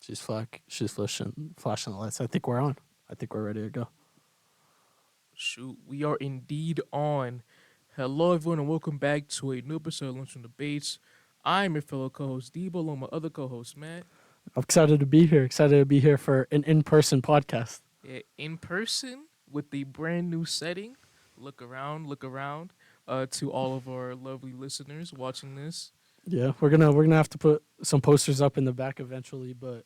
She's flashing the lights. I think we're on. I think we're ready to go. Shoot, we are indeed on. Hello, everyone, and welcome back to a new episode of Lunch and Debates. I'm your fellow co-host Dibo, along with my other co-host Matt. I'm excited to be here. Excited to be here for an in-person podcast. Yeah, in person with the brand new setting. Look around, look around. To all of our lovely listeners watching this. Yeah, we're gonna have to put some posters up in the back eventually, but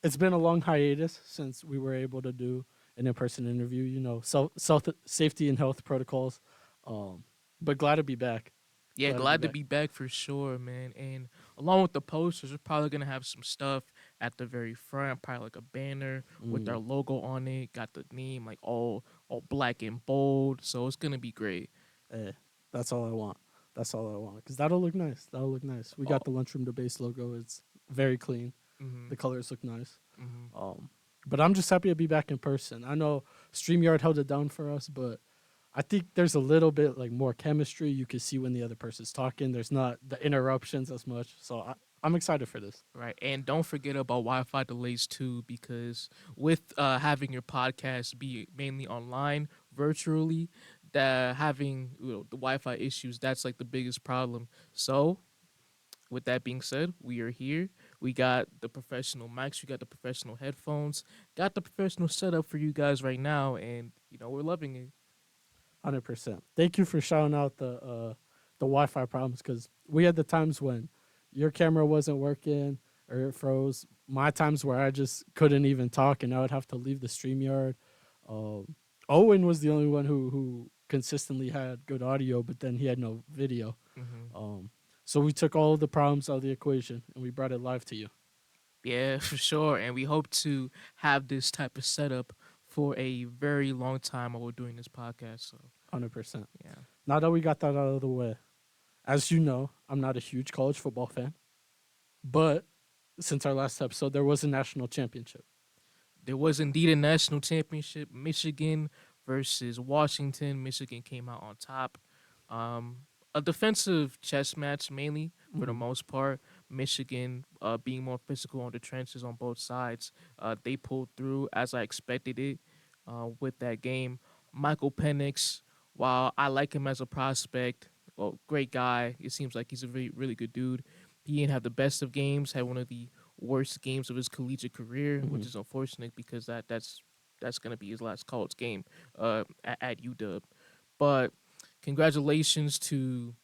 it's been a long hiatus since we were able to do an in-person interview. You know, self safety and health protocols. Um, but glad to be back. Yeah, Glad to be glad to back. be back for sure, man. And along with the posters, we're probably gonna have some stuff at the very front, probably like a banner with our Mm, logo on it. Got the name like all black and bold, so it's gonna be great. eh, that's all I want. That's all I want. Cause that'll look nice. That'll look nice. We Oh, got the lunchroom debase logo. It's very clean. mm-hmm, The colors look nice. mm-hmm. Um, but I'm just happy to be back in person. I know StreamYard held it down for us, but I think there's a little bit like more chemistry. You can see when the other person's talking. There's not the interruptions as much. So I'm excited for this. Right, and don't forget about Wi-Fi delays too, because with having your podcast be mainly online, virtually, that having the Wi-Fi issues, that's like the biggest problem. So with that being said, we are here. We got the professional mics, we got the professional headphones, got the professional setup for you guys right now, and we're loving it. 100%. Thank you for shouting out the Wi-Fi problems because we had the times when your camera wasn't working or it froze. My times where I just couldn't even talk and I would have to leave the StreamYard. Um, Owen was the only one who consistently had good audio, but then he had no video. Hmm. Um, so we took all of the problems out of the equation and we brought it live to you. Yeah, for sure. And we hope to have this type of setup for a very long time while we're doing this podcast. So 100%. yeah. Now that we got that out of the way, as you know, I'm not a huge college football fan, but since our last episode, there was a national championship. There was indeed a national championship, Michigan versus Washington. Michigan came out on top. Um, a defensive chess match mainly for the Mm-hmm. most part. Michigan being more physical on the trenches on both sides. They pulled through as I expected it with that game. Michael Penix, while I like him as a prospect, well, great guy. It seems like he's a really, really good dude. He didn't have the best of games, had one of the worst games of his collegiate career, Mm-hmm. which is unfortunate because that's gonna be his last college game at UW. But congratulations to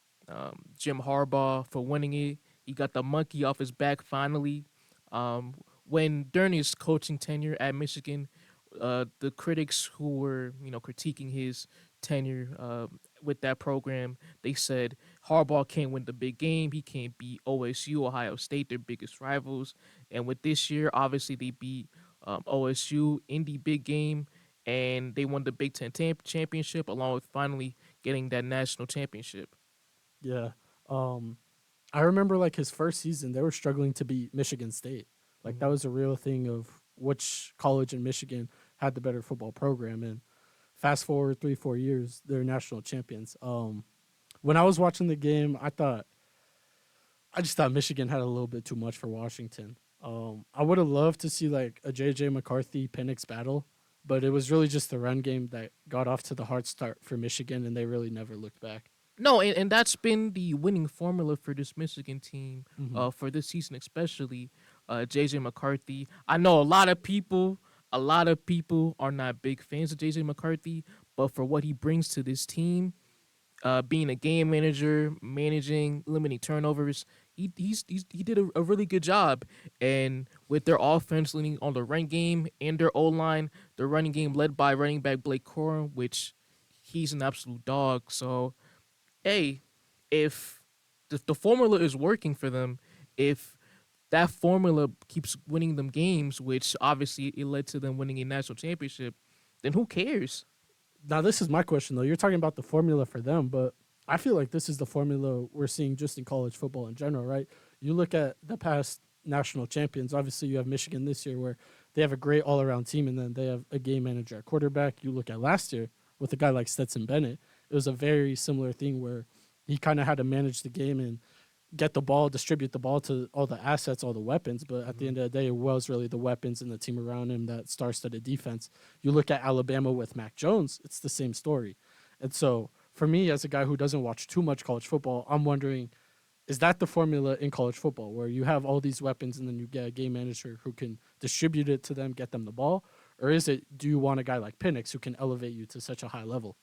Jim Harbaugh for winning it. He got the monkey off his back finally. Um, when during his coaching tenure at Michigan, the critics who were critiquing his tenure with that program, they said Harbaugh can't win the big game. He can't beat OSU, Ohio State, their biggest rivals. And with this year, obviously they beat OSU in the big game, and they won the Big Ten championship along with finally getting that national championship. Yeah. Um, I remember like his first season, they were struggling to beat Michigan State. Like that Hmm. was a real thing of which college in Michigan had the better football program. And fast forward 3 4 years, they're national champions. When I was watching the game, I just thought Michigan had a little bit too much for Washington. I would have loved to see like a JJ McCarthy Penix battle, but it was really just the run game that got off to the hard start for Michigan, and they really never looked back. No, and that's been the winning formula for this Michigan team, Hmm. for this season especially. JJ McCarthy. I know a lot of people are not big fans of JJ McCarthy, but for what he brings to this team, being a game manager, managing, limiting turnovers. He did a really good job. And with their offense leaning on the run game and their O line, the running game led by running back Blake Corum, which he's an absolute dog. So hey, if the formula is working for them, if that formula keeps winning them games, which obviously it led to them winning a national championship, then who cares? Now, this is my question though. You're talking about the formula for them, but I feel like this is the formula we're seeing just in college football in general, right? You look at the past national champions. Obviously, you have Michigan this year, where they have a great all-around team, and then they have a game manager at quarterback. You look at last year with a guy like Stetson Bennett. It was a very similar thing where he kind of had to manage the game and get the ball, distribute the ball to all the assets, all the weapons. But at the Mhm. end of the day, it was really the weapons and the team around him that star-studded defense. You look at Alabama with Mac Jones, it's the same story. And so for me, as a guy who doesn't watch too much college football, I'm wondering, is that the formula in college football where you have all these weapons and then you get a game manager who can distribute it to them, get them the ball? Or is it, do you want a guy like Penix who can elevate you to such a high level?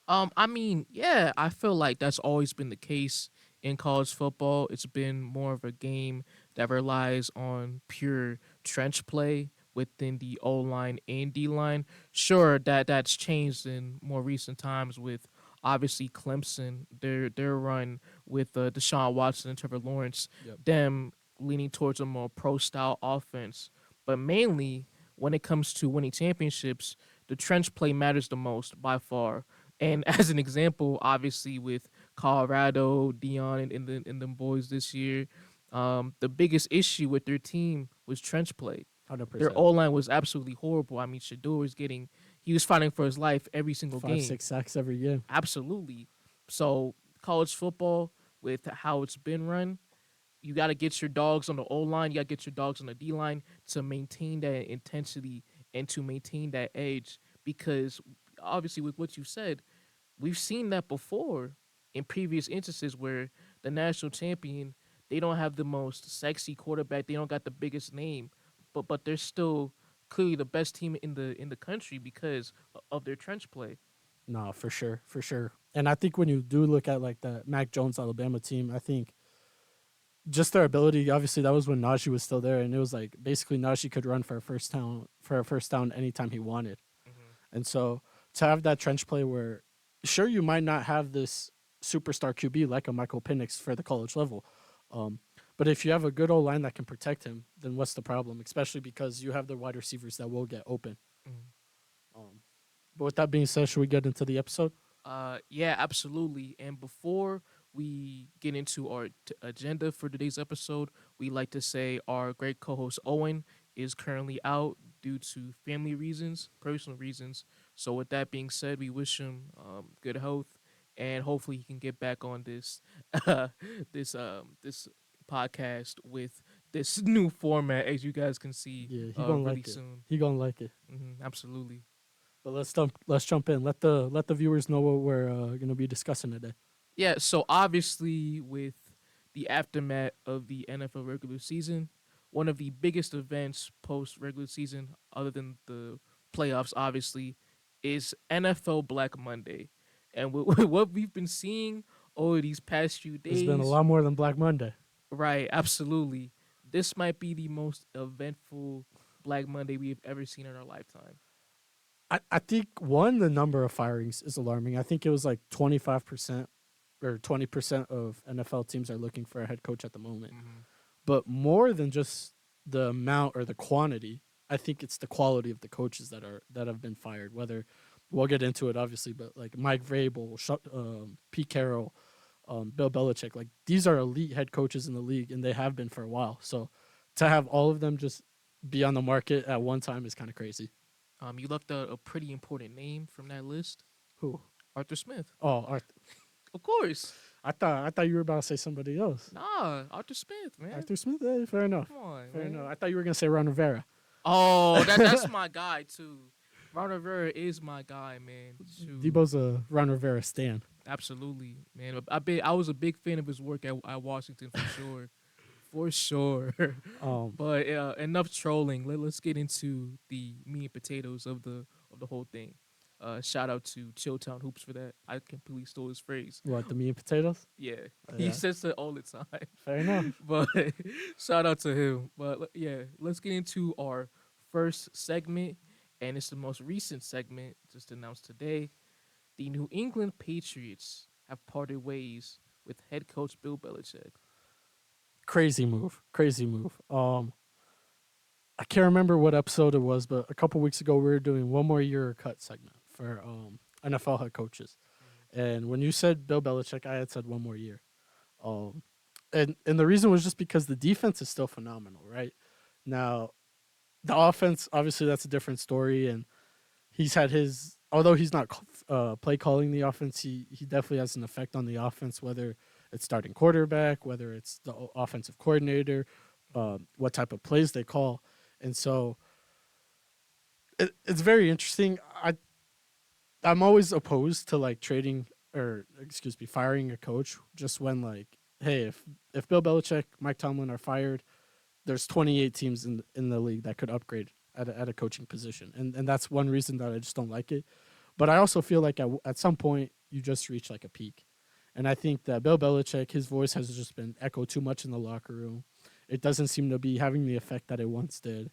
I mean, yeah, I feel like that's always been the case in college football. It's been more of a game that relies on pure trench play within the O line and D line. Sure, that's changed in more recent times with obviously Clemson, their run with Deshaun Watson and Trevor Lawrence, Yep. them leaning towards a more pro style offense. But mainly when it comes to winning championships, the trench play matters the most by far. And as an example, obviously with Colorado, Dion, and them boys this year, the biggest issue with their team was trench play. Their 100%. O line was absolutely horrible. I mean, Shador was he was fighting for his life every single Five, game. 6 sacks every game. Absolutely. So college football, with how it's been run, you got to get your dogs on the O line. You got to get your dogs on the D line to maintain that intensity and to maintain that edge. Because obviously, with what you said, we've seen that before in previous instances where the national champion, they don't have the most sexy quarterback. They don't got the biggest name, but they're still clearly the best team in the country because of their trench play. No, for sure, for sure. And I think when you do look at like the Mac Jones Alabama team, I think just their ability. Obviously, that was when Najee was still there, and it was like basically Najee could run for a first down anytime he wanted. Hmm. And so to have that trench play where, sure, you might not have this superstar QB like a Michael Penix for the college level, um, but if you have a good old line that can protect him, then what's the problem? Especially because you have the wide receivers that will get open. Hmm. Um, but with that being said, should we get into the episode? Yeah, absolutely. And before we get into our agenda for today's episode, we like to say our great co-host Owen is currently out due to family reasons, personal reasons. So, with that being said, we wish him good health, and hopefully he can get back on this this podcast with this new format, as you guys can see, Yeah, he gonna really like it. soon. He gonna like it. Absolutely. But let's jump in. Let the viewers know what we're gonna be discussing today. Yeah, so obviously with the aftermath of the NFL regular season, one of the biggest events post regular season, other than the playoffs, obviously, is NFL Black Monday, and what we've been seeing over these past few There's been a days, lot more than Black Monday. right? Absolutely, this might be the most eventful Black Monday we've ever seen in our lifetime. I think one, the number of firings is alarming. I think it was like 25% or 20% of NFL teams are looking for a head coach at the moment. Mm-hmm. But more than just the amount or the quantity, I think it's the quality of the coaches that have been fired. Whether we'll get into it obviously, but like Mike Vrabel, Pete Carroll, Bill Belichick, like these are elite head coaches in the league, and they have been for a while. So to have all of them just be on the market at one time is kind of crazy. You left a pretty important name from that list, Who? Arthur Smith. Oh, Of course. I thought you were about to say somebody else. Nah, Arthur Smith, man. Arthur Smith. Fair enough. Come on, Fair man. enough. I thought you were gonna say Ron Rivera. Oh, that's my guy too. Ron Rivera is my guy, man. Shoot. Debo's a Ron Rivera stan. Absolutely, man. I was a big fan of his work at Washington for sure, for sure. But enough trolling. Let's get into the meat and potatoes of the whole thing. Shout out to Chilltown Hoops for that. I completely stole his phrase. What, the meat and potatoes? Yeah, Yeah. he says it all the time. Fair enough. But shout out to him. But yeah, let's get into our first segment, and it's the most recent segment just announced today. The New England Patriots have parted ways with head coach Bill Belichick. Crazy move. Crazy move. I can't remember what episode it was, but a couple weeks ago we were doing one more year cut segment for NFL head coaches. And when you said Bill Belichick, I had said one more year. And the reason was just because the defense is still phenomenal, right? Now, the offense, obviously, that's a different story. And he's had although he's not play calling the offense, he definitely has an effect on the offense, whether it's starting quarterback, whether it's the offensive coordinator, what type of plays they call. And so it's very interesting. I'm always opposed to like trading or excuse me, firing a coach just when like, hey, if Bill Belichick, Mike Tomlin are fired, there's 28 teams in the league that could upgrade at a coaching position, and that's one reason that I just don't like it. But I also feel like at some point you just reach like a peak, and I think that Bill Belichick, his voice has just been echoed too much in the locker room. It doesn't seem to be having the effect that it once did,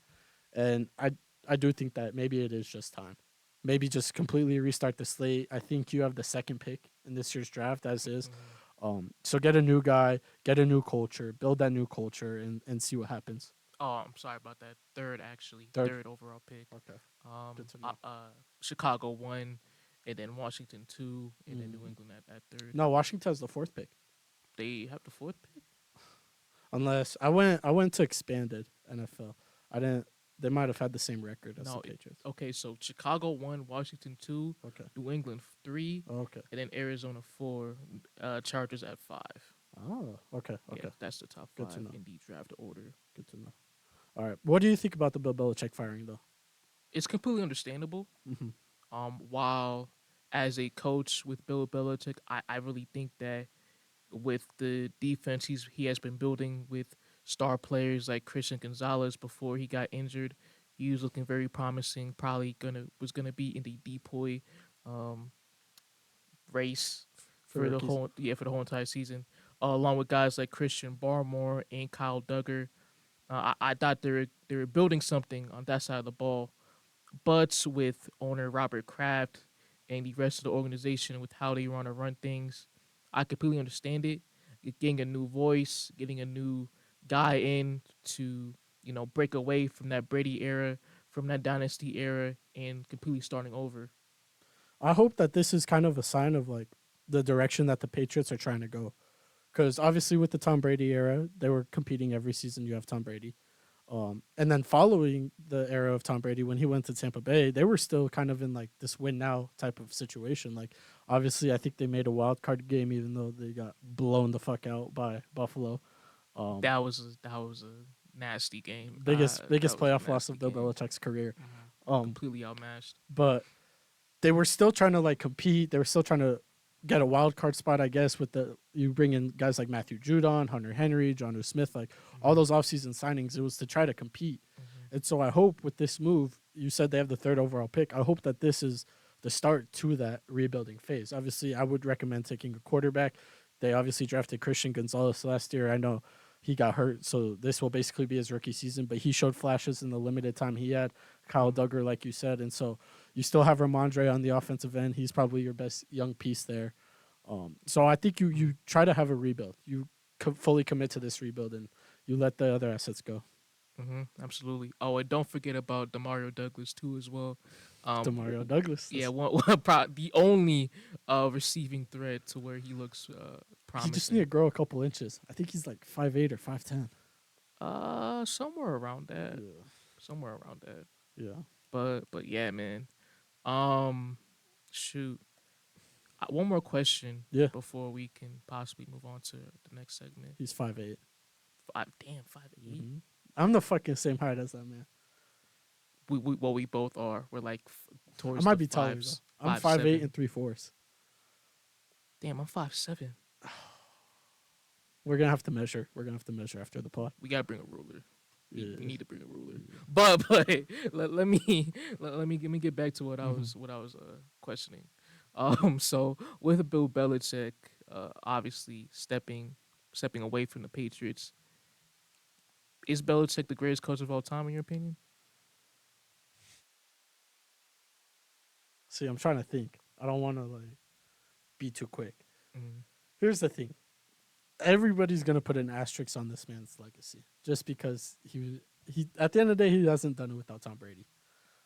and I do think that maybe it is just time. Maybe just completely restart the slate. I think you have the second pick in this year's draft as is. Mhm. So get a new guy, get a new culture, build that new culture, and see what happens. Oh, I'm sorry about that. Third, actually, Third, third overall pick. okay, Um, good to uh, know. uh, Chicago 1, and then Washington 2, and then New Mm. England at third. No, Washington's the fourth pick. They have the fourth pick. Unless I went to expanded NFL. I didn't. They might have had the same record as the No, Patriots. okay. So Chicago 1, Washington 2, Okay. New England 3, Okay. and then Arizona 4, Chargers at 5. Oh. Okay. Yeah, Okay. that's the top Good to 5 know. in the draft order. Good to know. All right. What do you think about the Bill Belichick firing though? It's completely understandable. Mm-hmm. While as a coach with Bill Belichick, I really think that with the defense he has been building with star players like Christian Gonzalez before he got injured, he was looking very promising. Probably gonna be in the depoy um, race For for the rookies. whole entire season, along with guys like Christian Barmore and Kyle Duggar. I thought they were building something on that side of the ball, but with owner Robert Kraft and the rest of the organization with how they want to run things, I completely understand it. Getting a new voice, getting a new guy in to break away from that Brady era, from that dynasty era, and completely starting over. I hope that this is kind of a sign of like the direction that the Patriots are trying to go. Because obviously with the Tom Brady era, they were competing every season. You have Tom Brady. And then following the era of Tom Brady, when he went to Tampa Bay, they were still kind of in like this win now type of situation. Like, obviously, I think they made a wild card game, even though they got blown the fuck out by Buffalo. Um, That was a nasty game. biggest That was a playoff loss nasty of Bill game. Belichick's career. Mhm. Um, Completely outmatched. but they were still trying to like compete. They were still trying to get a wild card spot, I guess. With the you bring in guys like Matthew Judon, Hunter Henry, John Smith, like all Mhm. those offseason signings. It was to try to compete. Mhm. And so I hope with this move, you said they have the third overall pick. I hope that this is the start to that rebuilding phase. Obviously, I would recommend taking a quarterback. They obviously drafted Christian Gonzalez last year. I know he got hurt, so this will basically be his rookie season, but he showed flashes in the limited time he had. Kyle Mhm. Duggar, like you said. And so you still have Ramondre on the offensive end. He's probably your best young piece there. So I think you try to have a rebuild. You fully commit to this rebuild, and you let the other assets go. Absolutely. Oh, and don't forget about Demario Douglas too as well. Demario Douglas. Yeah, the only receiving threat to where he looks He just need to promising. grow a couple inches. I think he's like 5'8" or 5'10". Somewhere around that, Yeah. somewhere around that. Yeah. But yeah, man. Um, shoot. One more question Yeah. before we can possibly move on to the next segment. He's 5'8". Damn, 5'8". Mm-hmm. I'm the fucking same height as that man. We both are. We're like I towards might the be taller though. fives, I'm five 5'8" and seven. 3/4. Damn, I'm 5'7". We're gonna have to measure. We're gonna have to measure after the pod. We gotta bring a ruler. We Yeah. need to bring a ruler. Yeah. But let me get back to what I Mm-hmm. was questioning. So with Bill Belichick, obviously stepping away from the Patriots, is Belichick the greatest coach of all time in your opinion? See, I'm trying to think. I don't want to like be too quick. Mm. Here's the thing. Everybody's gonna put an asterisk on this man's legacy just because he at the end of the day he hasn't done it without Tom Brady.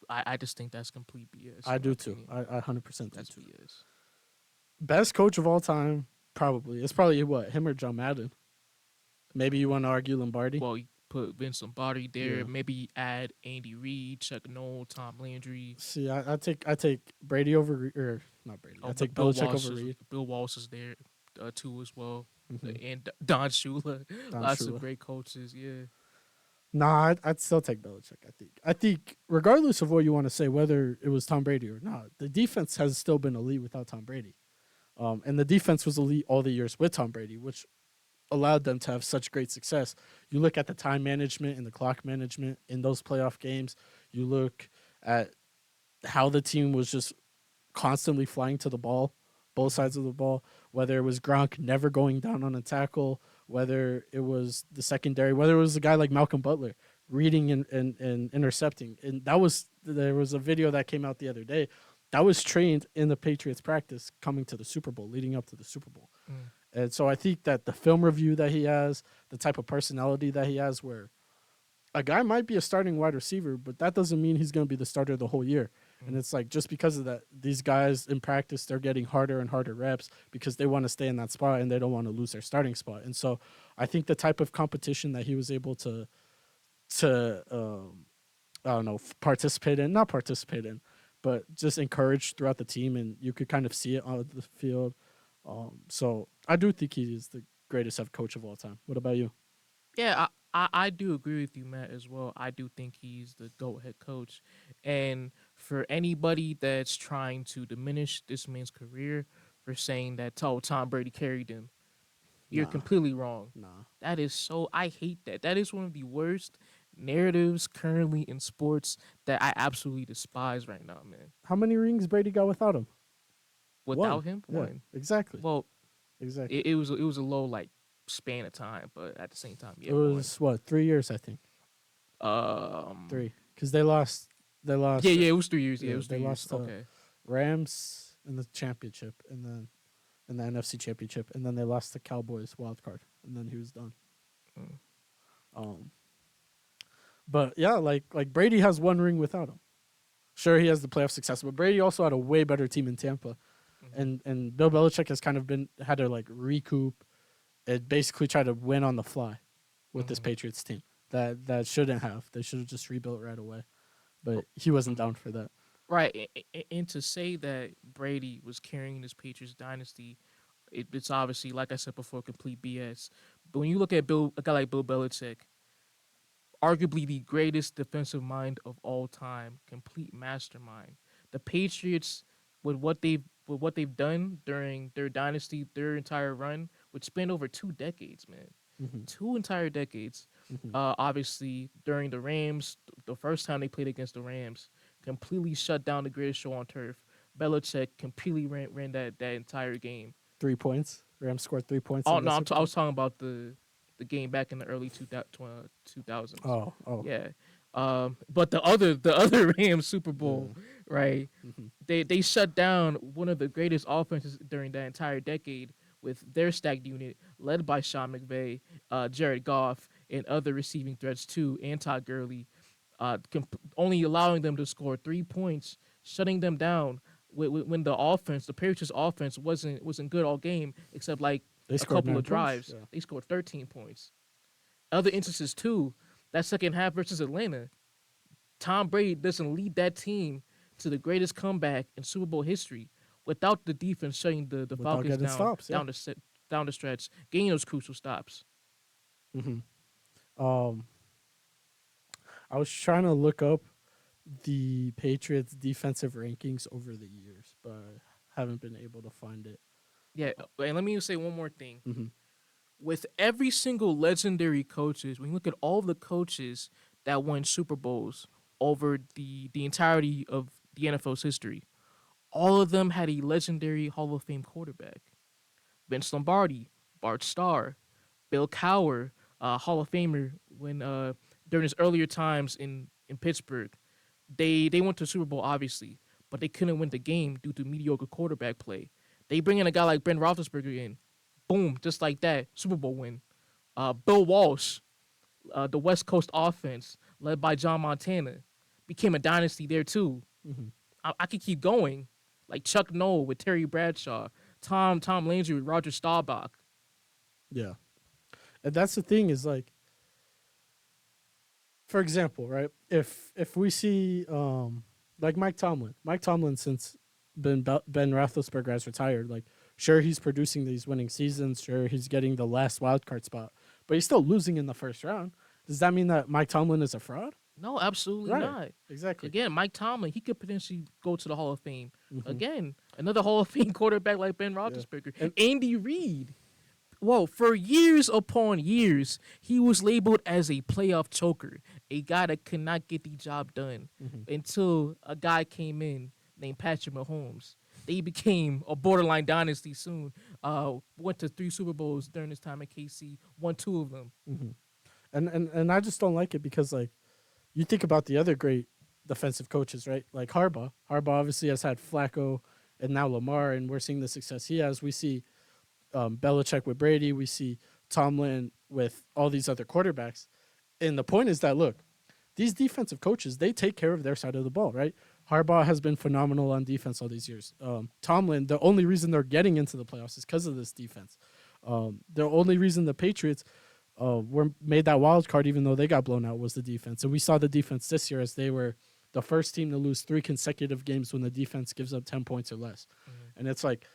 I just think that's complete BS I in my do too. opinion. I 100% do That's too. BS. Best coach of all time, probably. It's probably what him or John Madden. Maybe you want to argue Lombardi. Well, you put Vince Lombardi there. Yeah. Maybe add Andy Reid, Chuck Noll, Tom Landry. See, I take Brady over or not Brady. I Oh, take Bill Belichick Walsh over is Reed. there too as well. Mm-hmm. and Don Shula. Don Lots of Shula. great coaches. Yeah. Nah, I'd still take Belichick. I think regardless of what you want to say, whether it was Tom Brady or not, the defense has still been elite without Tom Brady. And the defense was elite all the years with Tom Brady, which allowed them to have such great success. You look at the time management and the clock management in those playoff games. You look at how the team was just constantly flying to the ball, both Mm-hmm. sides of the ball, whether it was Gronk never going down on a tackle, whether it was the secondary, whether it was a guy like Malcolm Butler reading and intercepting. And there was a video that came out the other day that was trained in the Patriots practice coming to the Super Bowl, leading up to the Super Bowl. Mm. And so I think that the film review that he has, the type of personality that he has, where a guy might be a starting wide receiver, but that doesn't mean he's going to be the starter the whole year. And it's like just because of that, these guys in practice, they're getting harder and harder reps because they want to stay in that spot and they don't want to lose their starting spot. And so I think the type of competition that he was able to I don't know, not participate in, but just encourage throughout the team, and you could kind of see it on the field. So I do think he is the greatest head coach of all time. What about you? Yeah, I do agree with you, Matt, as well. I do think he's the GOAT head coach. And for anybody that's trying to diminish this man's career for saying that Tom Brady carried him, you're Nah, completely wrong. nah. That is so, I hate that. That is one of the worst narratives currently in sports that I absolutely despise right now, man. How many rings Brady got without him? One. Without him, Yeah, one. exactly, Well, exactly. it was a low like span of time, but at the same time, It yeah, one. was what 3 years, I think. Um, Three, because they lost. They yeah, lost. yeah, it was 3 years. Yeah, it Yeah, was they 3 years. lost to Okay. Rams in the championship, and then in the NFC championship, and then they lost the Cowboys wild card, and then he was done. Mm. Um, but yeah, like Brady has one ring without him. Sure, he has the playoff success, but Brady also had a way better team in Tampa, Mhm. and Bill Belichick has kind of had to like recoup and basically try to win on the fly with this Mhm. Patriots team. That shouldn't have. They should have just rebuilt right away. But he wasn't Mhm. down for that. Right, and to say that Brady was carrying this Patriots dynasty, it's obviously, like I said before, complete BS. But when you look at a guy like Bill Belichick, arguably the greatest defensive mind of all time, complete mastermind. The Patriots, with what they've done during their dynasty, their entire run, would spend over 2 decades, man, Hmm. 2 entire decades. Hmm. Obviously, during the Rams, the first time they played against the Rams, completely shut down the greatest show on turf. Belichick completely ran that entire game. 3 points. Rams scored 3 points Oh in the no, Super I Bowl. was talking about the game back in the early 2000s. Oh, oh, Yeah. But the other Rams Super Bowl, yeah. right? Hmm. They shut down one of the greatest offenses during that entire decade with their stacked unit led by Sean McVay, Jared Goff, and other receiving threats too, and Todd Gurley, only allowing them to score 3 points, shutting them down when the Patriots offense wasn't good all game except like They a scored couple of 9 points. drives. Yeah. They scored 13 points. Other instances too, that second half versus Atlanta, Tom Brady doesn't lead that team to the greatest comeback in Super Bowl history without the defense shutting the Without Falcons getting down stops. Yeah. down the stretch, getting those crucial stops. Hmm. Um, I was trying to look up the Patriots defensive rankings over the years, but I haven't been able to find it. Yeah, and let me say one more thing. Hmm. With every single legendary coaches, when you look at all the coaches that won Super Bowls over the entirety of the NFL's history, all of them had a legendary Hall of Fame quarterback. Vince Lombardi, Bart Starr, Bill Cowher, Hall of Famer when during his earlier times in Pittsburgh. They went to Super Bowl obviously, but they couldn't win the game due to mediocre quarterback play. They bring in a guy like Ben Roethlisberger in, boom, just like that, Super Bowl win. Bill Walsh, the West Coast offense led by John Montana, became a dynasty there too. Hmm. I could keep going, like Chuck Noll with Terry Bradshaw, Tom Landry with Roger Staubach. Yeah, and that's the thing is like, for example, right? If we see like Mike Tomlin since Ben Roethlisberger has retired, like Sure, he's producing these winning seasons. Sure, he's getting the last wild card spot, but he's still losing in the first round. Does that mean that Mike Tomlin is a fraud? No, absolutely Right. not. Exactly. Again, Mike Tomlin, he could potentially go to the Hall of Fame. Hmm. Again, another Hall of Fame quarterback like Ben Yeah. Roethlisberger. And Andy Reid. Whoa, for years upon years, he was labeled as a playoff choker, a guy that could not get the job done mhm. until a guy came in named Patrick Mahomes. They became a borderline dynasty soon. Went to 3 Super Bowls during his time at KC, won 2 of them. And I just don't like it because like you think about the other great defensive coaches, right? Like Harbaugh. Harbaugh obviously has had Flacco and now Lamar, and we're seeing the success he has. We see Belichick with Brady. We see Tomlin with all these other quarterbacks. And the point is that look, these defensive coaches, they take care of their side of the ball, right? Harbaugh has been phenomenal on defense all these years. Tomlin, the only reason they're getting into the playoffs is because of this defense. The only reason the Patriots were made that wild card, even though they got blown out, was the defense. And we saw the defense this year as they were the first team to lose 3 consecutive games when the defense gives up 10 points or less. Mm-hmm. And it's like,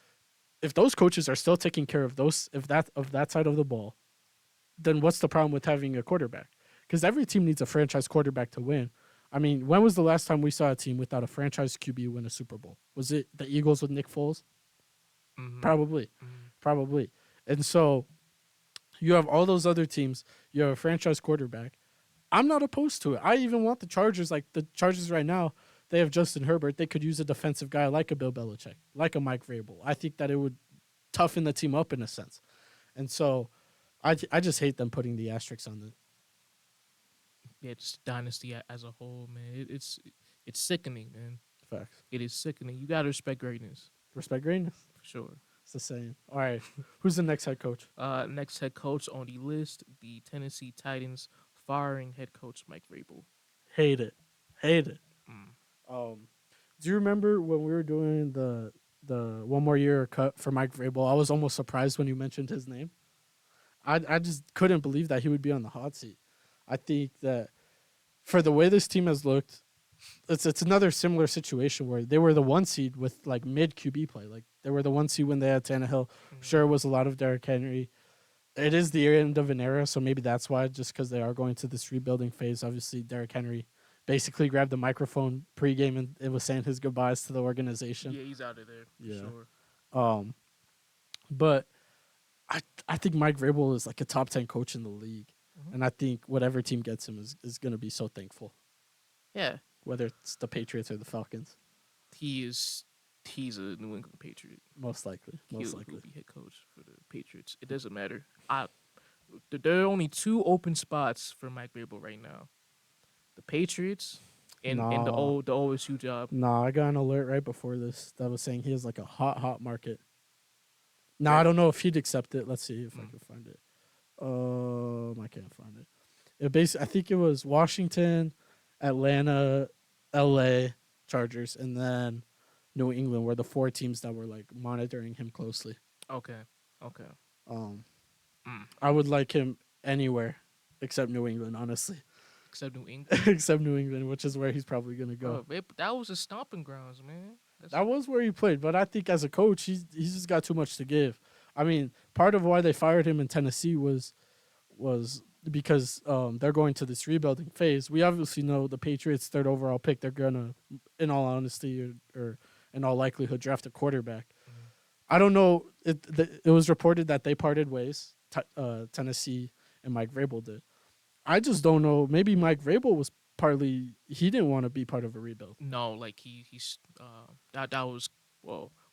if those coaches are still taking care of that side of the ball, then what's the problem with having a quarterback? Because every team needs a franchise quarterback to win. I mean, when was the last time we saw a team without a franchise QB win a Super Bowl? Was it the Eagles with Nick Foles? Mm-hmm. Probably. Mm-hmm. Probably. And so you have all those other teams. You have a franchise quarterback. I'm not opposed to it. I even want the Chargers. Like the Chargers right now, they have Justin Herbert. They could use a defensive guy like a Bill Belichick, like a Mike Vrabel. I think that it would toughen the team up in a sense. And so I just hate them putting the asterisks on the. Yeah, just dynasty as a whole, man. It's sickening, man. Facts. It is sickening. You gotta respect greatness Respect greatness. for sure. It's the same. All right. Who's the next head coach? Next head coach on the list, the Tennessee Titans firing head coach Mike Vrabel. Hate it. Hate it. Mm. Do you remember when we were doing the one more year cut for Mike Vrabel? I was almost surprised when you mentioned his name. I just couldn't believe that he would be on the hot seat. I think that for the way this team has looked, it's another similar situation where they were the 1 seed with like mid QB play. Like they were the 1 seed when they had Tannehill. Sure, it was a lot of Derrick Henry. It is the end of an era, so maybe that's why, just because they are going to this rebuilding phase. Obviously, Derrick Henry basically grabbed the microphone pregame and it was saying his goodbyes to the organization. Yeah, he's out of there for sure. But I think Mike Vrabel is like a top 10 coach in the league. Mhm. And I think whatever team gets him is going to be so thankful, Yeah, whether it's the Patriots or the Falcons. he's a New England Patriot. Most likely. He'll be head coach for the Patriots. It doesn't matter. There are only 2 open spots for Mike Vrabel right now: the Patriots and the OSU job. Nah, I got an alert right before this that was saying he has like a hot market. Now, I don't know if he'd accept it. Let's see if I can find it. I can't find it. I think it was Washington, Atlanta, LA, Chargers, and then New England were the 4 teams that were like monitoring him closely. Okay. I would like him anywhere except New England, honestly. Except New England. Except New England, which is where he's probably gonna go. That was his stomping grounds, man. That was where he played, but I think as a coach, he's just got too much to give. I mean, part of why they fired him in Tennessee was because they're going to this rebuilding phase. We obviously know the Patriots' 3rd overall pick, they're gonna, in all honesty or in all likelihood, draft a quarterback. Mm-hmm. I don't know. It was reported that they parted ways. Tennessee and Mike Vrabel did. I just don't know. Maybe Mike Vrabel was partly he didn't want to be part of a rebuild. No, like that was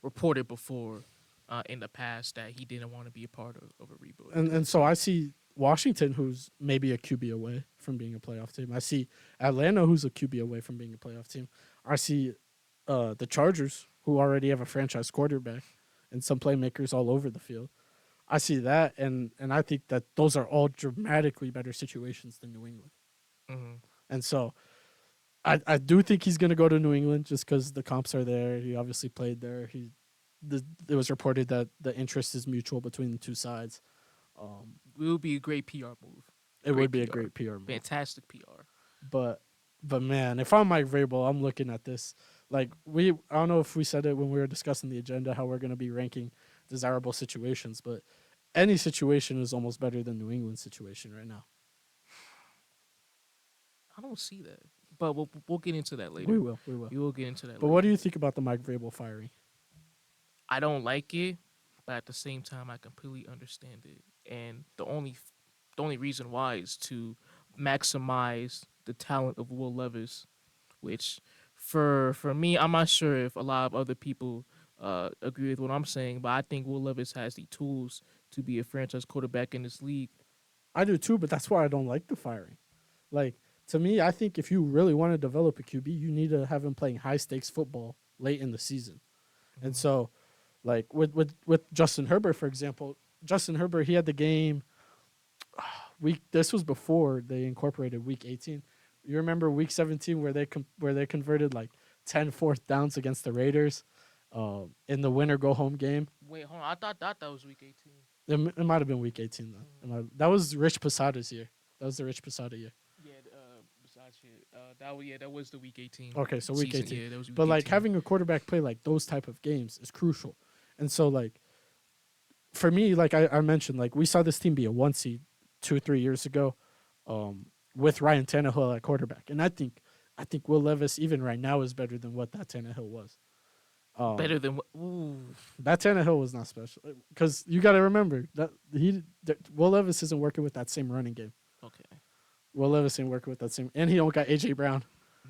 reported before in the past that he didn't want to be a part of a rebuild. And so I see Washington, who's maybe a QB away from being a playoff team. I see Atlanta, who's a QB away from being a playoff team. I see the Chargers, who already have a franchise quarterback and some playmakers all over the field. I see that, and I think that those are all dramatically better situations than New England. Mm-hmm. And so I do think he's going to go to New England just because the comps are there. He obviously played there. It was reported that the interest is mutual between the 2 sides. It would be a great PR move. It would be a great PR move. Fantastic PR. But man, if I'm Mike Vrabel, I'm looking at this. Like I don't know if we said it when we were discussing the agenda, how we're going to be ranking desirable situations, but any situation is almost better than New England's situation right now. I don't see that, but we'll get into that We later. will, we will. We will get into that But what do later. you think about the Mike Vrabel firing? I don't like it, but at the same time, I completely understand it. And the only reason why is to maximize the talent of Will Levis, which for me, I'm not sure if a lot of other people agree with what I'm saying, but I think Will Levis has the tools to be a franchise quarterback in this league. I do too, but that's why I don't like the firing. Like, to me, I think if you really want to develop a QB, you need to have him playing high stakes football late in the season. And Mhm. so, like with Justin Herbert, for example, Justin Herbert, he had the game week. This was before they incorporated week 18. You remember week 17 where they converted like 10 fourth downs against the Raiders, in the winner go home game. Wait, hold on. I thought that was week 18. It might have been week 18 though. That was Rich Posada's year. That was the Rich Posada year. Yeah. Besides shit, that was the week 18 Okay, so week season. 18. Yeah, that was week But like 18. having a quarterback play like those type of games is crucial. And so like for me, like I mentioned, like we saw this team be a 1 seed 2 or 3 years ago, with Ryan Tannehill at quarterback. And I think Will Levis even right now is better than what that Tannehill was. Better than what? Ooh. That Tannehill was not special because you got to remember that Will Levis isn't working with that same running game. Okay. Will Levis ain't working with that same, and he don't got AJ Brown.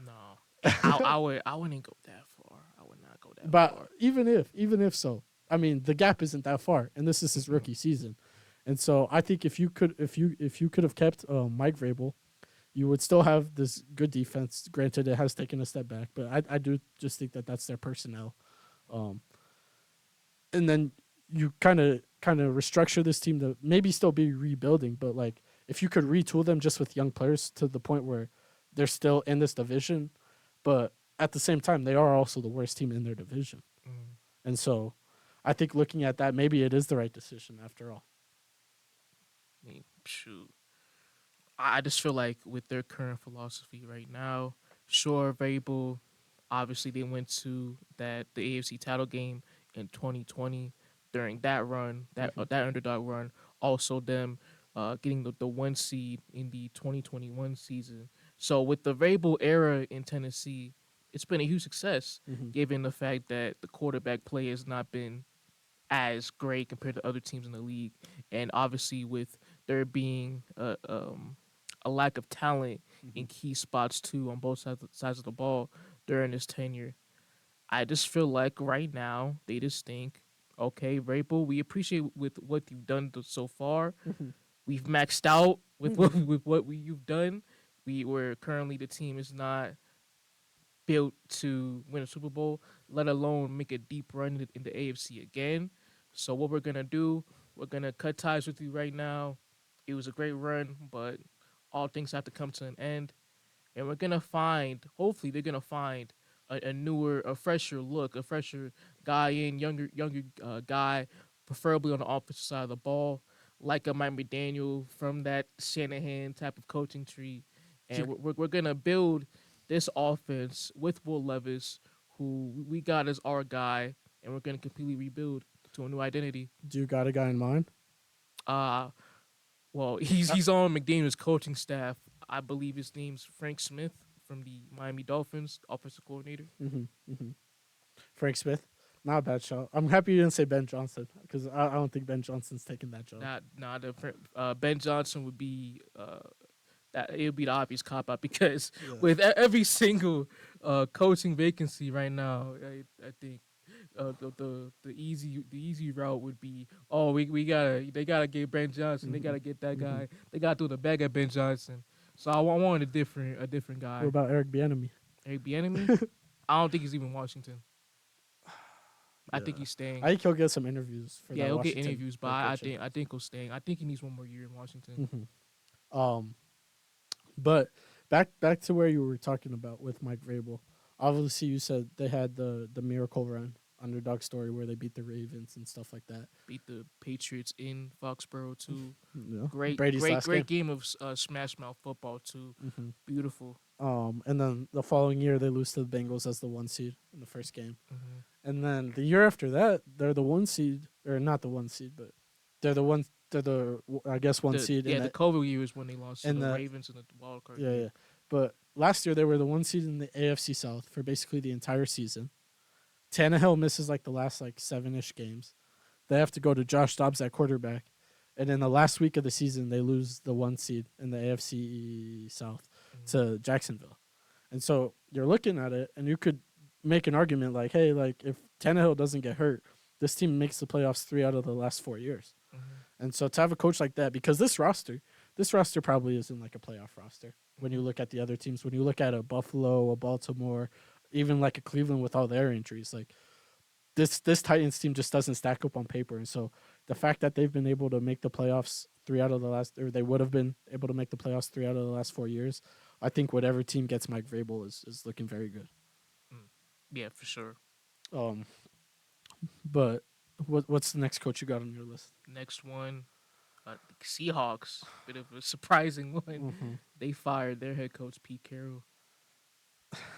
No. I wouldn't go that far. I would not go that But far. even if so, I mean the gap isn't that far, and this is his rookie season, and so I think if you could have kept Mike Vrabel, you would still have this good defense. Granted, it has taken a step back, but I do just think that that's their personnel, um, and then you kind of restructure this team to maybe still be rebuilding, but like if you could retool them just with young players to the point where they're still in this division, but at the same time they are also the worst team in their division. Mm. And so I think looking at that, maybe it is the right decision after all. I mean, shoot. I just feel like with their current philosophy right now, sure, Vrabel, obviously they went to the AFC title game in 2020. During that run, that underdog run, also them getting the 1 seed in the 2021 season. So with the Vrabel era in Tennessee, it's been a huge success, Mm-hmm. given the fact that the quarterback play has not been as great compared to other teams in the league, and obviously with there being a lack of talent Mm-hmm. in key spots too on both sides of the ball during his tenure. I just feel like right now they just think, okay, Vrabel, we appreciate with what you've done so far. Mm-hmm. We've maxed out with what Mm-hmm. you've done. We were currently the team is not built to win a Super Bowl, let alone make a deep run in the AFC again. So what we're gonna do, we're gonna cut ties with you right now. It was a great run, but all things have to come to an end, and we're gonna find. Hopefully, they're gonna find a newer, a fresher look, a fresher guy younger guy, preferably on the offensive side of the ball, like a Mike McDaniel from that Shanahan type of coaching tree, and we're gonna build this offense with Will Levis, who we got as our guy, and we're gonna completely rebuild to a new identity. Do you got a guy in mind? Uh well, he's on McDaniel's coaching staff. I believe his name's Frank Smith from the Miami Dolphins, offensive coordinator. Mm-hmm. Mm-hmm. Frank Smith. Not a bad shot. I'm happy you didn't say Ben Johnson because I don't think Ben Johnson's taking that job. Not Ben Johnson would be that it would be the obvious cop out because Yeah. with every single coaching vacancy right now, I think the easy route would be, oh, they gotta get Ben Johnson, they gotta get that Mm-hmm. guy, they gotta throw the bag at Ben Johnson. So I wanted a different What guy. about Eric Bieniemy? Eric Bieniemy, I don't think he's even Washington. I think Yeah. he's staying. I think he'll get some interviews for Yeah, that he'll get Washington interviews, but head I coaching. think I think he'll staying. I think he needs one more year in Washington. Mm-hmm. But back to where you were talking about with Mike Vrabel. Obviously, you said they had the miracle run underdog story where they beat the Ravens and stuff like that. Beat the Patriots in Foxborough too. Yeah. Great, Brady's great, last great game of smash mouth football too. game. Beautiful. And then the following year they lose to the Bengals as the 1 seed in the first game, Hmm. And then the year after that, they're the one seed, or not the one seed, but they're the one. They're the I guess one seed The COVID year is when they lost to in the the Ravens in the wild card yeah, year. yeah. But last year they were the one seed in the AFC South for basically the entire season. Tannehill misses like the last like 7-ish games. They have to go to Josh Dobbs at quarterback, and in the last week of the season they lose the one seed in the AFC South Mhm. to Jacksonville. And so you're looking at it, and you could make an argument like, hey, like if Tannehill doesn't get hurt, this team makes the playoffs 3 out of the last 4 years. Mhm. And so to have a coach like that, because this roster probably isn't like a playoff roster. When you Mhm. look at the other teams, when you look at a Buffalo, a Baltimore, even like a Cleveland with all their injuries, like this Titans team just doesn't stack up on paper. And so the fact that they've been able to make the playoffs or they would have been able to make the playoffs 3 out of the last 4 years, I think whatever team gets Mike Vrabel is looking very good. Mm. Yeah, for sure. Um, but what's the next coach you got on your list? Next one, the Seahawks. Bit of a surprising one. Mm-hmm. They fired their head coach Pete Carroll.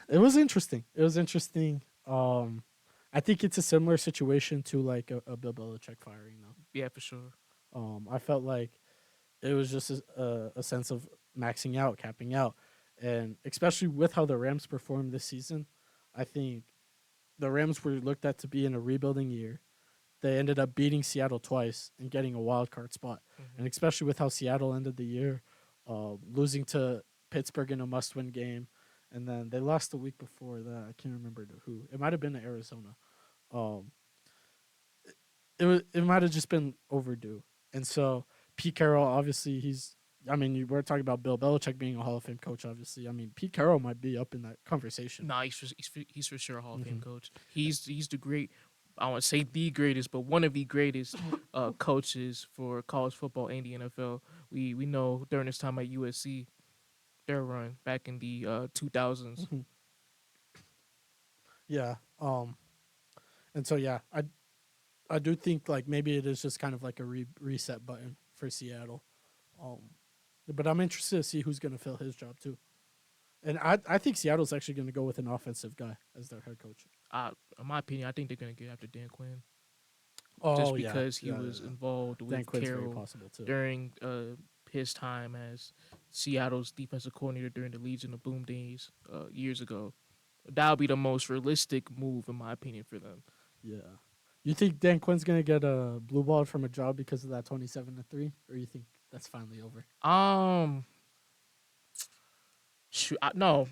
It was interesting. It was interesting. I think it's a similar situation to like a Bill Belichick firing though. Yeah, for sure. I felt like it was just a sense of maxing out, capping out, and especially with how the Rams performed this season, I think the Rams were looked at to be in a rebuilding year. They ended up beating Seattle twice and getting a wild card spot, Mhm. and especially with how Seattle ended the year, losing to Pittsburgh in a must-win game, and then they lost the week before that. I can't remember to who. It might have been to Arizona. Um, it might have just been overdue. And so Pete Carroll, obviously, I mean, we're talking about Bill Belichick being a Hall of Fame coach. Obviously, I mean, Pete Carroll might be up in that conversation. Nah, he's for sure a Hall of Fame Hmm. coach. He's the great. I want to say the greatest, but one of the greatest coaches for college football and the NFL. We know during his time at USC, their run back in the 2000s. Hmm. Yeah. And so yeah, I do think like maybe it is just kind of like a reset button for Seattle. Um, but I'm interested to see who's going to fill his job too. And I think Seattle's actually going to go with an offensive guy as their head coach. In my opinion, I think they're gonna get after Dan Quinn just Oh yeah, because he yeah, was yeah. involved Dan with Quinn's very Carroll possible too. during his time as Seattle's defensive coordinator during the Legion of Boom days years ago. That would be the most realistic move, in my opinion, for them. Yeah. You think Dan Quinn's gonna get a blue ball from a job because of that 27-3, or you think that's finally over? Um, shoot, no,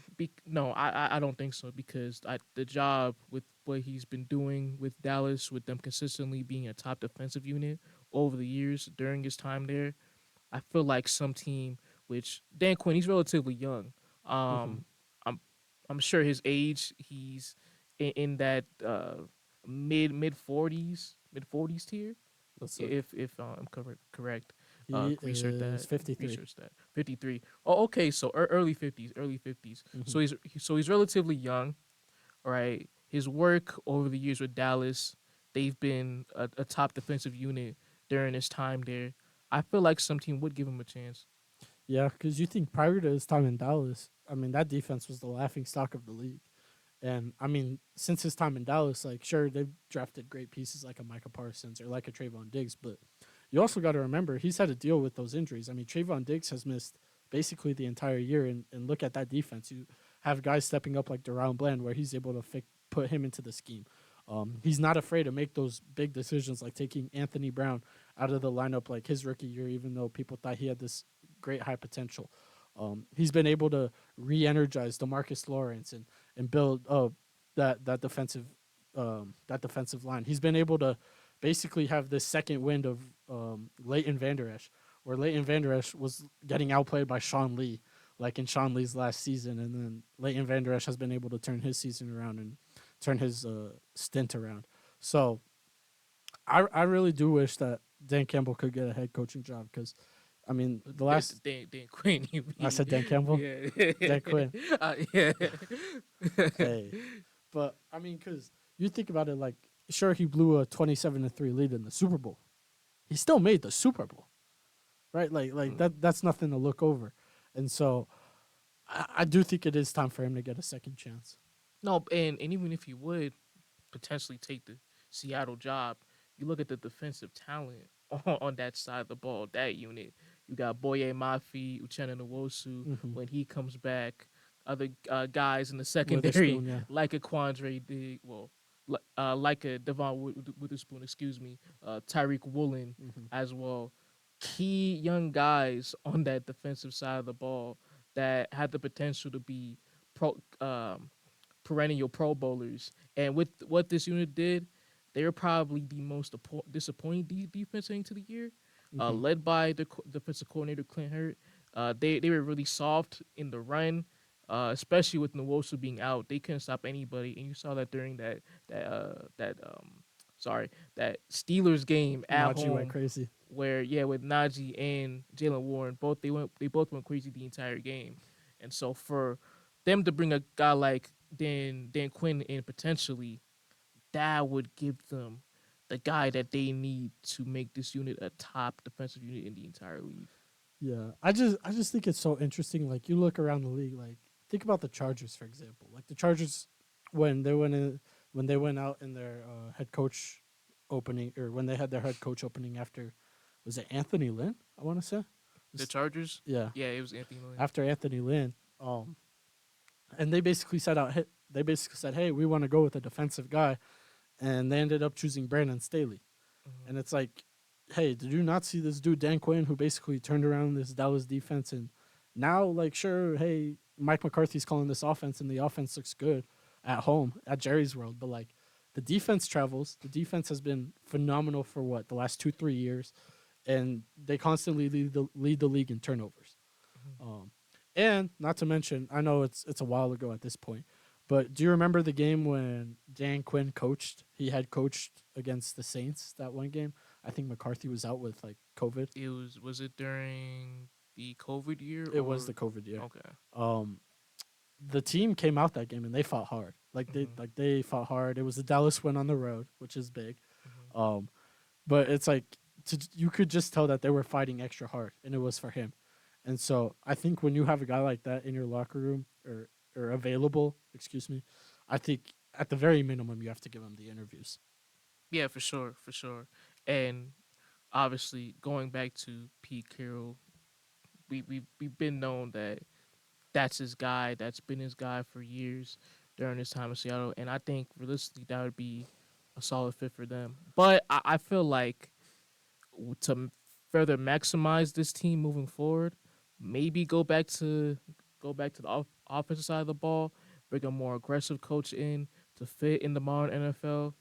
I don't think so because the job with what he's been doing with Dallas, with them consistently being a top defensive unit over the years during his time there, I feel like some team, which Dan Quinn, he's relatively young. Mm-hmm. I'm I'm sure his age, he's in that mid 40s tier. Let's look. If I'm correct, He research is that. 53. Research that. 53. Oh, okay. So early 50s. Early 50s. Mm-hmm. So he's relatively young. All right. His work over the years with Dallas, they've been a top defensive unit during his time there. I feel like some team would give him a chance. Yeah, because you think prior to his time in Dallas, I mean that defense was the laughing stock of the league. And I mean, since his time in Dallas, like sure they've drafted great pieces like a Micah Parsons or like a Trayvon Diggs, but you also got to remember he's had to deal with those injuries. I mean, Trayvon Diggs has missed basically the entire year, and look at that defense. You have guys stepping up like Deron Bland, where he's able to put him into the scheme. He's not afraid to make those big decisions, like taking Anthony Brown out of the lineup, like his rookie year, even though people thought he had this great high potential. He's been able to re-energize Demarcus Lawrence and build that defensive line. He's been able to basically have this second wind of Leighton Vander Esch, where Leighton Vander Esch was getting outplayed by Sean Lee, like in Sean Lee's last season, and then Leighton Vander Esch has been able to turn his season around and turn his stint around. So I really do wish that Dan Campbell could get a head coaching job because, I mean, the last Dan Quinn, you I mean? said Dan Campbell, Yeah. Dan Quinn. Yeah. Hey, but I mean, because you think about it, like sure he blew a 27-3 lead in the Super Bowl, he still made the Super Bowl, right? Like that's nothing to look over, and so I do think it is time for him to get a second chance. No, and even if he would, potentially take the Seattle job. You look at the defensive talent on that side of the ball, that unit. You got Boye Mafi, Uchenna Nwosu Mm-hmm. when he comes back. Other guys in the secondary Witherspoon, yeah. like a Quandre Dig, well, like a Devon Witherspoon, excuse me, Tyreek Woolen Mm-hmm. as well. Key young guys on that defensive side of the ball that had the potential to be pro, perennial Pro Bowlers. And with what this unit did, they were probably the most disappointing defense into the year, Mm-hmm. led by the defensive coordinator Clint Hurt. They were really soft in the run, especially with Nwosu being out. They couldn't stop anybody, and you saw that during sorry that Steelers game at Najee went home, crazy. where with Najee and Jalen Warren, they both went crazy the entire game, and so for them to bring a guy like Dan Quinn in potentially, that would give them the guy that they need to make this unit a top defensive unit in the entire league. Yeah, I just think it's so interesting. Like you look around the league, like think about the Chargers for example. Like the Chargers when they went in, when they went out in their head coach opening, or when they had their head coach opening after, was it Anthony Lynn? I want to say. The Chargers, Yeah, yeah, it was Anthony Lynn. after Anthony Lynn, and they basically said they basically said, hey, we want to go with a defensive guy, and they ended up choosing Brandon Staley. Mhm. And it's like, hey, did you not see this dude Dan Quinn who basically turned around this Dallas defense, and now like sure, hey, Mike McCarthy's calling this offense and the offense looks good at home at Jerry's World, but like the defense travels. The defense has been phenomenal for what, the last 2-3 years, and they constantly lead the league in turnovers. Mhm. Um, and not to mention, I know it's a while ago at this point, but do you remember the game when Dan Quinn coached? He had coached against the Saints that one game. I think McCarthy was out with like COVID. It was it during the COVID year It was or the COVID year. okay? Um, the team came out that game and they fought hard. Mhm. They fought hard. It was a Dallas win on the road, which is big. Mhm. Um, but it's like you could just tell that they were fighting extra hard, and it was for him. And so I think when you have a guy like that in your locker room, or available, excuse me, I think at the very minimum you have to give him the interviews. Yeah, for sure, for sure. And obviously, going back to Pete Carroll, we've been known that that's his guy. That's been his guy for years during his time in Seattle, and I think realistically that would be a solid fit for them. But I feel like to further maximize this team moving forward, maybe go back to the offensive side of the ball, bring a more aggressive coach in to fit in the modern NFL.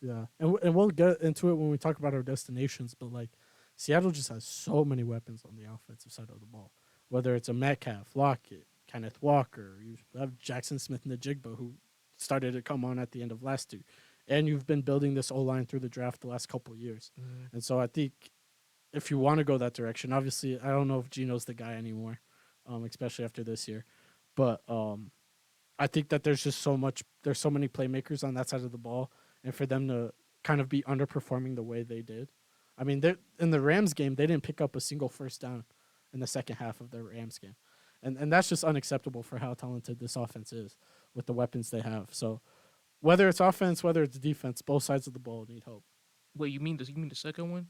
Yeah, and we'll get into it when we talk about our destinations. But like, Seattle just has so many weapons on the offensive side of the ball. Whether it's a Metcalf, Lockett, Kenneth Walker, you have Jackson Smith and the Jigba, who started to come on at the end of last year, and you've been building this O line through the draft the last couple of years. Mm-hmm. And so I think if you want to go that direction, obviously I don't know if Gino's the guy anymore, especially after this year, but I think that there's so many playmakers on that side of the ball, and for them to kind of be underperforming the way they did. I mean, in the Rams game, they didn't pick up a single first down in the second half of the Rams game, and that's just unacceptable for how talented this offense is with the weapons they have. So whether it's offense, whether it's defense, both sides of the ball need hope. Wait, you mean the second one?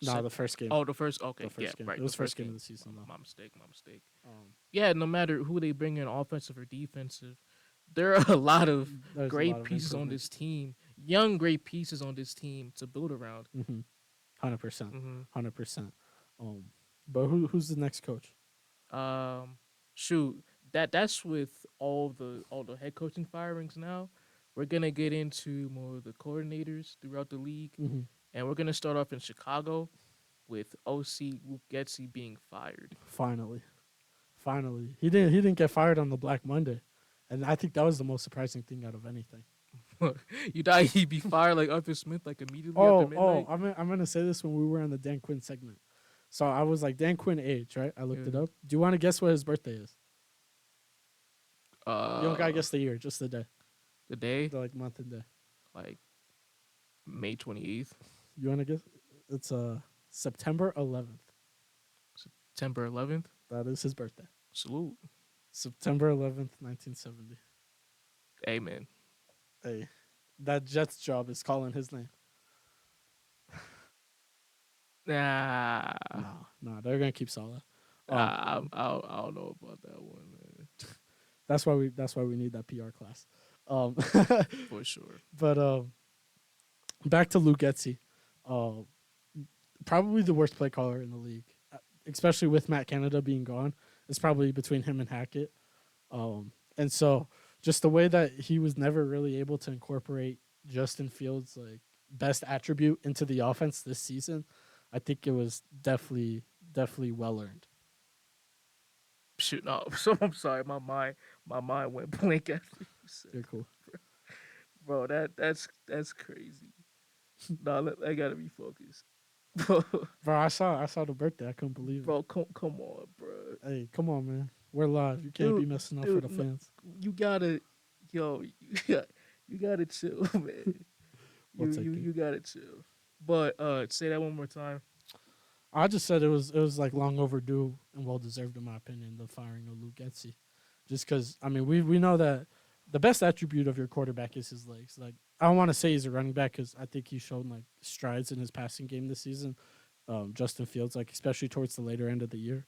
Nah, the first game, Oh, the first. Okay, the yeah, first game. right. It The was first first game of game. the season though. My mistake. My mistake. Um, Yeah, no matter who they bring in, offensive or defensive, there are a lot of there's a lot great of pieces on improvement. this team, young great pieces on this team to build around. 100%, hmm 100%. Um, but who's the next coach? Um, shoot, that's with all the head coaching firings now. We're gonna get into more of the coordinators throughout the league, Mm-hmm. and we're gonna start off in Chicago with OC Luke Getsy being fired. Finally, finally, he didn't get fired on the Black Monday, and I think that was the most surprising thing out of anything. You thought he'd be fired like Arthur Smith like immediately after Oh, midnight? I'm gonna say this when we were on the Dan Quinn segment. So I was like, Dan Quinn age, right? I looked it Yeah. up. Do you want to guess what his birthday is? You don't gotta Uh, guess the year, just the day, the day the like month and day. like May 28th, You want to guess? It's September 11th. September 11th. That is his birthday. Salute. September 11th, 1970. Amen. Hey, that Jets job is calling his name. Nah, No, they're gonna keep Salah. Um, I don't know about that one, man. that's why we need that PR class. Um, For sure. but back to Luke Getzey, uh, probably the worst play caller in the league, especially with Matt Canada being gone. It's probably between him and Hackett. And so just the way that he was never really able to incorporate Justin Fields' like best attribute into the offense this season, I think it was definitely well earned. Shoot, no. So I'm sorry, my mind went blank after you said Very that, cool. bro. That's crazy. No, I gotta be focused, bro. Bro, I saw the birthday. I couldn't believe it. Bro, come on, bro. Hey, come on, man. We're live. You can't be Dude, messing up for dude, the fans. you gotta, yo, you gotta chill, man. We'll take it. You gotta chill. But say that one more time. I just said it was like long overdue and well deserved in my opinion, the firing of Luke Getzey. Just because I mean we know that the best attribute of your quarterback is his legs. Like I don't want to say he's a running back because I think he's shown like strides in his passing game this season. Justin Fields, like especially towards the later end of the year.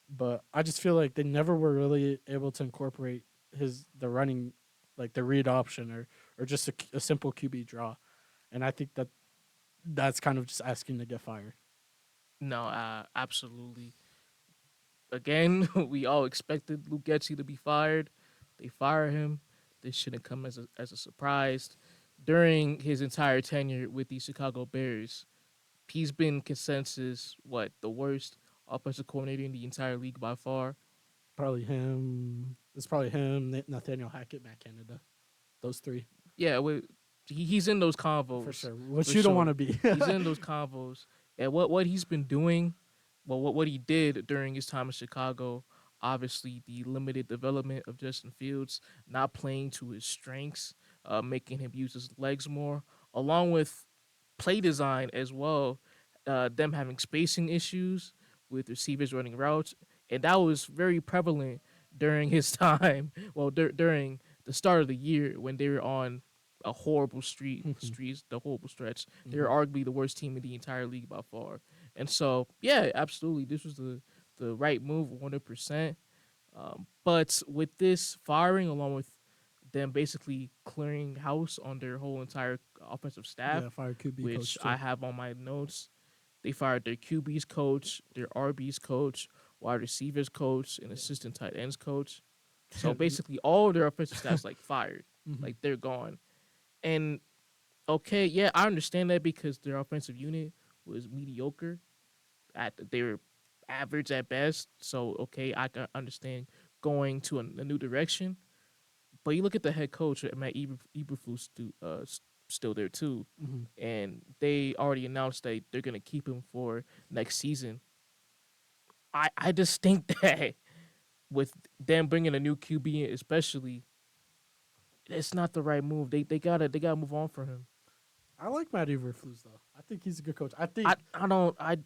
But I just feel like they never were really able to incorporate the running, like the read option or just a simple QB draw, and I think that's kind of just asking to get fired. No, absolutely. Again, we all expected Luke Getzey to be fired. They fire him. This shouldn't come as a surprise. During his entire tenure with the Chicago Bears, he's been consensus the worst offensive coordinator in the entire league by far. Probably him. It's probably him, Nathaniel Hackett, Matt Canada. Those three Yeah, he's in those for convos sure. Which for you don't sure. want to be. He's in those convos, and what he's been doing, well, what he did during his time in Chicago, obviously the limited development of Justin Fields, not playing to his strengths, making him use his legs more, along with play design as well. Them having spacing issues with receivers running routes, and that was very prevalent during his time. Well, during the start of the year when they were on a horrible the horrible stretch. They were arguably the worst team in the entire league by far. And so, yeah, absolutely, this was the right move, 100%. But with this firing, along with them basically clearing house on their whole entire offensive staff, Yeah, fire QB which coach too. I have on my notes, they fired their QB's coach, their RB's coach, wide receivers coach, and assistant tight ends coach. So basically, all their offensive staff's like fired, like they're gone. And okay, yeah, I understand that because their offensive unit was mediocre. They were average at best. So okay, I can understand going to a new direction. But you look at the head coach, Matt Eberflus, still there too, and they already announced that they're gonna keep him for next season. I just think that with them bringing a new QB, in especially, it's not the right move. They gotta move on for him. I like Matt Eberflus though. I think he's a good coach. I think I don't I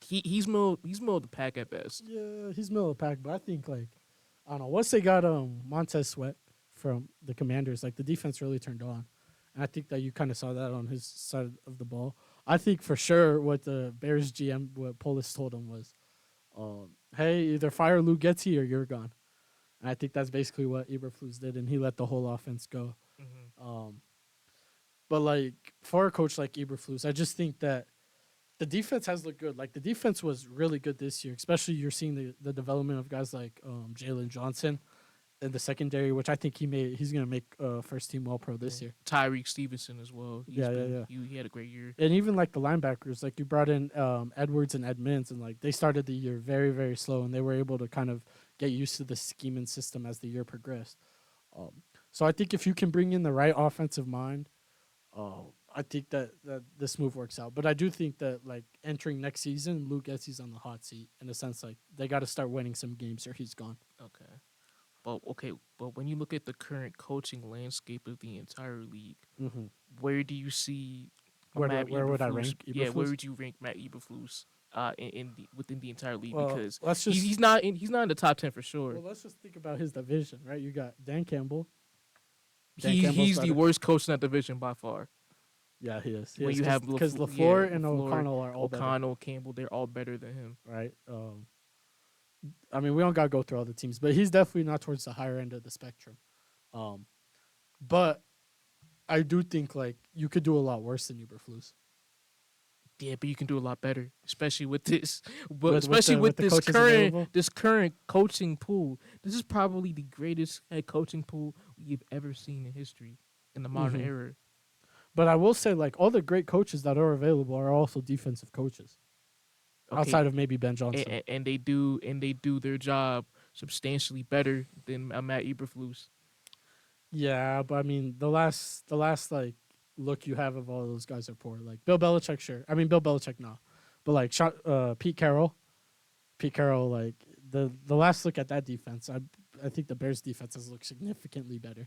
he's middle of the pack at best. yeah, he's middle of the pack, but I think like I don't know. Once they got Montez Sweat from the Commanders, like the defense really turned on. And I think that you kind of saw that on his side of the ball. I think for sure what the Bears GM, what Polis told him was, hey, either fire Lou Getzey or you're gone. And I think that's basically what Eberflus did, and he let the whole offense go. But like for a coach like Eberflus, I just think that the defense has looked good. Like the defense was really good this year, especially you're seeing the development of guys like Jalen Johnson in the secondary, which I think he's gonna make first team All Pro this year. Tyreek Stevenson as well. Yeah. He had a great year. And even like the linebackers, like you brought in Edwards and Edmonds, and like they started the year very very slow, and they were able to kind of get used to the scheme and system as the year progressed. So I think if you can bring in the right offensive mind, I think that this move works out. But I do think that like entering next season, Luke Getzey's on the hot seat in a sense. Like they got to start winning some games or he's gone. But when you look at the current coaching landscape of the entire league, Mm-hmm. where do you see Where would I rank Yeah, where Eberflus? would you rank Matt Eberflus within the entire league? Well, Because let's just he's not in the top 10 for sure. well, let's just think about his division, right? You got Dan Campbell, Dan Campbell's He's the better. worst coach in that division by far. Yeah, he is. He When is you have because yeah, Lafleur and LaFleur, O'Connell are all better, O'Connell, Campbell, they're all better than him. right? I mean, we don't gotta go through all the teams, but he's definitely not towards the higher end of the spectrum. Um, but I do think like you could do a lot worse than Eberflus Yeah, but you can do a lot better, especially with this, but with especially with the this coaches available. current coaching pool. This is probably the greatest head coaching pool we've ever seen in history in the modern Hmm. era. But I will say, like all the great coaches that are available are also defensive coaches, Okay, outside of maybe Ben Johnson. and they do their job substantially better than Matt Eberflus. Yeah, but I mean, the last like look you have of all those guys are poor. Like Bill Belichick, sure. I mean, Bill Belichick, no, but like Pete Carroll, like the last look at that defense, I think the Bears defense has looked significantly better.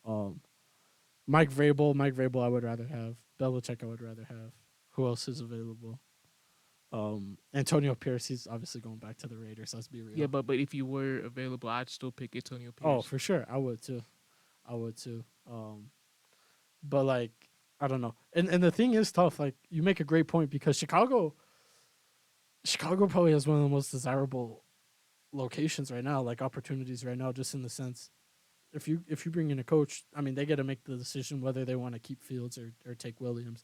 Um, Mike Vrabel, I would rather have. Belichick, I would rather have. Who else is available? Antonio Pierce, he's obviously going back to the Raiders. Let's be Yeah, real. but if you were available, I'd still pick Antonio Oh, Pierce. for sure, I would too. I would too. But like, I don't know. And the thing is tough. Like, you make a great point because Chicago probably has one of the most desirable locations right now, like opportunities right now, just in the sense if you bring in a coach, I mean, they get to make the decision whether they want to keep Fields or take Williams.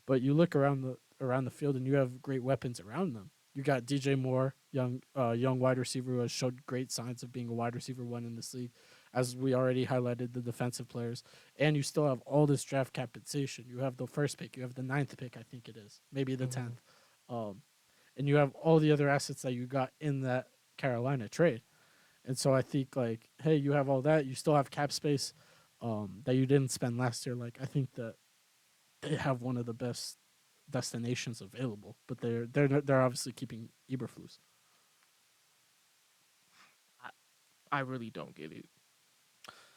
But you look around the field and you have great weapons around them. You got DJ Moore, young wide receiver who has showed great signs of being a wide receiver one in this league, as we already highlighted the defensive players, and you still have all this draft compensation. You have the first pick, you have the ninth pick, I think it is, maybe the Mhm. 10th, and you have all the other assets that you got in that Carolina trade. And so I think like, hey, you have all that. You still have cap space that you didn't spend last year. Like I think that they have one of the best destinations available, but they're obviously keeping Eberflus. I I really don't get it.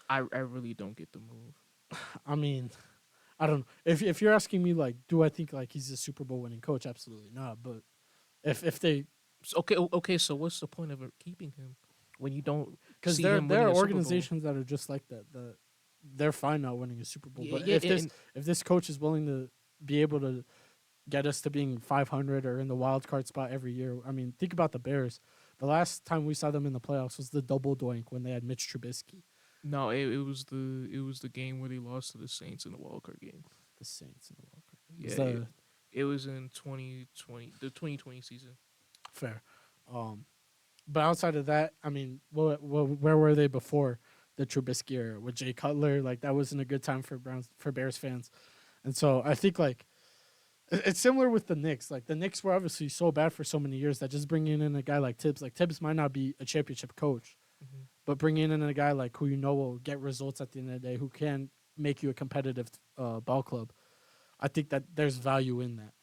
I really don't get the move. I mean, I don't know. If you're asking me like, do I think like he's a Super Bowl winning coach? Absolutely not. But if they Okay. So what's the point of keeping him when you don't because see him there winning are a Super Bowl? organizations that are just like that. They're fine not winning a Super Bowl. Yeah, But yeah, and if this coach is willing to be able to get us to being 500 or in the wild card spot every year. I mean, think about the Bears. The last time we saw them in the playoffs was the double doink when they had Mitch Trubisky. no, it was the game where they lost to the Saints in the wild card game. The Saints in the wild card. It Yeah, was the it was in 2020, the 2020 season. fair. Um, but outside of that, I mean, where were they before the Trubisky era with Jay Cutler? Like that wasn't a good time for Bears fans, and so I think like it's similar with the Knicks. Like the Knicks were obviously so bad for so many years that just bringing in a guy like Tibbs might not be a championship coach, Hmm. but bringing in a guy like who you know will get results at the end of the day, who can make you a competitive ball club, I think that there's value in that.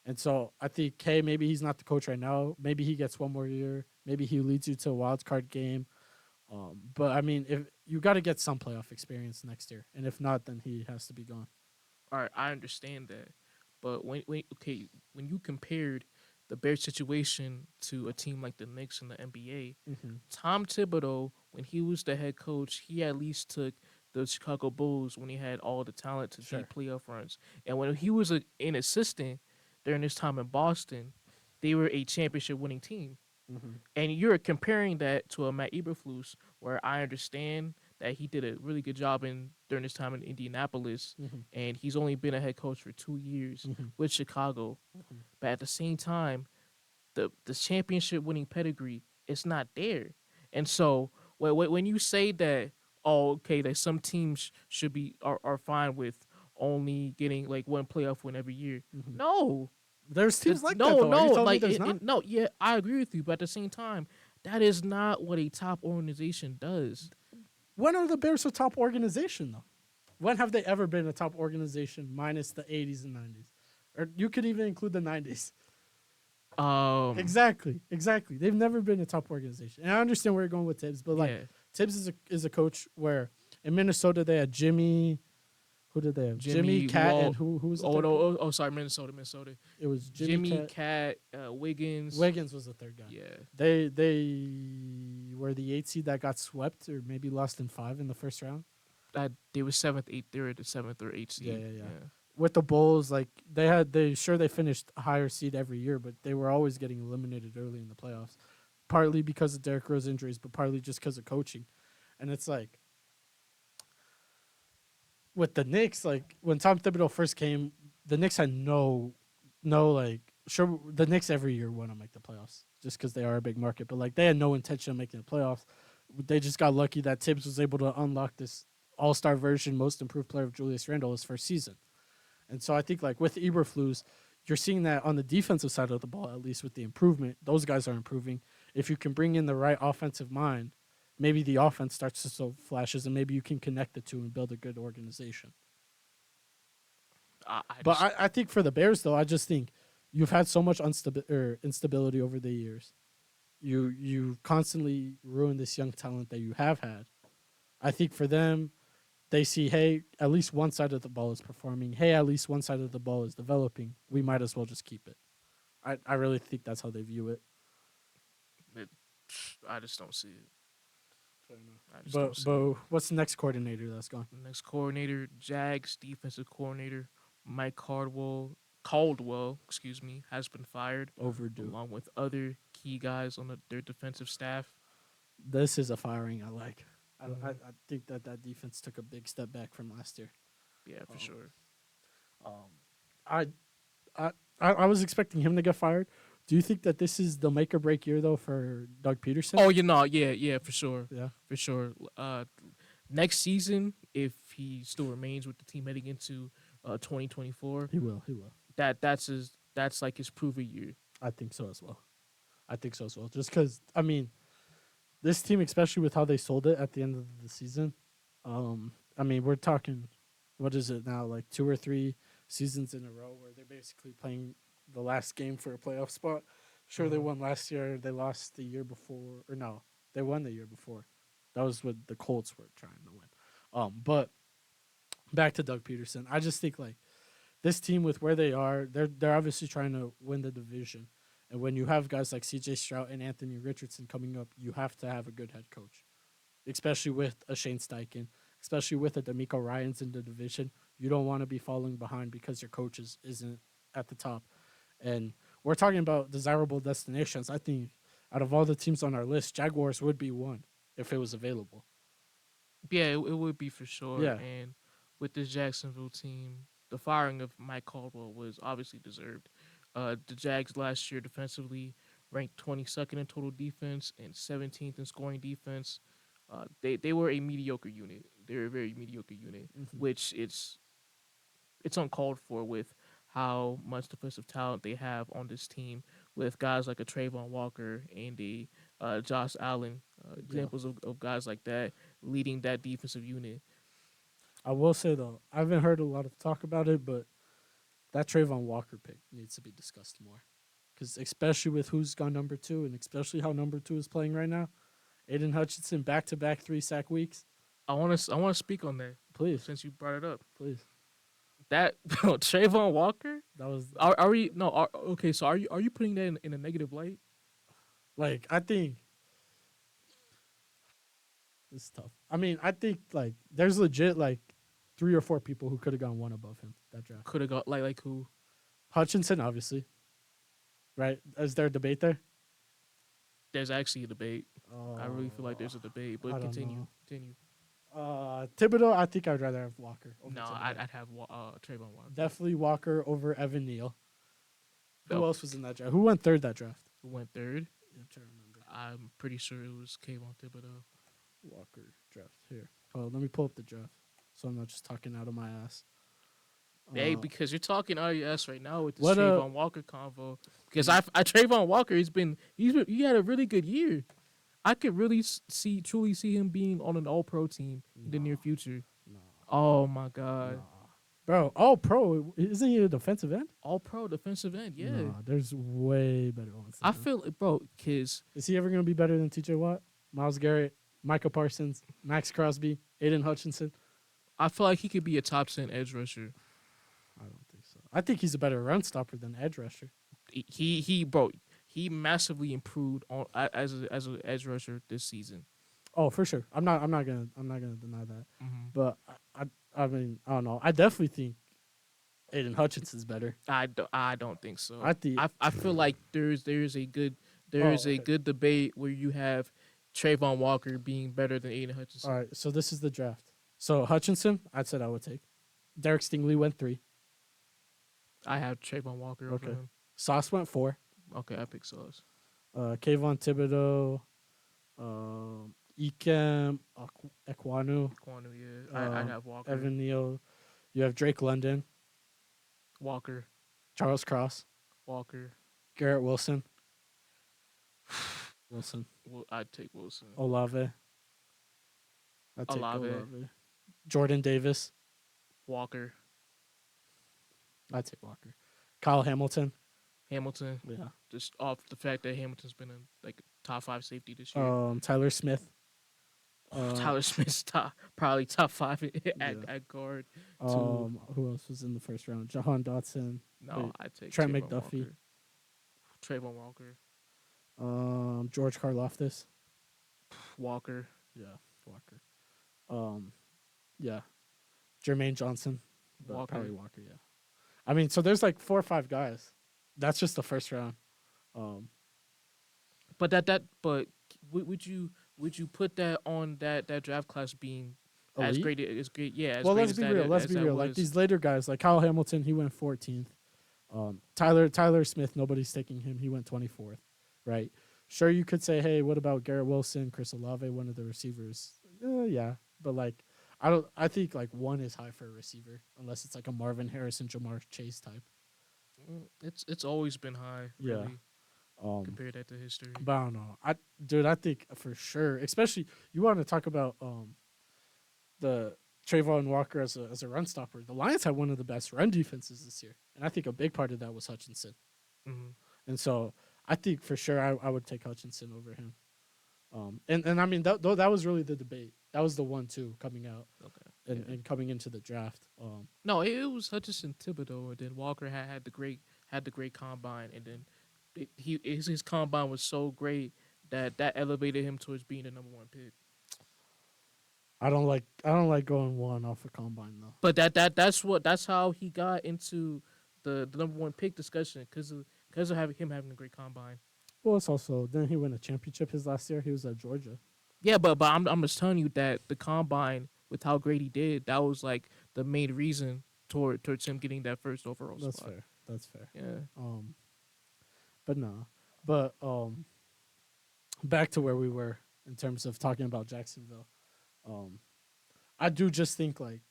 And so I think, hey, maybe he's not the coach right now. Maybe he gets one more year. Maybe he leads you to a wild card game. But I mean, if you got to get some playoff experience next year, and if not, then he has to be gone. All right, I understand that, but when you compared the Bears situation to a team like the Knicks in the NBA, Mm-hmm. Tom Thibodeau, when he was the head coach, he at least took the Chicago Bulls when he had all the talent to Sure. deep playoff runs, and when he was an assistant during his time in Boston, they were a championship winning team. Mm-hmm. And you're comparing that to a Matt Eberflus, where I understand that he did a really good job in during his time in Indianapolis, Mm-hmm. and he's only been a head coach for 2 years Mm-hmm. with Chicago. Mm-hmm. But at the same time, the championship winning pedigree is not there. And so when you say that, oh, okay, that some teams should be are fine with only getting like one playoff win every year. Mm-hmm. No, There's teams like that no, though. Are you no, telling me like there's not? no, yeah, I agree with you, but at the same time, that is not what a top organization does. When are the Bears a top organization though? When have they ever been a top organization minus the 80s and 90s? Or you could even include the 90s. Um, Exactly. They've never been a top organization. And I understand where you're going with Tibbs, but like yeah, Tibbs is a coach where in Minnesota they had Jimmy. Who did they have? Jimmy Cat Wall. and who was the Oh third no, guy? sorry, Minnesota. It was Jimmy Cat. Cat, Wiggins. Wiggins was the third guy. Yeah, They were the 8 seed that got swept or maybe lost in 5 in the first round. they were seventh, eighth. They were the seventh or eighth Yeah, seed. yeah, yeah. Yeah. With the Bulls, like they finished a higher seed every year, but they were always getting eliminated early in the playoffs. Partly because of Derrick Rose injuries, but partly just because of coaching. And it's like with the Knicks, like when Tom Thibodeau first came, the Knicks had no like sure the Knicks every year want to make the playoffs just because they are a big market, but like they had no intention of making the playoffs. They just got lucky that Tibbs was able to unlock this all-star version, most improved player of Julius Randle his first season. And so I think like with Eberflus, you're seeing that on the defensive side of the ball, at least with the improvement. Those guys are improving. If you can bring in the right offensive mind, maybe the offense starts to show flashes, and maybe you can connect the two and build a good organization. I But just I think for the Bears, though, I just think you've had so much instability over the years. You constantly ruin this young talent that you have had. I think for them, they see, hey, at least one side of the ball is performing. Hey, at least one side of the ball is developing. We might as well just keep it. I really think that's how they view it. it, I just don't see it. Fair enough. I just don't see it. But what's the next coordinator that's gone? Next coordinator, Jags defensive coordinator Mike Caldwell, excuse me, has been fired Overdue. along with other key guys on their defensive staff. This is a firing I like. Mhm. I think that defense took a big step back from last year. Yeah, for Um, sure. Um, I, I was expecting him to get fired. Do you think that this is the make or break year though for Doug Peterson? Oh, yeah, for sure, Yeah, for sure. Next season, if he still remains with the team heading into 2024, he will. He will. that's like his prove year. I think so as well. I think so as well. Just because I mean, this team, especially with how they sold it at the end of the season, I mean, we're talking, what is it now, like 2 or 3 seasons in a row where they're basically playing the last game for a playoff spot. Sure, they Mhm. won last year. They lost the year before, or no, they won the year before. That was what the Colts were trying to win. But back to Doug Peterson, I just think like this team with where they are, they're obviously trying to win the division. And when you have guys like C.J. Stroud and Anthony Richardson coming up, you have to have a good head coach, especially with a Shane Steichen, especially with a D'Amico Ryans in the division. You don't want to be falling behind because your coach isn't at the top. And we're talking about desirable destinations. I think out of all the teams on our list, Jaguars would be one if it was available. Yeah, it would be for sure. Yeah, And with this Jacksonville team, the firing of Mike Caldwell was obviously deserved. The Jags last year defensively ranked 22nd in total defense and 17th in scoring defense. They were a mediocre unit. They're a very mediocre unit, hmm which it's uncalled for with how much defensive talent they have on this team with guys like a Trayvon Walker and a Josh Allen, yeah. examples of guys like that leading that defensive unit. I will say though, I haven't heard a lot of talk about it, but that Trayvon Walker pick needs to be discussed more. Because especially with who's gone number 2, and especially how number 2 is playing right now, Aiden Hutchinson back-to-back 3-sack weeks. I want to speak on that Please, since you brought it up. please. That Trayvon Walker. That was Are we no? Okay, so are you putting that in a negative light? like I think it's tough. I mean, I think like there's legit like 3 or 4 people who could have gone one above him that draft. Could have got like who? Hutchinson, obviously, right? Is there a debate there? There's actually a debate. I really feel like Oh, there's a debate, I but don't continue, know. continue. Thibodeau, I think I'd rather have Walker over No, Thibodeau. I'd have Trayvon Walker. Definitely Walker over Evan Neal. Who No, else was in that draft? Who went third that draft? who went third? Yeah, I'm trying to remember. I'm pretty sure it was Kayvon Thibodeau. Walker draft here. Oh, let me pull up the draft so I'm not just talking out of my ass. Hey, because you're talking RES right now with this What Trayvon Walker convo. Because I Trayvon Walker, he had a really good year. I could really truly see him being on an All Pro team in the near future. no, Oh my God, no. Bro, all pro, isn't he a defensive end? All Pro defensive end, yeah. No, there's way better ones. Than I him. feel it, bro. Cause Is he ever going to be better than TJ Watt, Myles Garrett, Micah Parsons, Max Crosby, Aiden Hutchinson? I feel like he could be a top 10 edge rusher. I don't think so. I think he's a better run stopper than edge rusher. He massively improved on as an edge rusher this season. Oh, for sure. I'm not gonna deny that. Hmm. But I mean, I don't know. I definitely think Aiden Hutchinson's better. I don't think so. I think. I feel like there's a good Oh, there's a okay. good debate where you have Trayvon Walker being better than Aiden All Hutchinson. right. So this is the draft. So Hutchinson, I said I would take. Derek Stingley went 3. I have Trayvon Walker over Okay. him. Sauce went 4. Okay, I pick Sauce. Kayvon Thibodeau, Ikem Ekwanu, Kwanu, yeah. I'd um, have Walker. Evan Neal. You have Drake London, Walker. Charles Cross, Walker. Garrett Wilson, Wilson, I'd take Wilson. Olave. I'd take Olave. Olave. Jordan Davis. Walker. I'd take Walker. Kyle Hamilton. Hamilton. Yeah. Just off the fact that Hamilton's been in like top 5 safety this year. Tyler Smith. Tyler Smith's probably top 5 Yeah. at guard. Who else was in the first round? Jahan Dotson. No, Wait, I'd take Trent Trayvon McDuffie. Walker. Trayvon Walker. George Karlaftis. Walker. Yeah, Walker. Yeah, Jermaine Johnson. But Walker. Probably Walker. Yeah. I mean, so there's like 4 or 5 guys. That's just the first round. But would you put that on that draft class being as Elite? great as great? Yeah. As Well, great let's as be that- real. Let's as be that real. Like was. these later guys, like Kyle Hamilton, he went 14th. Tyler Smith, nobody's taking him. He went 24th. Right. Sure, you could say, hey, what about Garrett Wilson, Chris Olave, one of the receivers? Yeah, but like, I think like 1 is high for a receiver, unless it's like a Marvin Harrison, Jamar Chase type. It's always been high. Yeah. Really, compare that to history. But I don't know. I think for sure, especially you want to talk about the Trayvon Walker as a run stopper. The Lions had one of the best run defenses this year, and I think a big part of that was Hutchinson. Hmm. And so I think for sure I would take Hutchinson over him. And I mean that was really the debate. That was the 1-2 coming out Okay. and coming into the draft. No, it was Hutchinson Thibodeau, and then Walker had the great combine, and then his combine was so great that elevated him towards being the number 1 pick. I don't like going 1 off a combine though. But that's how he got into the number 1 pick discussion because of him having a great combine. Well, it's also didn't he win a championship his last year? He was at Georgia. Yeah, but I'm just telling you that the combine with how great he did, that was like the main reason towards him getting that first overall That's spot. fair. That's fair. Yeah. But no. But back to where we were in terms of talking about Jacksonville. I do just think like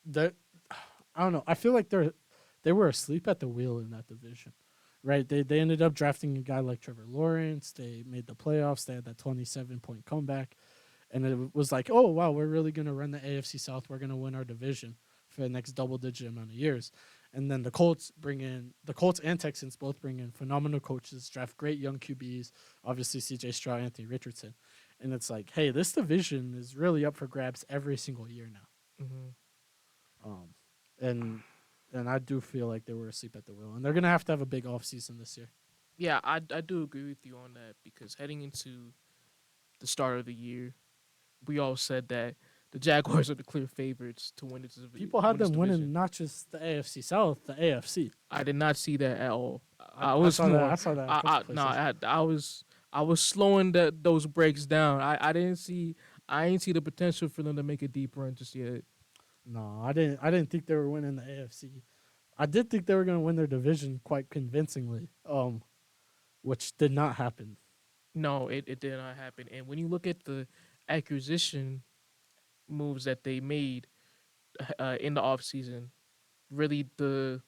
that. I don't know. I feel like they were asleep at the wheel in that division, right? They ended up drafting a guy like Trevor Lawrence. They made the playoffs. They had that 27-point comeback, and it was like, oh wow, we're really gonna run the AFC South. We're gonna win our division for the next double-digit amount of years. And then the Colts and Texans both bring in phenomenal coaches, draft great young QBs, obviously C.J. Stroud, Anthony Richardson. And it's like, hey, this division is really up for grabs every single year now. Hmm. And I do feel like they were asleep at the wheel. And they're going to have a big offseason this year. Yeah, I do agree with you on that because heading into the start of the year, we all said that the Jaguars are the clear favorites to win this division. People had them winning not just the AFC South, the AFC. I did not see that at all. I saw that. I was slowing those breaks down. I didn't see the potential for them to make a deep run just yet. No, I didn't think they were winning the AFC. I did think they were going to win their division quite convincingly, which did not happen. No, it did not happen. And when you look at the acquisition moves that they made in the offseason, really the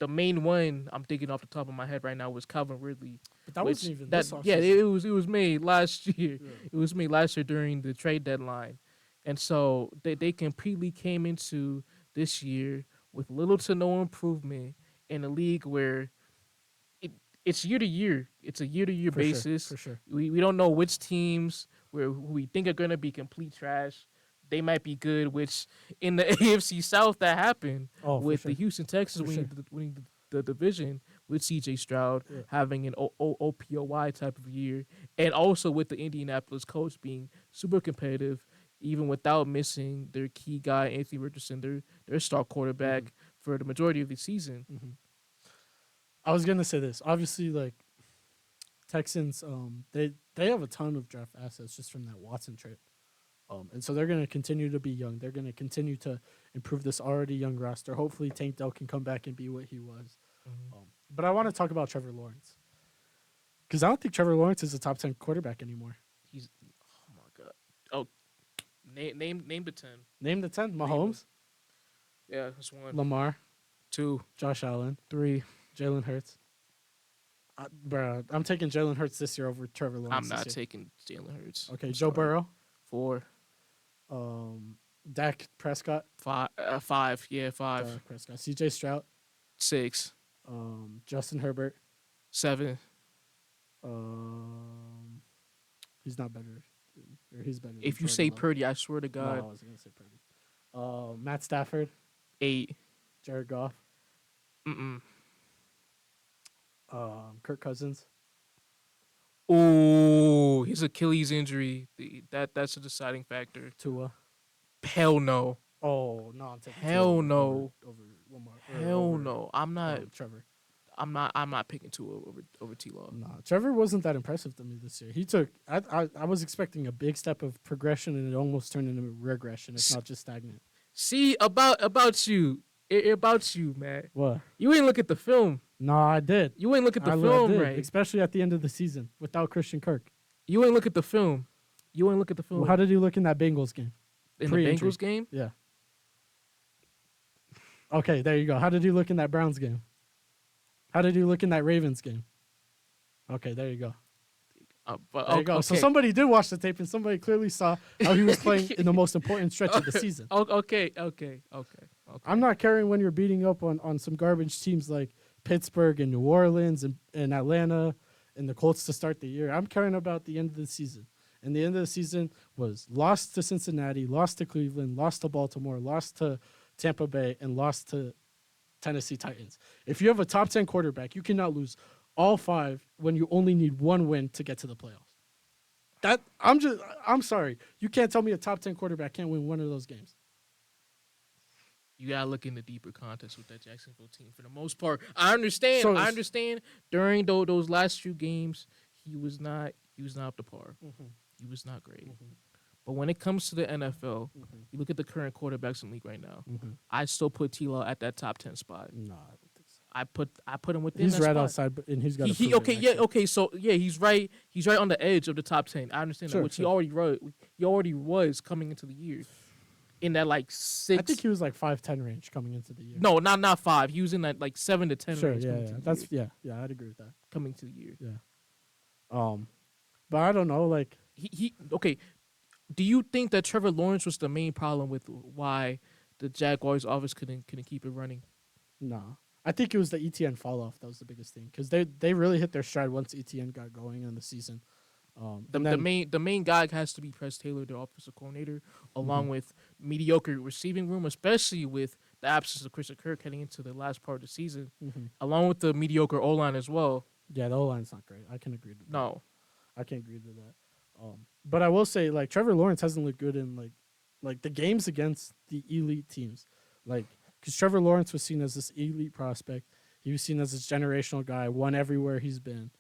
main one I'm thinking off the top of my head right now was Calvin Ridley. But that wasn't even this offseason. Yeah, it was made last year. Yeah. It was made last year during the trade deadline. And so they completely came into this year with little to no improvement in a league where it's year to year. It's a year to year basis. For sure. We don't know which teams who we think are going to be complete trash. They might be good, which in the AFC South that happened with the Houston Texans winning the division. with CJ Stroud Yeah. having an OPOY type of year, and also with the Indianapolis Colts being super competitive, even without missing their key guy Anthony Richardson, their star quarterback for the majority of the season. Mm-hmm. I was gonna say this. Obviously, like Texans, they have a ton of draft assets just from that Watson trade. And so they're going to continue to be young. They're going to continue to improve this already young roster. Hopefully, Tank Dell can come back and be what he was. But I want to talk about Trevor Lawrence because I don't think Trevor Lawrence is a top 10 quarterback anymore. He's, oh my god. Oh, name the 10. Name the 10. Mahomes. Yeah, that's 1. Lamar. 2. Josh Allen. 3. Jalen Hurts. Bro, I'm taking Jalen Hurts this year over Trevor Lawrence. I'm not taking Jalen Hurts. Okay, Joe Burrow. 4. Dak Prescott. 5. Yeah, 5. Dak Prescott. CJ Stroud. 6. Justin Herbert. 7. He's not better. Or he's better. If you say Purdy, I swear to God. No, I was gonna say Purdy. Matt Stafford. 8. Jared Goff. Kirk Cousins. Oh, his Achilles injury. That's a deciding factor. Tua. Hell no. Oh no, I'm taking Hell Tua no. Over Lamar. Hell no. I'm not. Trevor. I'm not picking Tua over T-Law. Nah, Trevor wasn't that impressive to me this year. He took. I was expecting a big step of progression, and it almost turned into regression. It's not just stagnant. See about you. About you, man. What? You ain't look at the film. No, I did. You ain't look at the film, did, right? Especially at the end of the season without Christian Kirk. You ain't look at the film. Well, how did he look in that Bengals game? In the Bengals game? Yeah. Okay, there you go. How did he look in that Browns game? How did he look in that Ravens game? Okay, there you go. There you go. Okay. So somebody did watch the tape, and somebody clearly saw how he was playing in the most important stretch of the season. Okay. I'm not caring when you're beating up on some garbage teams like Pittsburgh and New Orleans and Atlanta and the Colts to start the year. I'm caring about the end of the season. And the end of the season was lost to Cincinnati, lost to Cleveland, lost to Baltimore, lost to Tampa Bay, and lost to Tennessee Titans. If you have a top 10 quarterback, you cannot lose all 5 when you only need 1 win to get to the playoffs. I'm sorry. You can't tell me a top 10 quarterback can't win one of those games. You gotta look in the deeper context with that Jacksonville team. For the most part, I understand. During those last few games, he was not up to par. Mm-hmm. He was not great. Mm-hmm. But when it comes to the NFL, you look at the current quarterbacks in the league right now. Mm-hmm. I still put T-Law at that top 10 spot. No, I don't think so. I put him within. He's that right spot. outside, and he's got. So he's right. He's right on the edge of the top 10. I understand that, which he already wrote. He already was coming into the year. In that 6, I think he was 5'10" range coming into the year. No, not 5. He was in that 7 to 10 range. Yeah, I'd agree with that. Coming to the year. Yeah. But I don't know. He okay. Do you think that Trevor Lawrence was the main problem with why the Jaguars' offense couldn't keep it running? No, I think it was the ETN fall off that was the biggest thing because they really hit their stride once ETN got going in the season. The main guy has to be Press Taylor, the offensive coordinator, along with mediocre receiving room, especially with the absence of Christian Kirk heading into the last part of the season, along with the mediocre O-line as well. Yeah, the O-line's not great. I can agree to that. No. I can't agree to that. But I will say, Trevor Lawrence hasn't looked good in, the games against the elite teams. Because Trevor Lawrence was seen as this elite prospect. He was seen as this generational guy, won everywhere he's been.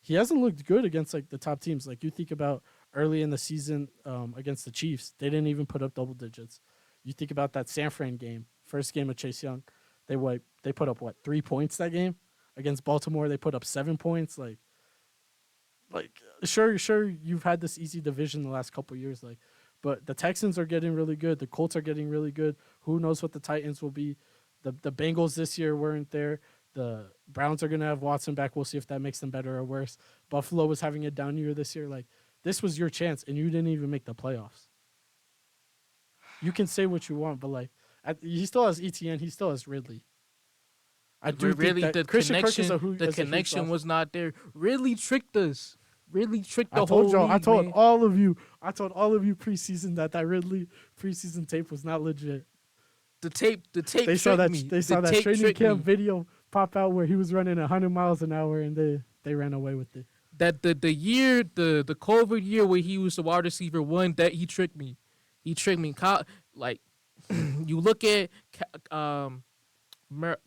He hasn't looked good against, the top teams. You think about early in the season against the Chiefs. They didn't even put up double digits. You think about that San Fran game, first game of Chase Young. They put up, 3 points that game? Against Baltimore, they put up 7 points. Sure, you've had this easy division the last couple of years, but the Texans are getting really good. The Colts are getting really good. Who knows what the Titans will be? The Bengals this year weren't there. The Browns are gonna have Watson back. We'll see if that makes them better or worse. Buffalo was having a down year this year. This was your chance, and you didn't even make the playoffs. You can say what you want, but he still has ETN. He still has Ridley. I do really think that the Christian connection, Kirk is the connection was not there. Really tricked us. Really tricked the whole league, I told man. all of you preseason that Ridley preseason tape was not legit. The tape. They saw that. Me. They saw the that training camp me. video pop out where he was running 100 miles an hour and they ran away with it. That the COVID year where he was the wide receiver one, that he tricked me. He tricked me. Like you look at Mer-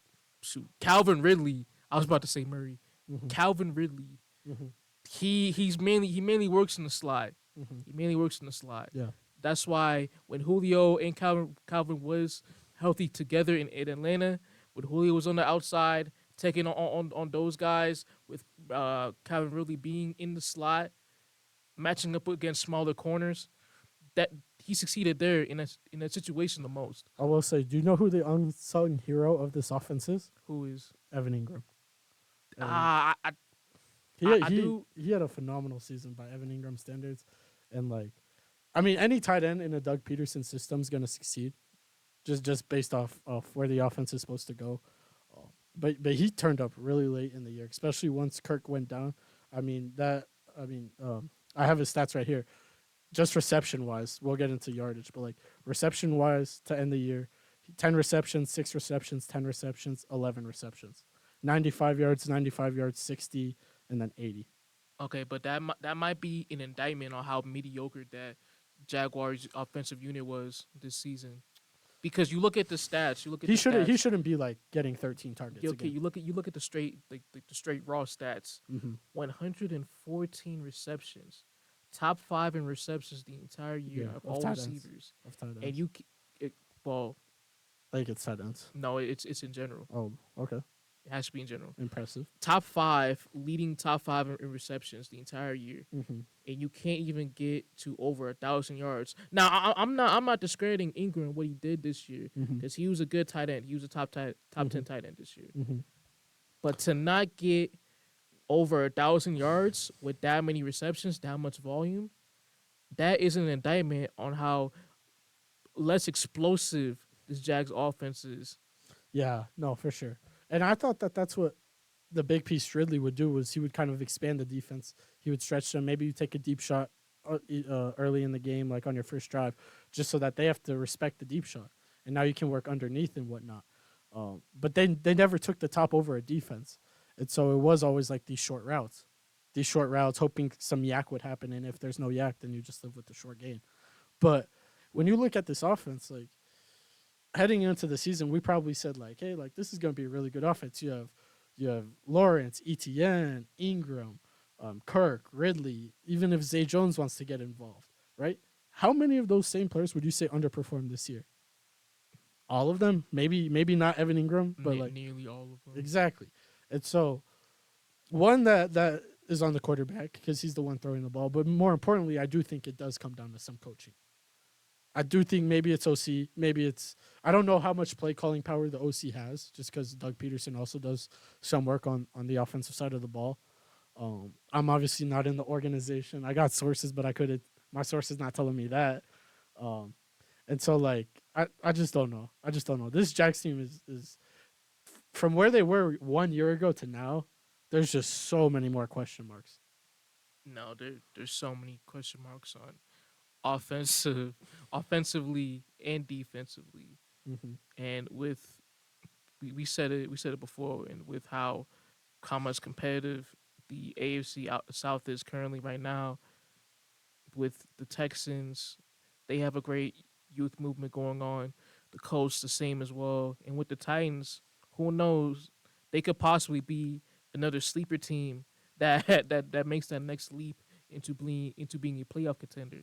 Calvin Ridley. I was about to say Murray. Mm-hmm. Calvin Ridley. Mm-hmm. He mainly works in the slide. Mm-hmm. He mainly works in the slide. Yeah. That's why when Julio and Calvin was healthy together in Atlanta, when Julio was on the outside taking on those guys, with Calvin Ridley being in the slot, matching up against smaller corners, that he succeeded there in that situation the most. I will say, do you know who the unsung hero of this offense is? Who is Evan Ingram. I He do. he had a phenomenal season by Evan Ingram standards, and like, I mean, any tight end in a Doug Peterson system is gonna succeed, just based off where the offense is supposed to go. But he turned up really late in the year, especially once Kirk went down. I mean I have his stats right here. Just reception wise, we'll get into yardage, but like reception wise to end the year, 10 receptions, 6 receptions, 10 receptions, 11 receptions, 95 yards, 60, and then 80. Okay, but that might be an indictment on how mediocre that Jaguars offensive unit was this season. Because you look at the stats, He shouldn't be like getting 13 targets. okay, again. you look at the straight the straight raw stats. Mm-hmm. 114 receptions, top 5 in receptions the entire year Yeah, of of all tight ends. receivers. Of tight ends. And well, Like it's tight ends. no, it's in general. Oh, okay. It has to be in general. Impressive. Top 5, leading top 5 in receptions the entire year. Mm-hmm. And you can't even get to over 1,000 yards. Now, I'm not discrediting Ingram what he did this year, Mm-hmm. because he was a good tight end. He was a top 10 Mhm. tight end this year. Mm-hmm. But to not get over 1,000 yards with that many receptions, that much volume, that is an indictment on how less explosive this Jags offense is. Yeah, no, for sure. And I thought that's what the big piece Ridley would do, was he would kind of expand the defense. He would stretch them. Maybe you take a deep shot early in the game, like on your first drive, just so that they have to respect the deep shot. And now you can work underneath and whatnot. But they never took the top over a defense. And so it was always like these short routes, hoping some yak would happen. And if there's no yak, then you just live with the short gain. But when you look at this offense, like heading into the season, we probably said like, hey, like this is going to be a really good offense. You have Lawrence, Etienne, Ingram, Kirk, Ridley, even if Zay Jones wants to get involved, right? How many of those same players would you say underperformed this year? All of them? Maybe not Evan Ingram, but like nearly all of them. exactly. And so one that is on the quarterback, because he's the one throwing the ball. But more importantly, I do think it does come down to some coaching. I do think maybe it's OC. Maybe it's, I don't know how much play calling power the OC has, just because Doug Peterson also does some work on the offensive side of the ball. I'm obviously not in the organization. I got sources, but my source is not telling me that. And so like, I just don't know. This Jags team is from where they were 1 year ago to now, there's just so many more question marks. No, there's so many question marks on offensively and defensively. Mm-hmm. And with we said it before, and with how much competitive the AFC South is currently right now, with the Texans, they have a great youth movement going on. The Colts the same as well, and with the Titans, who knows, they could possibly be another sleeper team that makes that next leap into being a playoff contender.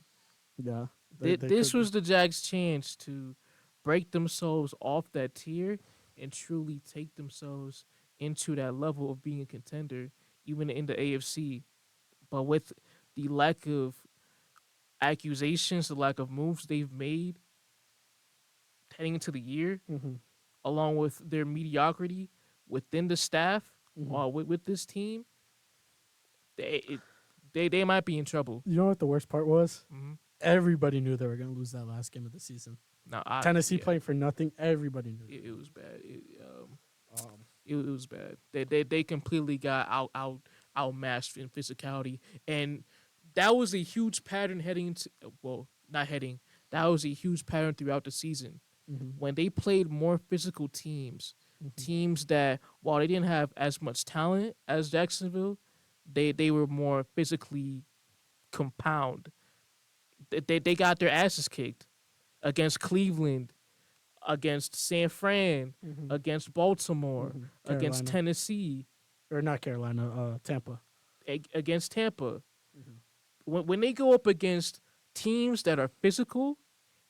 Yeah. This was the Jags' chance to break themselves off that tier and truly take themselves into that level of being a contender, even in the AFC. But with the lack of accusations, the lack of moves they've made heading into the year, Mm-hmm. along with their mediocrity within the staff, Mm-hmm. with this team, they might be in trouble. You know what the worst part was? Mm-hmm. Everybody knew they were going to lose that last game of the season. Now, Tennessee playing for nothing. Everybody knew. It was bad. Um, It was bad. They completely got outmatched in physicality, and that was a huge pattern heading into, well, not heading. That was a huge pattern throughout the season. mm-hmm. When they played more physical teams, Hmm. Teams that, while they didn't have as much talent as Jacksonville, they were more physically compound. They got their asses kicked against Cleveland, against San Fran, Hmm. against Baltimore, Hmm. against Carolina, Tennessee, or not Carolina, Tampa. against Tampa. Hmm. When they go up against teams that are physical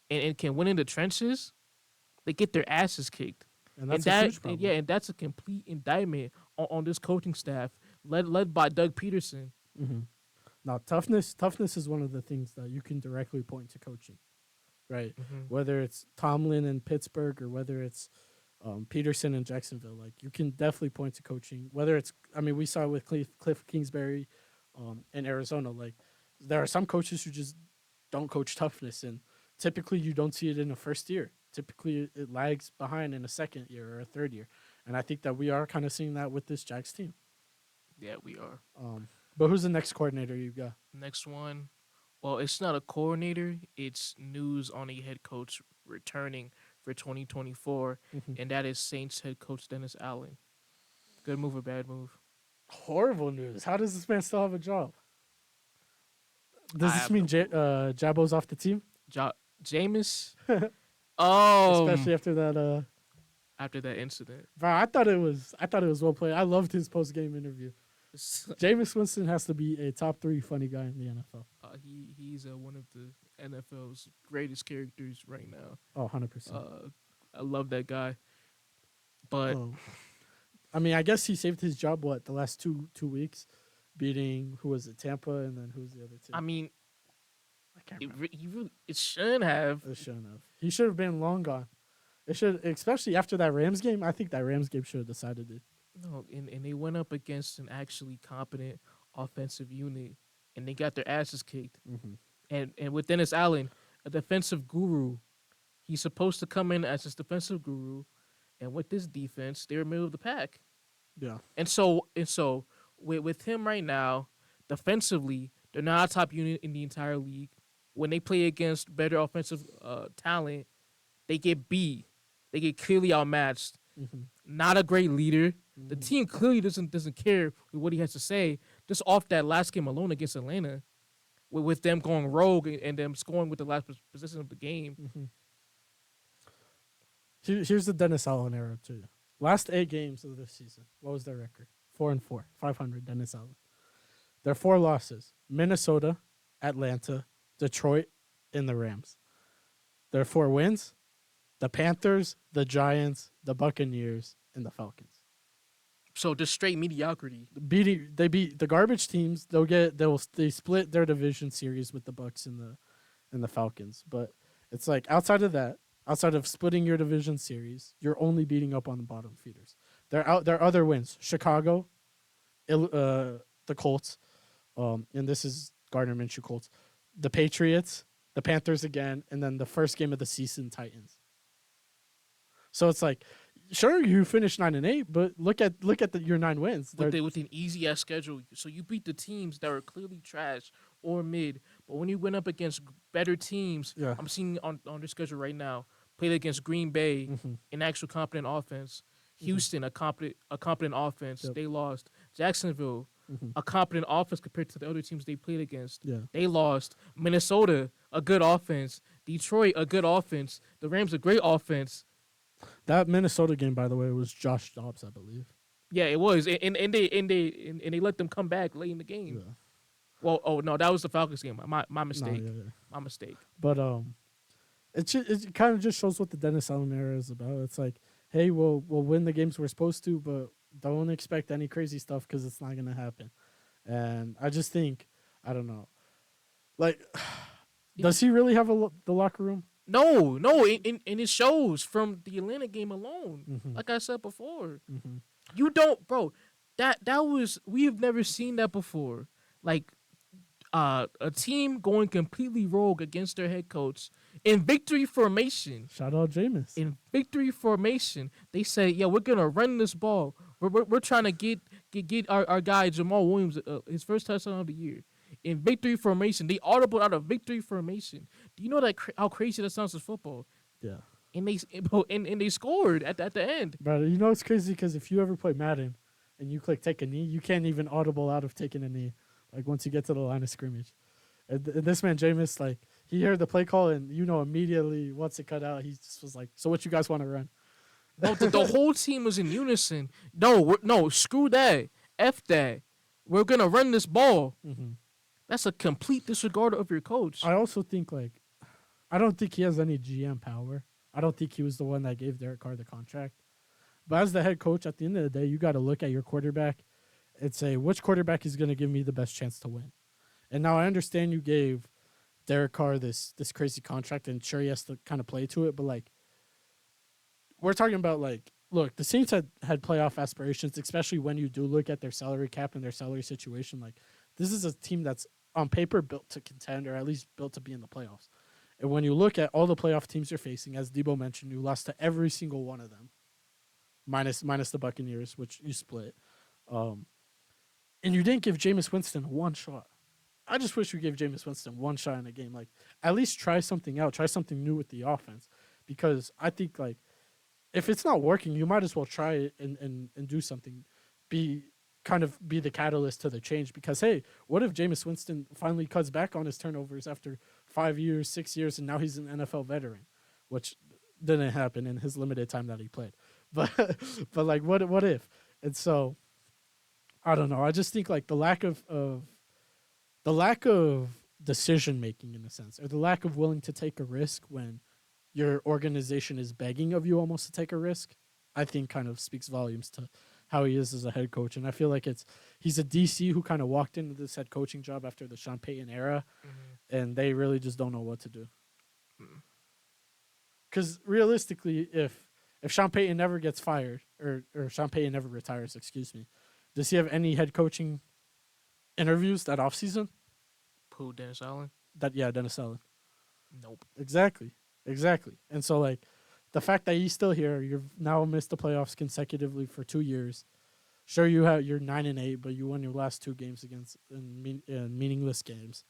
and can win in the trenches, they get their asses kicked. And And that's a huge yeah, problem. and that's a complete indictment on this coaching staff led by Doug Peterson. Hmm. Now, toughness is one of the things that you can directly point to coaching, right? Hmm. Whether it's Tomlin in Pittsburgh or whether it's Peterson in Jacksonville, like you can definitely point to coaching. Whether it's, I mean, we saw it with Cliff Kingsbury in Arizona. Like there are some coaches who just don't coach toughness, and typically you don't see it in the first year. Typically, it lags behind in a second year or a third year, and I think that we are kind of seeing that with this Jags team. Yeah, we are. But who's the next coordinator you got? Next one. Well, it's not a coordinator. It's news on a head coach returning for 2024, Hmm. and that is Saints head coach Dennis Allen. Good move or bad move? Horrible news. How does this man still have a job? Does I this have mean no clue. Jabo's off the team? Jameis. Um, Especially after that. after that incident, Bro, I thought it was well played. I loved his post game interview. Jameis Winston has to be a top 3 funny guy in the NFL. he's one of the NFL's greatest characters right now. Oh, 100%. I love that guy. But Oh. I mean, I guess he saved his job, what, the last 2 weeks? Beating, who was it, Tampa, and then who's the other two? I mean, I can't remember. it shouldn't have. It shouldn't have. He should have been long gone. It should, especially after that Rams game. I think that Rams game should have decided it. No, and they went up against an actually competent offensive unit, and they got their asses kicked. Mm-hmm. And with Dennis Allen, a defensive guru, he's supposed to come in as this defensive guru, and with this defense, they're middle of the pack. Yeah. And so with him right now, defensively, they're not a top unit in the entire league. When they play against better offensive talent, they get beat. They get clearly outmatched. Mm-hmm. Not a great leader. The Mm-hmm. team clearly doesn't care what he has to say. Just off that last game alone against Atlanta, with them going rogue and them scoring with the last possession of the game. Mm-hmm. Here's the Dennis Allen era to you. Last 8 games of this season, what was their record? 4-4, 500. Dennis Allen. Their 4 losses: Minnesota, Atlanta, Detroit, and the Rams. Their 4 wins: the Panthers, the Giants, the Buccaneers, and the Falcons. So just straight mediocrity. They beat the garbage teams. They split their division series with the Bucks and the Falcons. But it's like outside of that, outside of splitting your division series, you're only beating up on the bottom feeders. Their other wins: Chicago, the Colts, and this is Gardner Minshew Colts, the Patriots, the Panthers again, and then the first game of the season, Titans. So it's like, sure, you finished 9-8, but look at your 9 wins. With an easy ass schedule. So you beat the teams that were clearly trash or mid. But when you went up against better teams, Yeah. I'm seeing on their schedule right now, played against Green Bay, Mm-hmm. an actual competent offense. Houston, a competent offense. Yep. They lost. Jacksonville, Mm-hmm. a competent offense compared to the other teams they played against. Yeah. They lost. Minnesota, a good offense. Detroit, a good offense. The Rams, a great offense. That Minnesota game, by the way, was Josh Dobbs, I believe. Yeah, it was, and they let them come back late in the game. Yeah. Well, oh no, that was the Falcons game. My No, mistake. yeah. My mistake. But it kind of just shows what the Dennis Allen era is about. It's like, hey, we'll win the games we're supposed to, but don't expect any crazy stuff because it's not gonna happen. And I just think, I don't know, like, does he really have the locker room? No, and it shows from the Atlanta game alone. Mm-hmm. Like I said before, Mm-hmm. you don't, bro. That was we have never seen that before. Like, a team going completely rogue against their head coach in victory formation. Shout out Jameis. In victory formation, they say, "Yeah, we're gonna run this ball. We're trying to get our guy Jamal Williams his first touchdown of the year." In victory formation, they audible out of victory formation. Do you know how crazy that sounds as football? Yeah. and they bro, and they scored at the end. But you know it's crazy because if you ever play Madden and you click take a knee, you can't even audible out of taking a knee. Like once you get to the line of scrimmage, and this man Jameis, like he heard the play call and immediately once it cut out, he just was like, "So what you guys want to run?" No, the whole team was in unison. No, screw that, f that. We're gonna run this ball. Mm-hmm. That's a complete disregard of your coach. I also think I don't think he has any GM power. I don't think he was the one that gave Derek Carr the contract. But as the head coach, at the end of the day, you got to look at your quarterback and say, which quarterback is going to give me the best chance to win? And now I understand you gave Derek Carr this crazy contract, and sure, he has to kind of play to it. But, like, we're talking about, like, look, the Saints had playoff aspirations, especially when you do look at their salary cap and their salary situation. Like, this is a team that's on paper built to contend or at least built to be in the playoffs. And when you look at all the playoff teams you're facing, as Dibo mentioned, you lost to every single one of them, minus the Buccaneers, which you split. And you didn't give Jameis Winston one shot. I just wish you gave Jameis Winston one shot in a game. Like, at least try something out. Try something new with the offense. Because I think, like, if it's not working, you might as well try it and do something. Be the catalyst to the change. Because, hey, what if Jameis Winston finally cuts back on his turnovers after 5 years, 6 years, and now he's an NFL veteran, which didn't happen in his limited time that he played. But like, what if? And so, I don't know. I just think, like, the lack of decision making, in a sense, or the lack of willing to take a risk when your organization is begging of you almost to take a risk, I think kind of speaks volumes to how he is as a head coach. And I feel like he's a DC who kind of walked into this head coaching job after the Sean Payton era, and they really just don't know what to do. Because realistically, if Sean Payton never gets fired, or Sean Payton never retires, excuse me, does he have any head coaching interviews that offseason? Who, Dennis Allen? Dennis Allen. Nope. Exactly. And so, like, the fact that he's still here, you've now missed the playoffs consecutively for 2 years. Sure, you're 9-8, but you won your last 2 games against in meaningless games.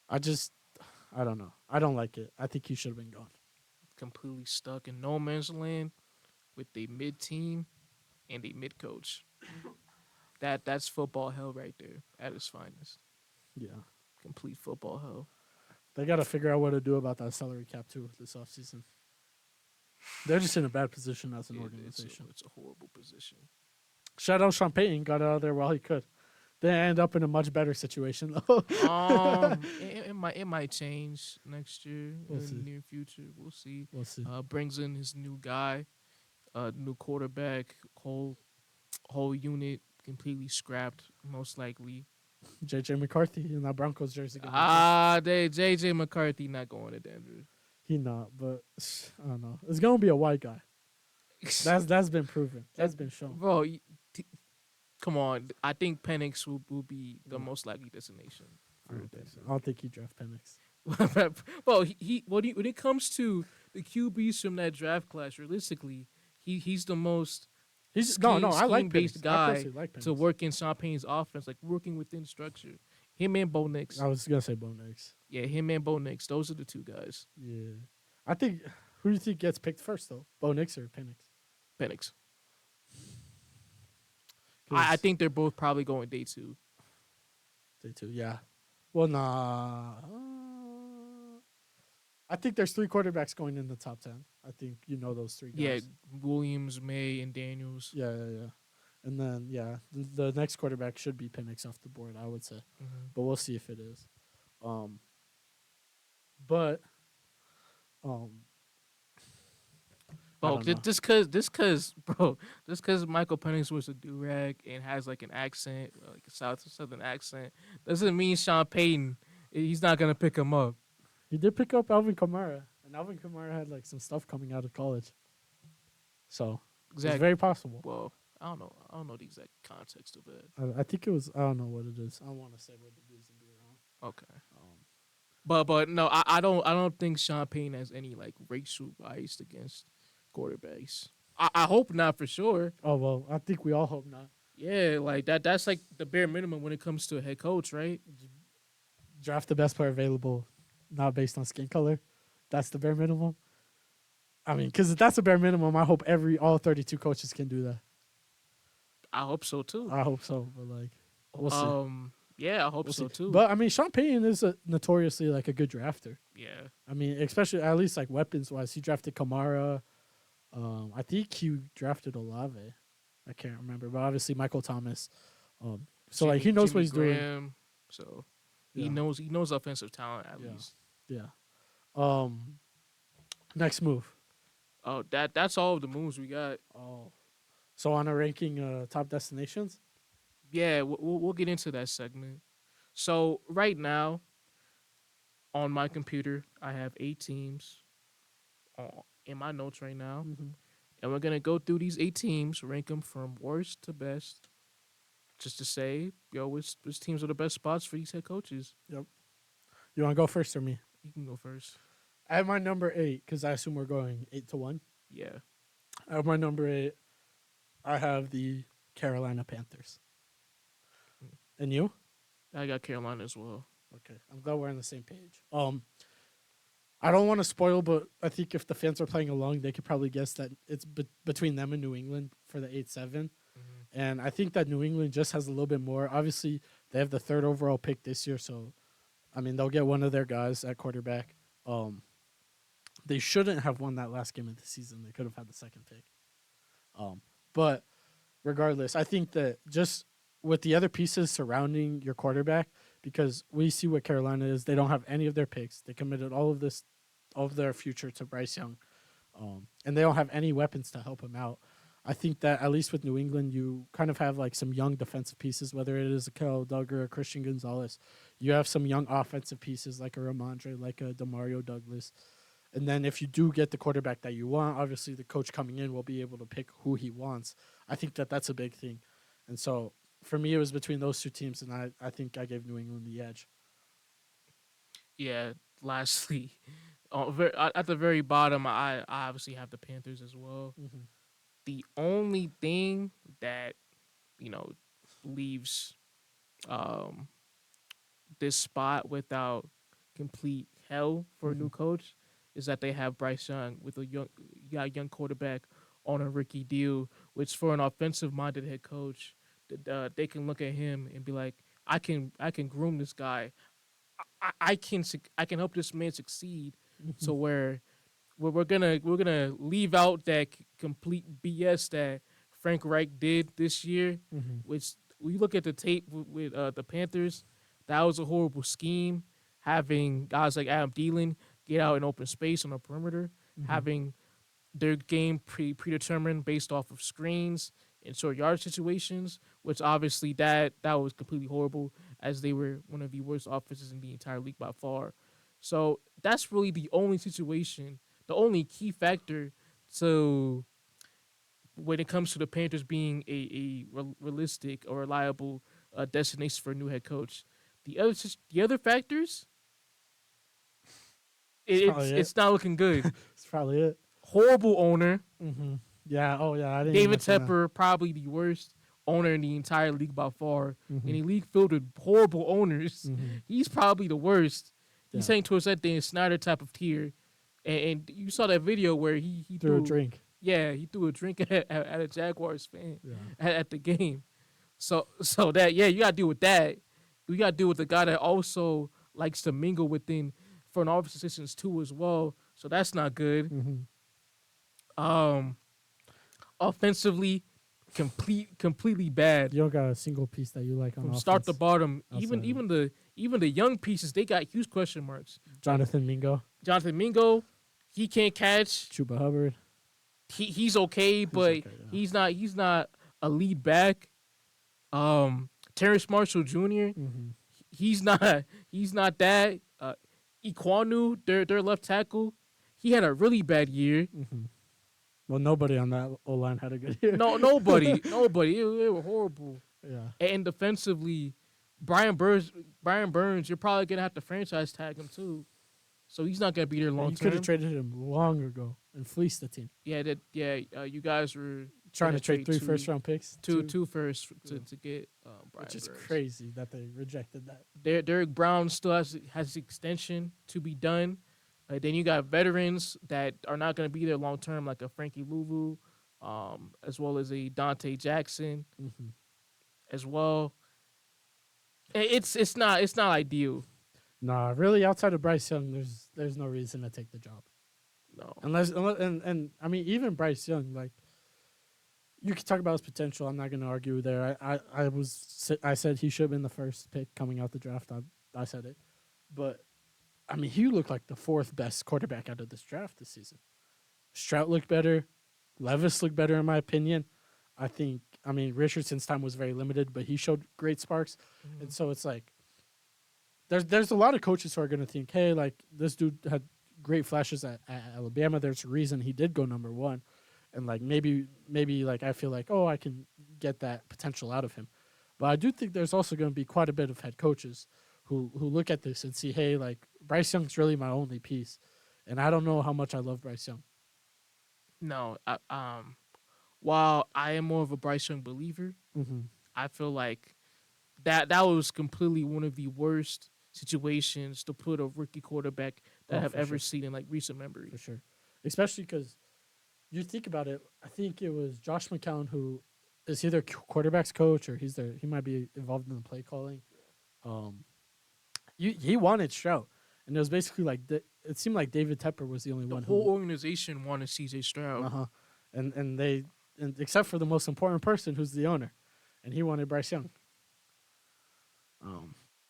I don't know. I don't like it. I think he should have been gone. Completely stuck in no man's land with a mid team and a mid coach. That's football hell right there at its finest. Yeah. Complete football hell. They got to figure out what to do about that salary cap, too, this offseason. They're just in a bad position as an organization. It's a horrible position. Shout out Sean Payton, got out of there while he could. They end up in a much better situation, though. It might change next year in the near future. We'll see. Brings in his new guy, new quarterback, whole unit completely scrapped, most likely. JJ McCarthy in that Broncos jersey. JJ McCarthy not going to Denver. He not, but I don't know. It's gonna be a white guy. That's been proven. That's been shown. Bro, come on. I think Penix will be the most likely destination. I don't think he draft Penix. Bro, when it comes to the QBs from that draft class, realistically, he's the most I like based guy like to work in Sean Payton's offense, like working within structure. Him and Bo Nix. I was gonna say Bo Nix. Yeah, him and Bo Nix. Those are the two guys. Yeah, I think. Who do you think gets picked first, though? Bo Nix or Penix? Penix. I think they're both probably going day 2. Day 2, yeah. Well, nah. I think there's 3 quarterbacks going in the top 10. I think those 3 guys. Yeah, Williams, May, and Daniels. Yeah. And then, the next quarterback should be Penix off the board, I would say. Mm-hmm. But we'll see if it is. Just cause Michael Penix was a do-rag and has like an accent, like a southern accent, doesn't mean Sean Payton, he's not gonna pick him up. He did pick up Alvin Kamara, and Alvin Kamara had like some stuff coming out of college. So exactly. It's very possible. Well, I don't know the exact context of it. I think it was. I don't know what it is. I don't want to say what it is and be wrong. Okay. But no, I don't think Sean Payton has any like racial bias against quarterbacks. I hope not, for sure. Oh well, I think we all hope not. Yeah, like that's like the bare minimum when it comes to a head coach, right? Draft the best player available, not based on skin color. That's the bare minimum. I mean, because if that's a bare minimum, I hope all 32 coaches can do that. I hope so too. I hope so, but like, we'll see. Yeah, I hope We'll so see. too. But I mean, Sean Payton is notoriously like a good drafter. Yeah. I mean, especially at least like weapons wise, he drafted Kamara. I think he drafted Olave. I can't remember, but obviously Michael Thomas. So like he knows Jimmy what he's doing. Graham, so Yeah. he knows offensive talent at least. Yeah. Next move. Oh, that's all of the moves we got. Oh, so on a ranking, top destinations. Yeah, we'll get into that segment. So right now on my computer, I have 8 teams in my notes right now, Mm-hmm. and we're gonna go through these 8 teams, rank them from worst to best, just to say, which teams are the best spots for these head coaches. Yep. You want to go first or me? You can go first. I have my number 8 because I assume we're going 8-1. Yeah. I have my number 8. I have the Carolina Panthers. And you? I got Carolina as well. Okay, I'm glad we're on the same page. I don't want to spoil, but I think if the fans are playing along, they could probably guess that it's between them and New England for the 8-7. Mm-hmm. And I think that New England just has a little bit more. Obviously, they have the 3rd overall pick this year, so I mean they'll get one of their guys at quarterback. They shouldn't have won that last game of the season. They could have had the 2nd pick. But regardless, I think that just with the other pieces surrounding your quarterback, because we see what Carolina is, they don't have any of their picks. They committed all of their future to Bryce Young, and they don't have any weapons to help him out. I think that at least with New England, you kind of have like some young defensive pieces, whether it is a Carol Duggar or Christian Gonzalez. You have some young offensive pieces like a Ramondre, like a Demario Douglas. And then if you do get the quarterback that you want, obviously the coach coming in will be able to pick who he wants. I think that that's a big thing. And so for me, it was between those 2 teams, and I think I gave New England the edge. Yeah. Lastly, at the very bottom, I obviously have the Panthers as well. Mm-hmm. The only thing that leaves this spot without complete hell for a new coach is that they have Bryce Young with a young quarterback on a rookie deal, which for an offensive minded head coach, they can look at him and be like, I can groom this guy. I can help this man succeed. So where we're gonna leave out that complete BS that Frank Reich did this year, which we look at the tape with the Panthers, that was a horrible scheme. Having guys like Adam Thielen get out in open space on the perimeter, having their game predetermined based off of screens and short yard situations, which obviously that was completely horrible, as they were one of the worst offenses in the entire league by far. So that's really the only situation, the only key factor to when it comes to the Panthers being a realistic or reliable destination for a new head coach. The other factors, it's not looking good. That's probably it. Horrible owner. Mm-hmm. Yeah. Oh, yeah. I didn't David Tepper, probably the worst owner in the entire league by far. In a league filled with horrible owners, he's probably the worst. He's heading towards that Dan Snyder type of tier. And you saw that video where he threw a drink. Yeah, he threw a drink at a Jaguars fan at the game. So that, you got to deal with that. You got to deal with the guy that also likes to mingle within front office assistants too as well. So that's not good. Offensively, completely bad. You don't got a single piece that you like on from offense. Start to bottom. Even the young pieces, they got huge question marks. Jonathan Mingo, he can't catch. Chuba Hubbard, he's okay, but he's not a lead back. Terrence Marshall Jr. He's not that. Iquanu, their left tackle, he had a really bad year. Well, nobody on that O-line had a good year. No, nobody. They were horrible. Yeah. And defensively, Brian Burns, you're probably gonna have to franchise tag him too. So he's not gonna be there long term. You could have traded him long ago and fleeced the team. You guys were trying to trade 3 first-round picks, two first to get Brian which is Burns. crazy that they rejected that. Derek Brown still has extension to be done. Then you got veterans that are not going to be there long term, like a Frankie Louvu, as well as a Dante Jackson Mm-hmm. as well. It's not ideal. Nah, really, outside of Bryce Young, there's no reason to take the job. No, Unless I mean, even Bryce Young, like you could talk about his potential. I'm not going to argue there. I said he should have been the first pick coming out the draft. I said it, but I mean, he looked like the fourth best quarterback out of this draft this season. Stroud looked better. Levis looked better, in my opinion. I mean, Richardson's time was very limited, but he showed great sparks. mm-hmm. And so it's like, there's a lot of coaches who are going to think, hey, like, this dude had great flashes at Alabama. There's a reason he did go number one. And, like, maybe, like, I feel like, oh, I can get that potential out of him. But I do think there's also going to be quite a bit of head coaches who look at this and see, hey, like, Bryce Young's really my only piece. And I don't know how much I love Bryce Young. No. While I am more of a Bryce Young believer, Mm-hmm. I feel like that was completely one of the worst situations to put a rookie quarterback that I have ever seen in like recent memory. For sure. Especially because you think about it, I think it was Josh McCown who is either quarterback's coach or he might be involved in the play calling. He wanted Stroud, and it was basically like it seemed like David Tepper was the only The one whole who. organization wanted CJ Stroud. And except for the most important person, who's the owner, and he wanted Bryce Young.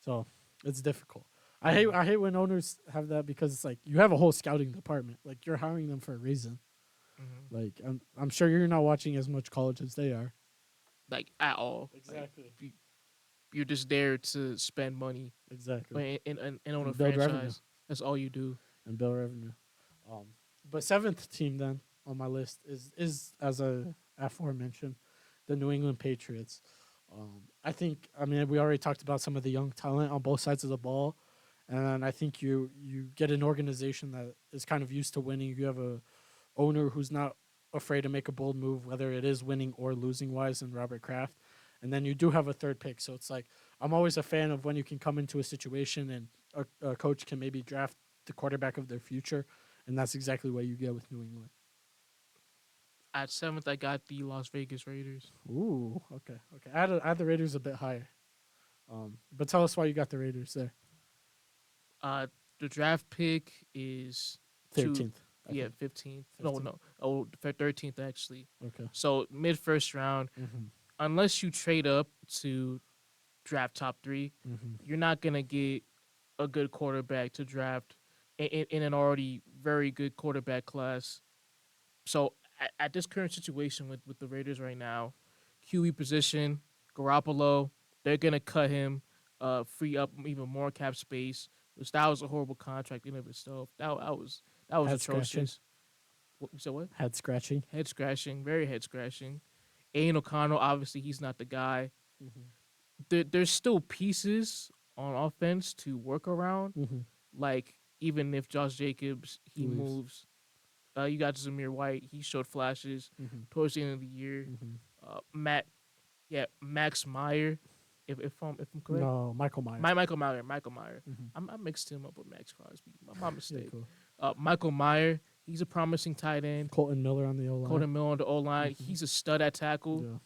So it's difficult. I hate when owners have that because it's like you have a whole scouting department, like you're hiring them for a reason. Mm-hmm. Like I'm sure you're not watching as much college as they are. Like at all. Exactly. Like, you're just there to spend money. Exactly. And own a Build franchise. revenue. That's all you do. And build revenue. But seventh team then on my list is as a aforementioned, the New England Patriots. I mean we already talked about some of the young talent on both sides of the ball, and I think you get an organization that is kind of used to winning. You have a owner who's not afraid to make a bold move, whether it is winning or losing wise, in Robert Kraft. And then you do have a third pick. So it's like, I'm always a fan of when you can come into a situation and a coach can maybe draft the quarterback of their future. And that's exactly what you get with New England. At 7th, I got the Las Vegas Raiders. Ooh, okay. I had the Raiders a bit higher. But tell us why you got the Raiders there. The draft pick is 13th. 15th. No. Oh, 13th, actually. Okay. So, mid-first round. Mm-hmm. Unless you trade up to draft top 3, you're not going to get a good quarterback to draft in an already very good quarterback class. So at this current situation with the Raiders right now, QB position, Garoppolo, they're going to cut him, free up even more cap space, which that was a horrible contract in of itself. That was atrocious. You said what? Head scratching. Head scratching, very head scratching. Aiden O'Connell, obviously, he's not the guy. Mm-hmm. There's still pieces on offense to work around. Mm-hmm. Like, even if Josh Jacobs, he Leaves. moves. You got Zamir White. He showed flashes towards the end of the year. Max Meyer, if I'm correct. No, Michael Meyer. Michael Meyer. I mixed him up with Max Crosby. My mistake. Yeah, cool. Michael Meyer, he's a promising tight end. Colton Miller on the O-line. He's a stud at tackle. Yeah.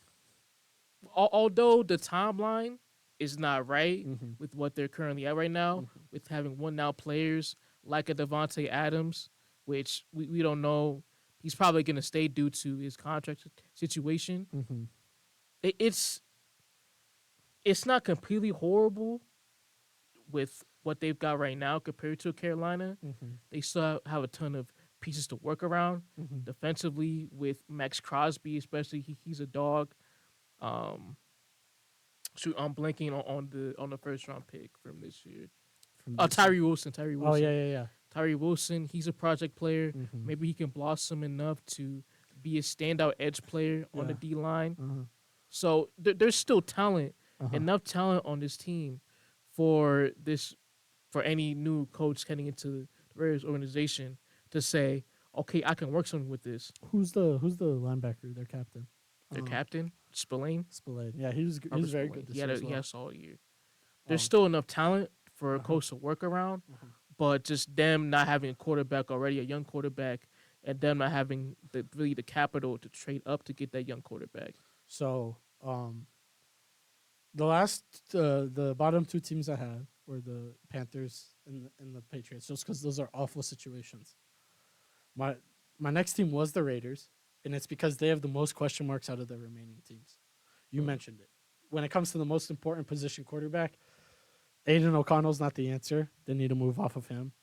Although the timeline is not right with what they're currently at right now, with having one now players like a Devontae Adams, which we don't know. He's probably going to stay due to his contract situation. It's not completely horrible with what they've got right now compared to Carolina. They still have a ton of pieces to work around defensively with Max Crosby, especially. He's a dog. I'm blanking on the first round pick from this year. Tyree Wilson. Oh yeah. Tyree Wilson. He's a project player. Maybe he can blossom enough to be a standout edge player on the D line. So there's still talent, enough talent on this team for any new coach heading into the Raiders organization to say, okay, I can work something with this. Who's the linebacker? Their captain. Their captain, Spillane. Yeah, he was very good. He had a solid year. There's still enough talent for a coach to work around, but just them not having a quarterback already, a young quarterback, and them not having the capital to trade up to get that young quarterback. So the last the bottom two teams I had were the Panthers and the Patriots, just because those are awful situations. My my next team was the Raiders, and it's because they have the most question marks out of the remaining teams. You mentioned it. When it comes to the most important position, quarterback, Aiden O'Connell's not the answer. They need to move off of him.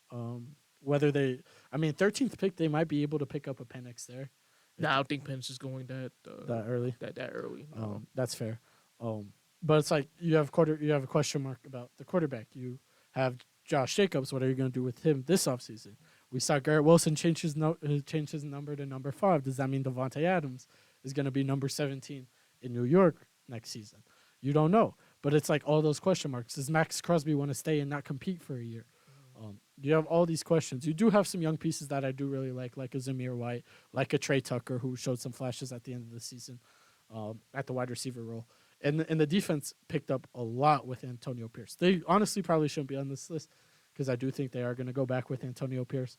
Whether they, I mean, 13th pick, they might be able to pick up a Penix there. No, I don't think Pence is going That early. that early. No. That's fair. But it's like you have a question mark about the quarterback. You have Josh Jacobs. What are you going to do with him this offseason? We saw Garrett Wilson change his number to number 5. Does that mean Devontae Adams is going to be number 17 in New York next season? You don't know. But it's like all those question marks. Does Max Crosby want to stay and not compete for a year? You have all these questions. You do have some young pieces that I do really like a Zamir White, like a Trey Tucker, who showed some flashes at the end of the season at the wide receiver role. And the defense picked up a lot with Antonio Pierce. They honestly probably shouldn't be on this list because I do think they are going to go back with Antonio Pierce.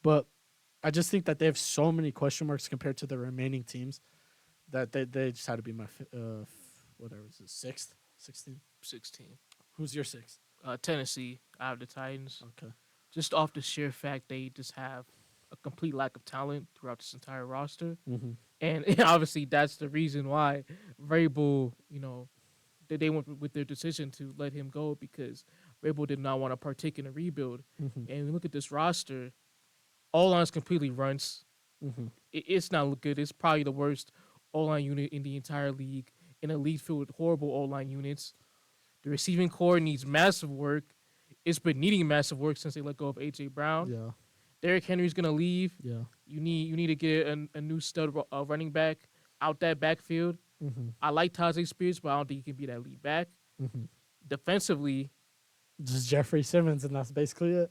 But I just think that they have so many question marks compared to the remaining teams that they just had to be my whatever is it, 6th, 16? 16. Who's your 6th? Tennessee, out of the Titans. Okay. Just off the sheer fact they just have a complete lack of talent throughout this entire roster. Mm-hmm. And obviously that's the reason why Vrabel, they went with their decision to let him go because Vrabel did not want to partake in a rebuild. Mm-hmm. And we look at this roster, all lines completely runs. Mm-hmm. It's not good. It's probably the worst O-line unit in the entire league, in a league filled with horrible O-line units. The receiving core needs massive work. It's been needing massive work since they let go of A.J. Brown. Yeah. Derrick Henry's going to leave. Yeah. You need to get a new stud running back out that backfield. Mm-hmm. I like Tajay Spears, but I don't think he can be that lead back. Mm-hmm. Defensively, Just Jeffrey Simmons, and that's basically it.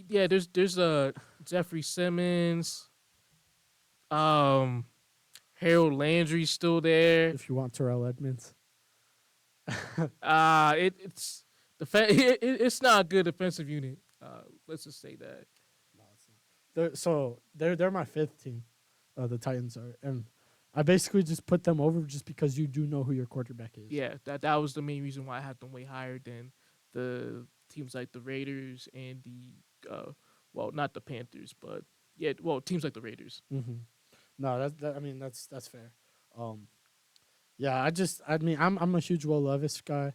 yeah, there's Jeffrey Simmons, Harold Landry's still there. If you want Terrell Edmonds. It's not a good defensive unit. Let's just say that. They're my 5th team. The Titans are, and I basically just put them over just because you do know who your quarterback is. Yeah, that was the main reason why I had them way higher than the teams like the Raiders and the not the Panthers, but teams like the Raiders. Mm-hmm. No, that's fair. Yeah, I'm a huge Will Levis guy.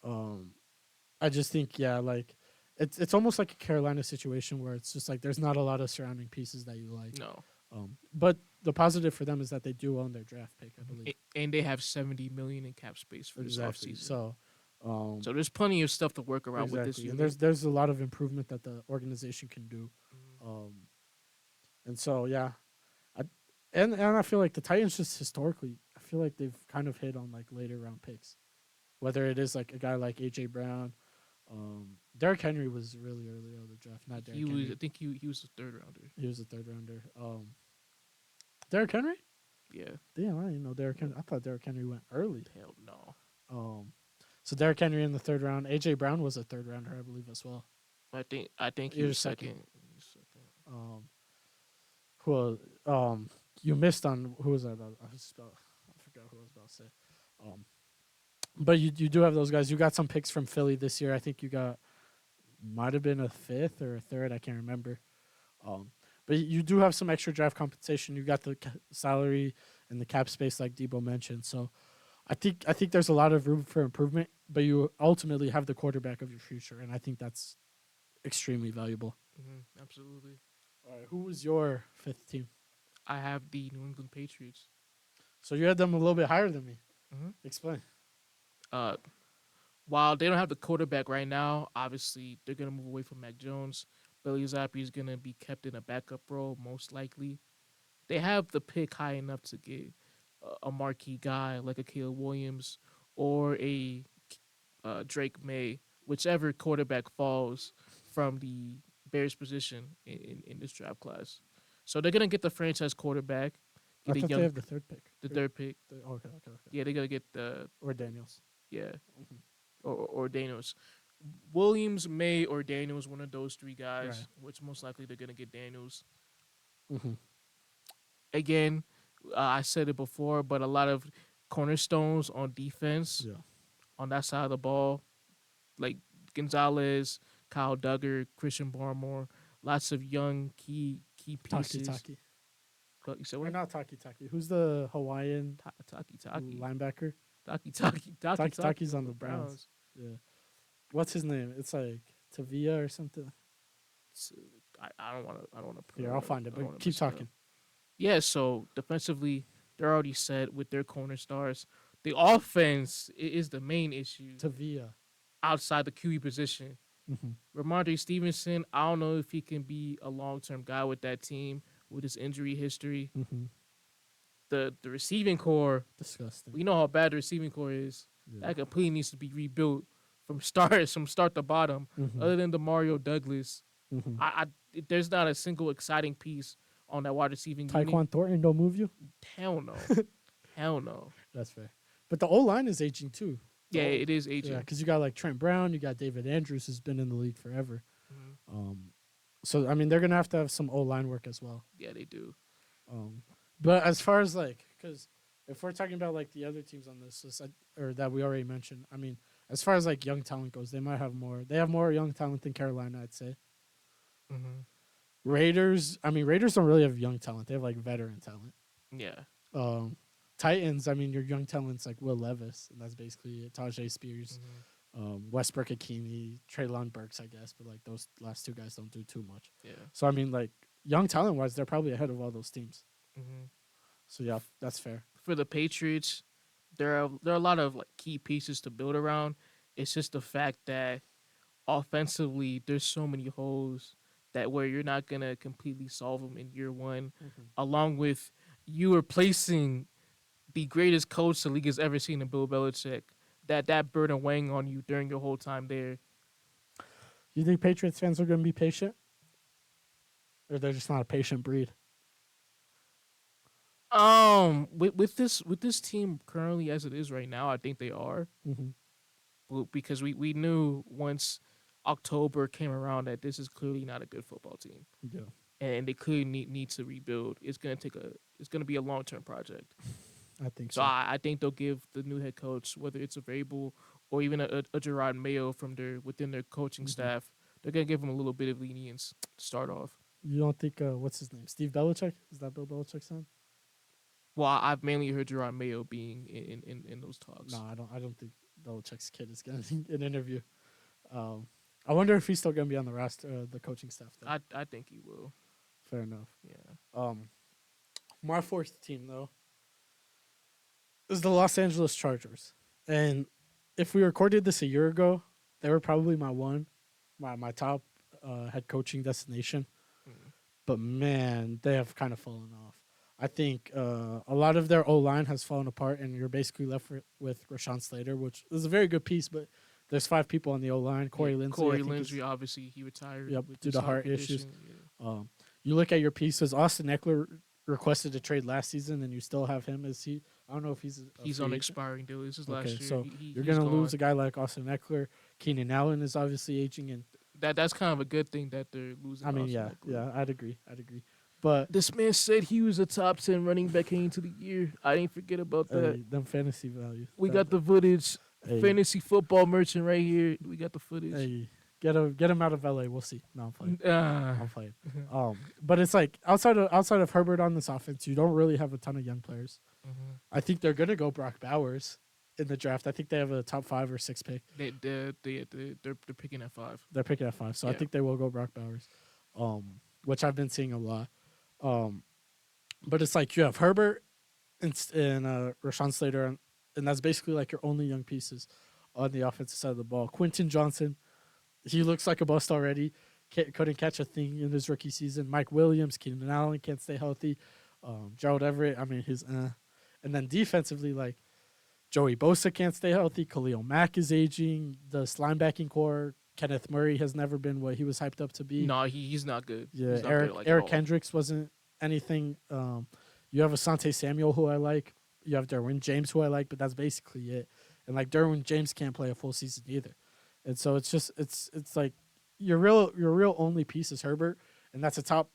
I just think like it's almost like a Carolina situation where it's just like there's not a lot of surrounding pieces that you like. No. But the positive for them is that they do own their draft pick, I believe. And they have $70 million in cap space for this offseason. So there's plenty of stuff to work around with this unit. And there's a lot of improvement that the organization can do. And so yeah. And I feel like the Titans just historically, I feel like they've kind of hit on like later round picks. Whether it is like a guy like A.J. Brown, Derrick Henry was really early on the draft, not Derrick Henry. I think he was a 3rd rounder. He was a 3rd rounder. Derrick Henry? Yeah. Damn, I didn't know Derrick Henry. I thought Derrick Henry went early. Hell no. So Derrick Henry in the 3rd round. A.J. Brown was a 3rd rounder, I believe, as well. I think he was second. You missed on who was that about? I forgot who I was about to say. But you do have those guys. You got some picks from Philly this year. I think you got might have been a 5th or a 3rd. I can't remember. But you do have some extra draft compensation. You got the salary and the cap space, like Dibo mentioned. So I think there's a lot of room for improvement. But you ultimately have the quarterback of your future, and I think that's extremely valuable. Mm-hmm, absolutely. All right, who was your 5th team? I have the New England Patriots. So you had them a little bit higher than me. Mm-hmm. Explain. While they don't have the quarterback right now, obviously they're going to move away from Mac Jones. Billy Zappi is going to be kept in a backup role, most likely. They have the pick high enough to get a marquee guy like a Caleb Williams or a Drake May, whichever quarterback falls from the Bears position in this draft class. So they're going to get the franchise quarterback. I thought they have the 3rd pick. The 3rd pick. Okay. Yeah, they're going to get the... Or Daniels. Yeah. Mm-hmm. Or Daniels. Williams, May, or Daniels, one of those three Right. guys, which most likely they're gonna get Daniels. Mm-hmm. Again, I said it before, but a lot of cornerstones on defense Yeah. on that side of the ball, like Gonzalez, Kyle Duggar, Christian Barmore, lots of young key Taki pieces. Taki. You said Or what? not Taki Taki. Who's the Hawaiian Taki linebacker? Taki Taki's on on the the Browns. Browns. Yeah. What's his name? It's like Tavia or something. So, I don't want to. Here, I'll find it. But keep talking. Yeah. So defensively, they're already set with their corner stars. The offense is the main issue Tavia. outside the QE position. Mm-hmm. Ramondre Stevenson, I don't know if he can be a long term guy with that team with his injury history. Mm-hmm. The receiving core, Disgusting. we know how bad the receiving core is. Yeah. That completely needs to be rebuilt from start to bottom. Mm-hmm. Other than the Mario Douglas, Mm-hmm. there's not a single exciting piece on that wide receiving unit. Tyquan Thornton don't move you? Hell no, hell no. That's fair. But the O line is aging too. Yeah, it is aging. Yeah, because you got like Trent Brown, you got David Andrews, who's been in the league forever. Mm-hmm. So I mean, they're gonna have to have some O line work as well. Yeah, they do. But as far as like, because if we're talking about like the other teams on this list, or that we already mentioned, I mean, as far as like young talent goes, they might have more. They have more young talent than Carolina, I'd say. Mm-hmm. Raiders don't really have young talent. They have like veteran talent. Yeah. Titans, I mean, your young talent's like Will Levis, and that's basically it. Tajay Spears, Westbrook Akimi, Traylon Burks, I guess, but like those last two guys don't do too much. Yeah. So I mean, like young talent wise, they're probably ahead of all those teams. Mm-hmm. So yeah, that's fair. For the Patriots, there are a lot of like key pieces to build around. It's just the fact that offensively, there's so many holes that where you're not gonna completely solve them in year one, along with you replacing the greatest coach the league has ever seen in Bill Belichick. That burden weighing on you during your whole time there. You think Patriots fans are going to be patient, or they're just not a patient breed? With this team currently as it is right now, I think they are. Because we knew once October came around that this is clearly not a good football team. Yeah. And they clearly need to rebuild. It's gonna be a long term project. I think So so. I think they'll give the new head coach, whether it's a Vrabel or even a Gerard Mayo from within their coaching staff, they're gonna give him a little bit of lenience to start off. You don't think what's his name? Steve Belichick? Is that Bill Belichick's son? Well, I've mainly heard Gerard Mayo being in those talks. No, I don't think Belichick's kid is getting an interview. I wonder if he's still going to be on the roster, the coaching staff. Though. I think he will. Fair enough. Yeah. My fourth team though is the Los Angeles Chargers, and if we recorded this a year ago, they were probably my top head coaching destination. But man, they have kind of fallen off. I think a lot of their O-line has fallen apart, and you're basically left with Rashawn Slater, which is a very good piece, but there's 5 people on the O-line. Corey Linsley, obviously, he retired. Yep, due to heart issues. Yeah. You look at your pieces. Austin Eckler requested a trade last season, and you still have him. I don't know if he's on expiring deal. This is last year. So you're going to lose a guy like Austin Eckler. Keenan Allen is obviously aging, and that's kind of a good thing that they're losing. I mean, Austin Eckler. yeah, I'd agree. But this man said he was a top 10 running back heading into the year. I didn't forget about that. Them fantasy values. We got the footage. Fantasy football merchant right here. We got the footage. Hey, get him out of LA. We'll see. No, I'm playing. I'm playing. But it's like outside of Herbert on this offense, you don't really have a ton of young players. I think they're gonna go Brock Bowers in the draft. I think they have a top 5 or 6 pick. They're picking at 5. They're picking at 5, so I think they will go Brock Bowers, which I've been seeing a lot. But it's like you have Herbert and Rashawn Slater, and that's basically like your only young pieces on the offensive side of the ball. Quentin Johnson, he looks like a bust already. Couldn't catch a thing in his rookie season. Mike Williams, Keenan Allen can't stay healthy. Gerald Everett, I mean, and then defensively, like Joey Bosa can't stay healthy. Khalil Mack is aging. The linebacking core, Kenneth Murray has never been what he was hyped up to be. No, he's not good. Yeah, Not Eric Hendricks wasn't anything. You have Asante Samuel, who I like. You have Derwin James, who I like, but that's basically it. And like Derwin James can't play a full season either. And so it's like your real only piece is Herbert, and that's a top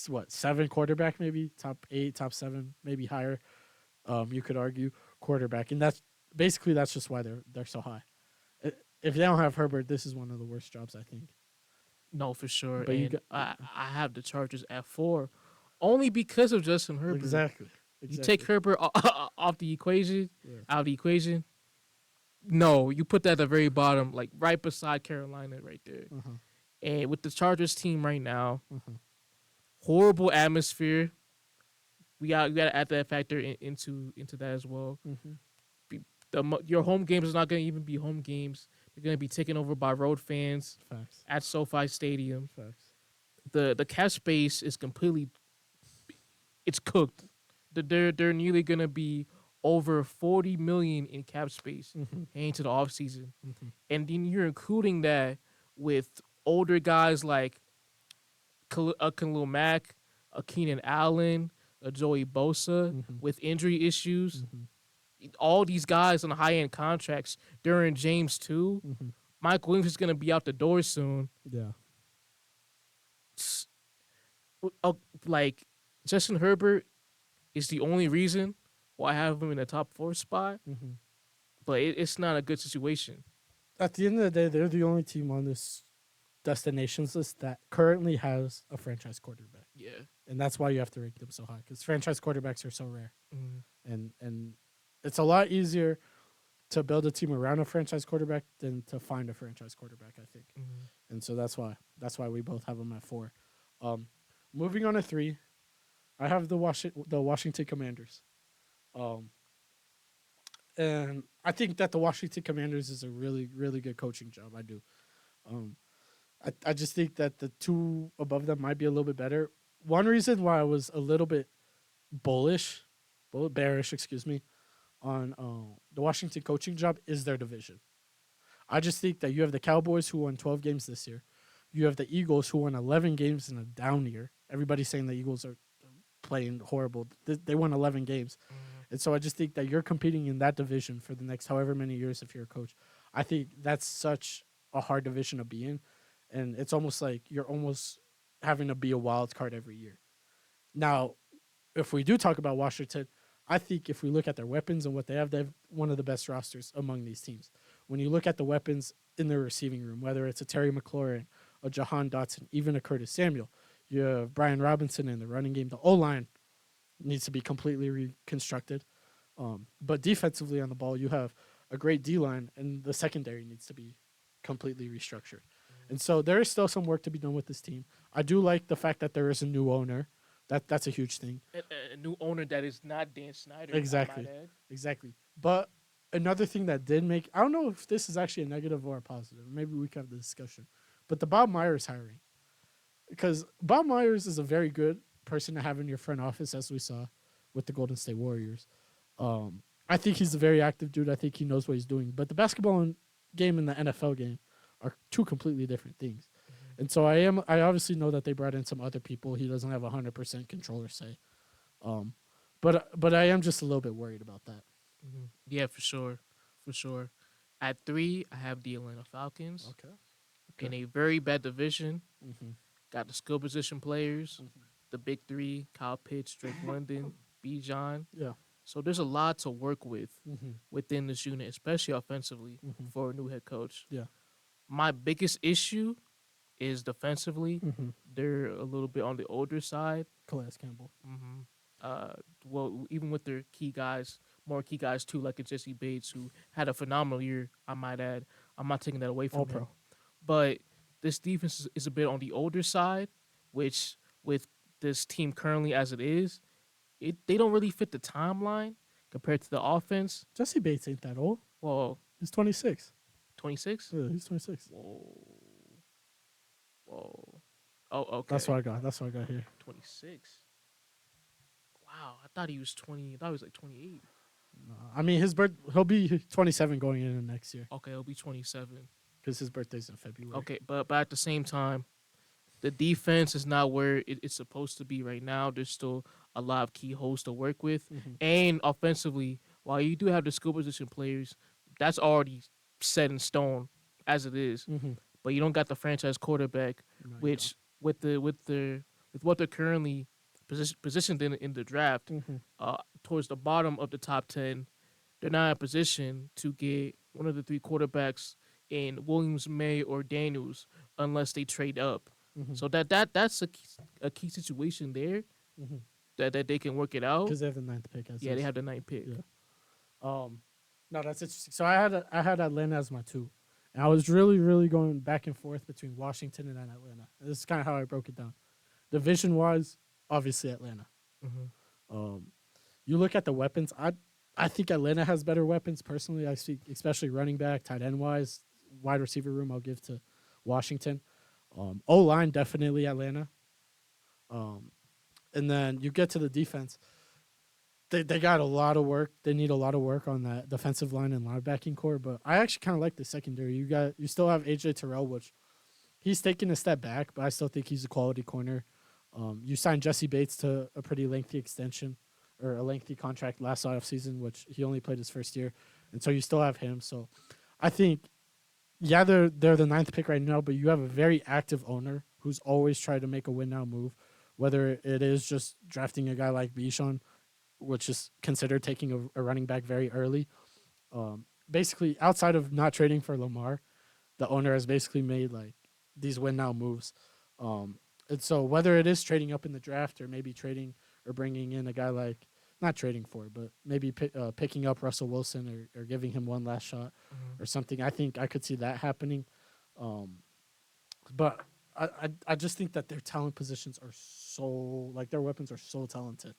what 7 quarterback, maybe top 8, top 7, maybe higher. You could argue quarterback, and that's just why they're so high. If they don't have Herbert, this is one of the worst jobs, I think. No, for sure. But you And got I have the Chargers at 4, only because of Justin Herbert. exactly. You take Herbert off the equation, Yeah. out of the equation. No, you put that at the very bottom, like right beside Carolina, right there. Uh-huh. And with the Chargers team right now, Uh-huh. horrible atmosphere. We got to add that factor into that as well. Mm-hmm. Your home games is not going to even be home games. They're going to be taken over by road fans Facts. at SoFi Stadium. Facts. The cap space is completely, it's cooked. They're nearly going to be over 40 million in cap space Mm-hmm. heading to the offseason. Mm-hmm. And then you're including that with older guys like Khalil Mack, a Keenan Allen, a Joey Bosa Mm-hmm. with injury issues. Mm-hmm. All these guys on high end contracts. During James too. Mm-hmm. Mike Williams is gonna be out the door soon. Yeah. Like Justin Herbert is the only reason why I have him in the top 4 spot, Mm-hmm. but it's not a good situation. At the end of the day, they're the only team on this destinations list that currently has a franchise quarterback, Yeah. and that's why you have to rank them so high because franchise quarterbacks are so rare, Mm. and it's a lot easier to build a team around a franchise quarterback than to find a franchise quarterback, I think. Mm. And so that's why we both have them at 4. Moving on to 3, I have the Washington Commanders. And I think that the Washington Commanders is a really, really good coaching job. I do. I just think that the 2 above them might be a little bit better. One reason why I was a little bit bearish, excuse me, on the Washington coaching job is their division. I just think that you have the Cowboys who won 12 games this year. You have the Eagles who won 11 games in a down year. Everybody's saying the Eagles are playing horrible. They won 11 games. And so I just think that you're competing in that division for the next however many years if you're a coach. I think that's such a hard division to be in. And it's almost like you're almost having to be a wild card every year. Now, if we do talk about Washington, I think if we look at their weapons and what they have one of the best rosters among these teams. When you look at the weapons in their receiving room, whether it's a Terry McLaurin, a Jahan Dotson, even a Curtis Samuel, you have Brian Robinson in the running game. The O-line needs to be completely reconstructed. But defensively on the ball, you have a great D-line, and the secondary needs to be completely restructured. And so there is still some work to be done with this team. I do like the fact that there is a new owner. That's a huge thing. A new owner that is not Dan Snyder. Exactly. Exactly. But another thing that did make, I don't know if this is actually a negative or a positive. Maybe we can have the discussion. But the Bob Myers hiring. Because Bob Myers is a very good person to have in your front office, as we saw with the Golden State Warriors. I think he's a very active dude. I think he knows what he's doing. But the basketball game and the NFL game are 2 completely different things. Mm-hmm. And so I obviously know that they brought in some other people. He doesn't have 100% control or say. But I am just a little bit worried about that. Mm-hmm. Yeah, for sure. For sure. At 3, I have the Atlanta Falcons. Okay. In a very bad division. Mm-hmm. Got the skill position players, Mm-hmm. the big 3, Kyle Pitts, Drake London, Bijan. Yeah. So there's a lot to work with Mm-hmm. within this unit, especially offensively Mm-hmm. for a new head coach. Yeah. My biggest issue is defensively. Mm-hmm. They're a little bit on the older side. Calais Campbell. Mm-hmm. Well, even with their more key guys too, like a Jesse Bates, who had a phenomenal year, I might add. I'm not taking that away from him. All-Pro. But this defense is a bit on the older side, which with this team currently as it is, they don't really fit the timeline compared to the offense. Jesse Bates ain't that old. Well, He's 26. 26? Yeah, he's 26. Whoa. Oh, okay. That's what I got here. 26. Wow, I thought he was 20. I thought he was like 28. No, I mean, he'll be 27 going into next year Okay, he'll be 27. because his birthday's in February. Okay, but at the same time, the defense is not where it's supposed to be right now. There's still a lot of key holes to work with. Mm-hmm. And offensively, while you do have the skill position players, that's already set in stone as it is, Mm-hmm. but you don't got the franchise quarterback, No, you which with what they're currently positioned in the draft, don't. Mm-hmm. towards the bottom of the top 10, they're not in a position to get one of the three quarterbacks in Williams, May, or Daniels unless they trade up. Mm-hmm. So that's a key situation there Mm-hmm. that they can work it out. Because they have the ninth pick as Yeah, they is. have the ninth pick. Yeah. No, that's interesting. So I had Atlanta as my 2, and I was really going back and forth between Washington and then Atlanta. This is kind of how I broke it down. Division wise, obviously Atlanta. Um, you look at the weapons. I think Atlanta has better weapons personally. I see, especially running back, tight end wise, wide receiver room. I'll give to Washington. O line definitely Atlanta. And then you get to the defense. They got a lot of work. They need a lot of work on that defensive line and linebacking core. But I actually kind of like the secondary. You still have AJ Terrell, which he's taking a step back, but I still think he's a quality corner. You signed Jesse Bates to a pretty lengthy extension or a lengthy contract last offseason, which he only played his first year, and so you still have him. So I think, yeah, they're the ninth pick right now, but you have a very active owner who's always tried to make a win now move, whether it is just drafting a guy like Bichon, which is considered taking a running back very early. Basically, outside of not trading for Lamar, the owner has basically made like these win now moves. And so whether it is trading up in the draft or maybe trading or bringing in a guy like, not trading for, but maybe picking up Russell Wilson or giving him one last shot or something, I think I could see that happening. But I just think that their talent positions are so, like their weapons are so talented.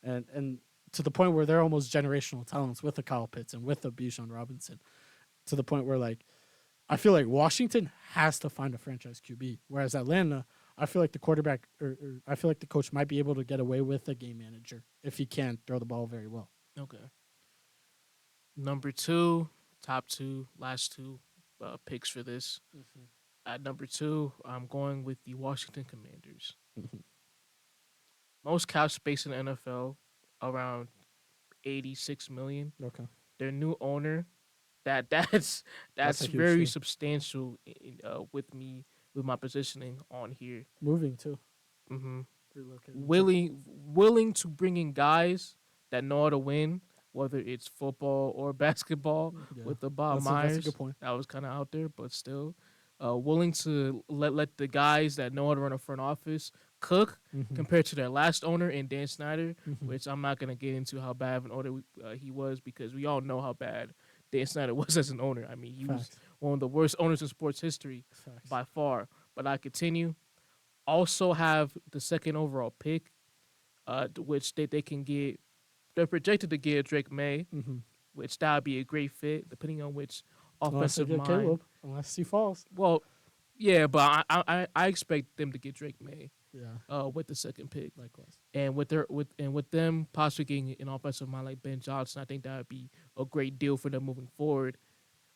And to the point where they're almost generational talents with a Kyle Pitts and with a Bijan Robinson, to the point where like I feel like Washington has to find a franchise QB, whereas Atlanta, I feel like the quarterback or I feel like the coach might be able to get away with a game manager if he can throw the ball very well. Okay. Number 2, top 2, last 2 picks for this. At number 2, I'm going with the Washington Commanders. Most cap space in the NFL, around $86 million. Okay. Their new owner, that's That's a huge very deal. substantial with my positioning on here. Moving too. Mm-hmm. Relocating. Willing to bring in guys that know how to win, whether it's football or basketball. Yeah. With the Bob That's Myers, a good point. that was kind of out there, but still, willing to let the guys that know how to run a front office cook compared to their last owner in Dan Snyder, which I'm not gonna get into how bad of an owner he was, because we all know how bad Dan Snyder was as an owner. I mean, he was one of the worst owners in sports history by far. But I continue. Also have the second overall pick, which they can get. They're projected to get Drake May, which that would be a great fit, depending on which offensive mind. Caleb, unless he falls. Well, yeah, but I expect them to get Drake May. Yeah. With the second pick, Likewise. and with them possibly getting an offensive mind like Ben Johnson, I think that would be a great deal for them moving forward.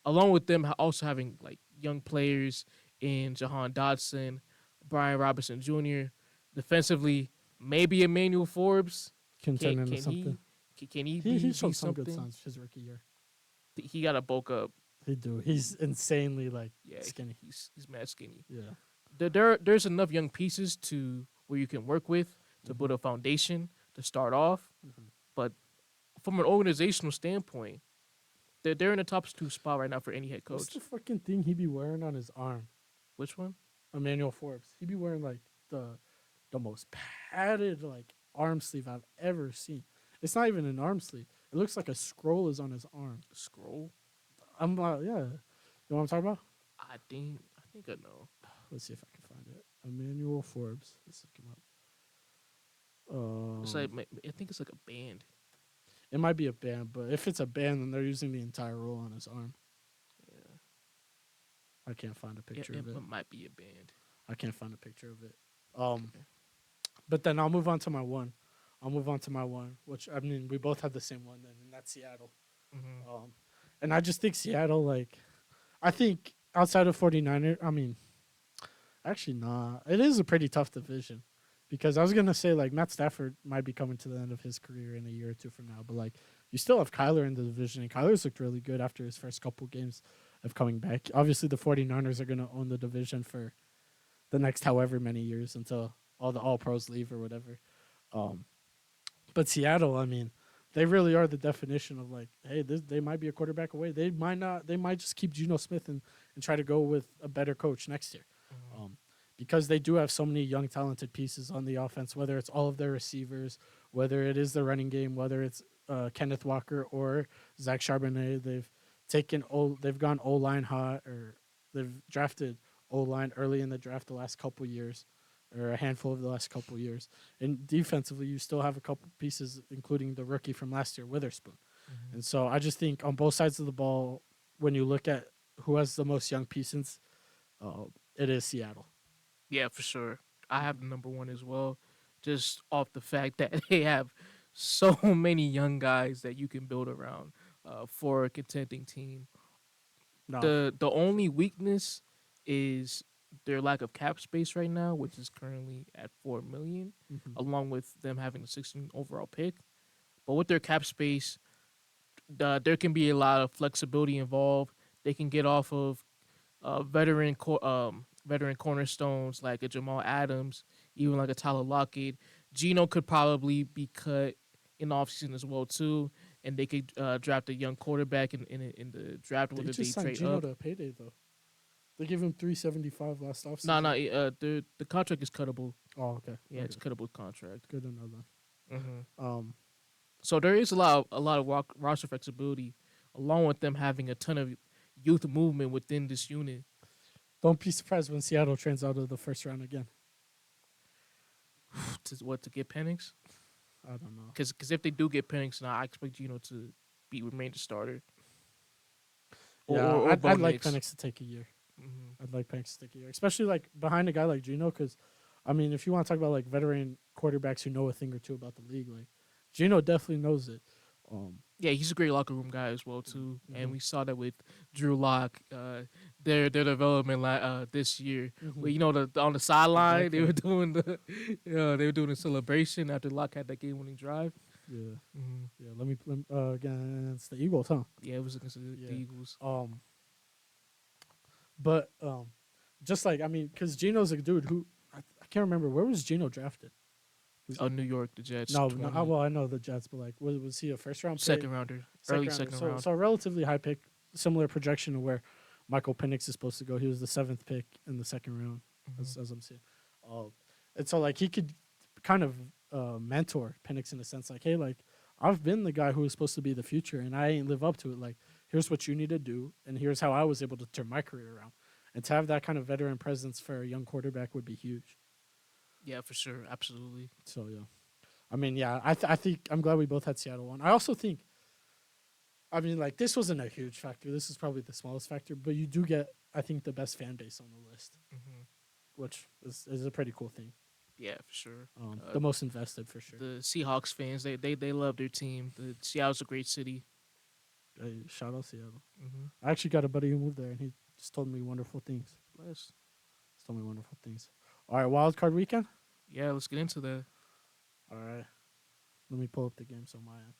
Along with them also having like young players in Jahan Dotson, Brian Robinson Jr. Defensively, maybe Emmanuel Forbes Can turn into something. Can he He showed be some good something? signs his rookie year. He got to bulk up. He do. He's insanely skinny. He's mad skinny. Yeah. There's enough young pieces to where you can work with to build a foundation to start off. But from an organizational standpoint, they're in the top 2 spot right now for any head coach. What's the fucking thing he be wearing on his arm? Which one? Emmanuel Forbes. He be wearing like the most padded like arm sleeve I've ever seen. It's not even an arm sleeve. It looks like a scroll is on his arm. Scroll? I'm yeah. You know what I'm talking about? I think I know. Let's see if I can find it. Emmanuel Forbes. Let's look him up. It's like I think it's like a band. It might be a band, but if it's a band, then they're using the entire roll on his arm. Yeah. I can't find a picture of it. It might be a band. I can't find a picture of it. But then I'll move on to my one. Which, I mean, we both had the same one then, and that's Seattle. And I just think Seattle, like, I think outside of 49er, I mean, actually, nah. It is a pretty tough division. Because I was going to say, like, Matt Stafford might be coming to the end of his career in a year or two from now. But, like, you still have Kyler in the division. And Kyler's looked really good after his first couple games of coming back. Obviously, the 49ers are going to own the division for the next however many years until all the all pros leave or whatever. Um, but Seattle, I mean, they really are the definition of like, hey, they might be a quarterback away. They might not. They might just keep Geno Smith and try to go with a better coach next year, because they do have so many young talented pieces on the offense. Whether it's all of their receivers, whether it is the running game, whether it's Kenneth Walker or Zach Charbonnet, they've gone O line hot, or they've drafted O line early in the draft the last couple years, or a handful of the last couple years. And defensively, you still have a couple pieces, including the rookie from last year, Witherspoon. And so I just think on both sides of the ball, when you look at who has the most young pieces, it is Seattle. Yeah, for sure. I have the number one as well, just off the fact that they have so many young guys that you can build around for a contending team. No, The only weakness is their lack of cap space right now, which is currently at 4 million, along with them having the 16 overall pick. But with their cap space, there can be a lot of flexibility involved. They can get off of veteran cornerstones like a Jamal Adams, even like a Tyler Lockett. Geno could probably be cut in the offseason as well too, and they could draft a young quarterback in the draft, they whether they just signed trade Geno up. to a payday though. They gave him $375 last offseason. No, the contract is cuttable. Oh, okay. Yeah, Okay. it's a cuttable contract. Good to know that. Mm-hmm. So there is a lot of roster flexibility, along with them having a ton of youth movement within this unit. Don't be surprised when Seattle trades out of the first round again. To get Penix? I don't know. Because if they do get Penix, now I expect Geno to remain the starter. I'd Bo like Nix. Penix to take a year. Mm-hmm. I'd like Penix to take a year, especially like behind a guy like Geno. Because, I mean, if you want to talk about like veteran quarterbacks who know a thing or two about the league, like Geno definitely knows it. Yeah, he's a great locker room guy as well too, and we saw that with Drew Lock, their development this year. Where on the sideline they were doing the celebration after Lock had that game winning drive. Yeah, yeah. Let me against the Eagles, huh? Yeah, it was against the Eagles. But just like I mean, because Geno's a dude who I can't remember where was Geno drafted. New York, the Jets. No, well, I know the Jets, but like, was he a first round pick? Second rounder, early second round. So a relatively high pick, similar projection to where Michael Penix is supposed to go. He was the 7th pick in the second round, as I'm seeing. And so like he could kind of mentor Penix in a sense, like, hey, like I've been the guy who was supposed to be the future, and I ain't live up to it. Like, here's what you need to do, and here's how I was able to turn my career around. And to have that kind of veteran presence for a young quarterback would be huge. Yeah, for sure, absolutely. So yeah, I mean, yeah, I think I'm glad we both had Seattle on. I also think, I mean, like this wasn't a huge factor. This is probably the smallest factor, but you do get, I think, the best fan base on the list, which is a pretty cool thing. Yeah, for sure. The most invested for sure. The Seahawks fans, they love their team. Seattle's a great city. Hey, shout out Seattle. I actually got a buddy who moved there, and he just told me wonderful things. Bless. Just told me wonderful things. All right, Wildcard Weekend. Yeah, let's get into that. All right. Let me pull up the games on my end.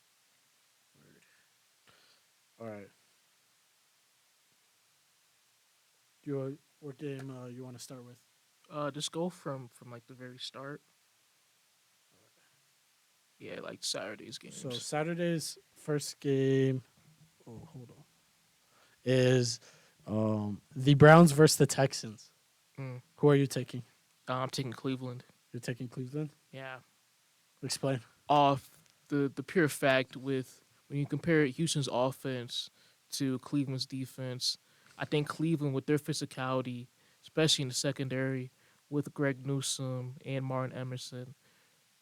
All right. What game you want to start with? Just go from like the very start. Yeah, like Saturday's games. So Saturday's first game. Oh, hold on. Is the Browns versus the Texans. Who are you taking? I'm taking Cleveland. You're taking Cleveland? Yeah. Explain. Off the pure fact with when you compare Houston's offense to Cleveland's defense, I think Cleveland with their physicality, especially in the secondary with Greg Newsome and Martin Emerson,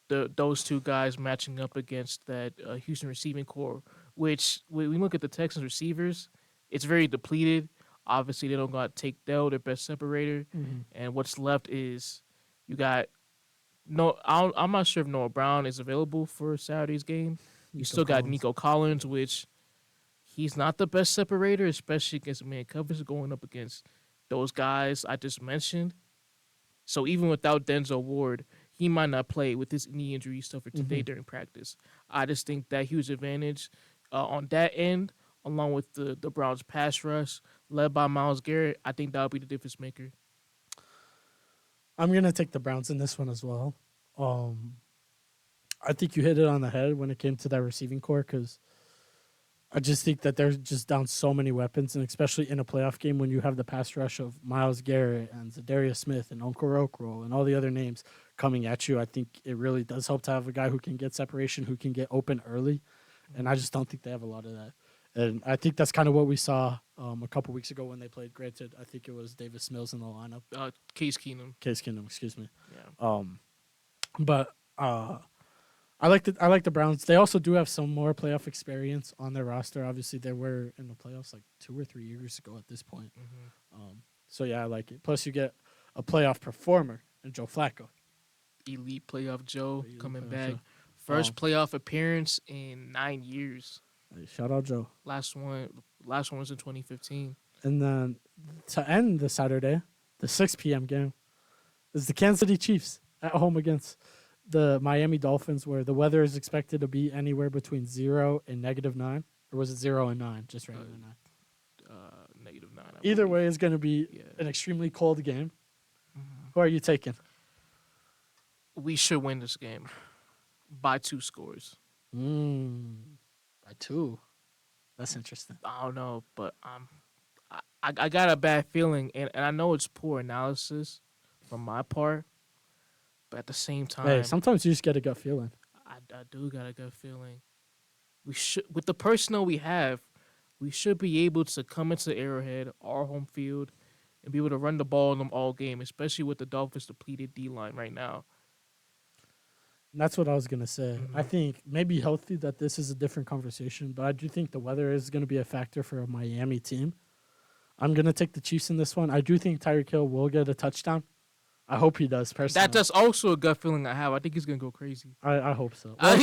those two guys matching up against that Houston receiving core, which when we look at the Texans receivers, it's very depleted. Obviously, they don't got Take Dell, their best separator, and what's left is you got I'm not sure if Noah Brown is available for Saturday's game. You still got Nico Collins, which he's not the best separator, especially against man coverage going up against those guys I just mentioned. So even without Denzel Ward, he might not play with his knee injury stuff for today during practice. I just think that huge advantage on that end. along with the Browns pass rush led by Myles Garrett, I think that'll be the difference maker. I'm gonna take the Browns in this one as well. Um, I think you hit it on the head when it came to that receiving core because I just think that they're just down so many weapons, and especially in a playoff game when you have the pass rush of Myles Garrett and Zadarius Smith and Okoro and all the other names coming at you. I think it really does help to have a guy who can get separation, who can get open early, and I just don't think they have a lot of that. And I think that's kind of what we saw a couple weeks ago when they played. Granted, I think it was Davis Mills in the lineup. Case Keenum. Case Keenum, excuse me. Yeah. But I like the Browns. They also do have some more playoff experience on their roster. Obviously, they were in the playoffs like 2 or 3 years ago at this point. So yeah, I like it. Plus, you get a playoff performer in Joe Flacco. Elite playoff Joe coming playoff back. Joe. First playoff appearance in 9 years. Hey, shout out Joe. Last one was in 2015. And then to end the Saturday, the 6 p.m. game is the Kansas City Chiefs at home against the Miami Dolphins, where the weather is expected to be anywhere between 0 and -9. Or was it 0 and 9? Just regular 9. -9. Either way, it's going to be Yeah. an extremely cold game. Who are you taking? We should win this game by 2 scores. By 2. That's interesting. I don't know, but I got a bad feeling, and I know it's poor analysis from my part, but at the same time, Hey, sometimes you just get a gut feeling. I do got a good feeling. We should, with the personnel we have, we should be able to come into Arrowhead, our home field, and be able to run the ball in them all game, especially with the Dolphins' depleted D-line right now. And that's what I was going to say. I think maybe healthy that this is a different conversation, but I do think the weather is going to be a factor for a Miami team. I'm going to take the Chiefs in this one. I do think Tyreek Hill will get a touchdown. I hope he does, personally. That's also a gut feeling I have. I think he's going to go crazy. I hope so. Well,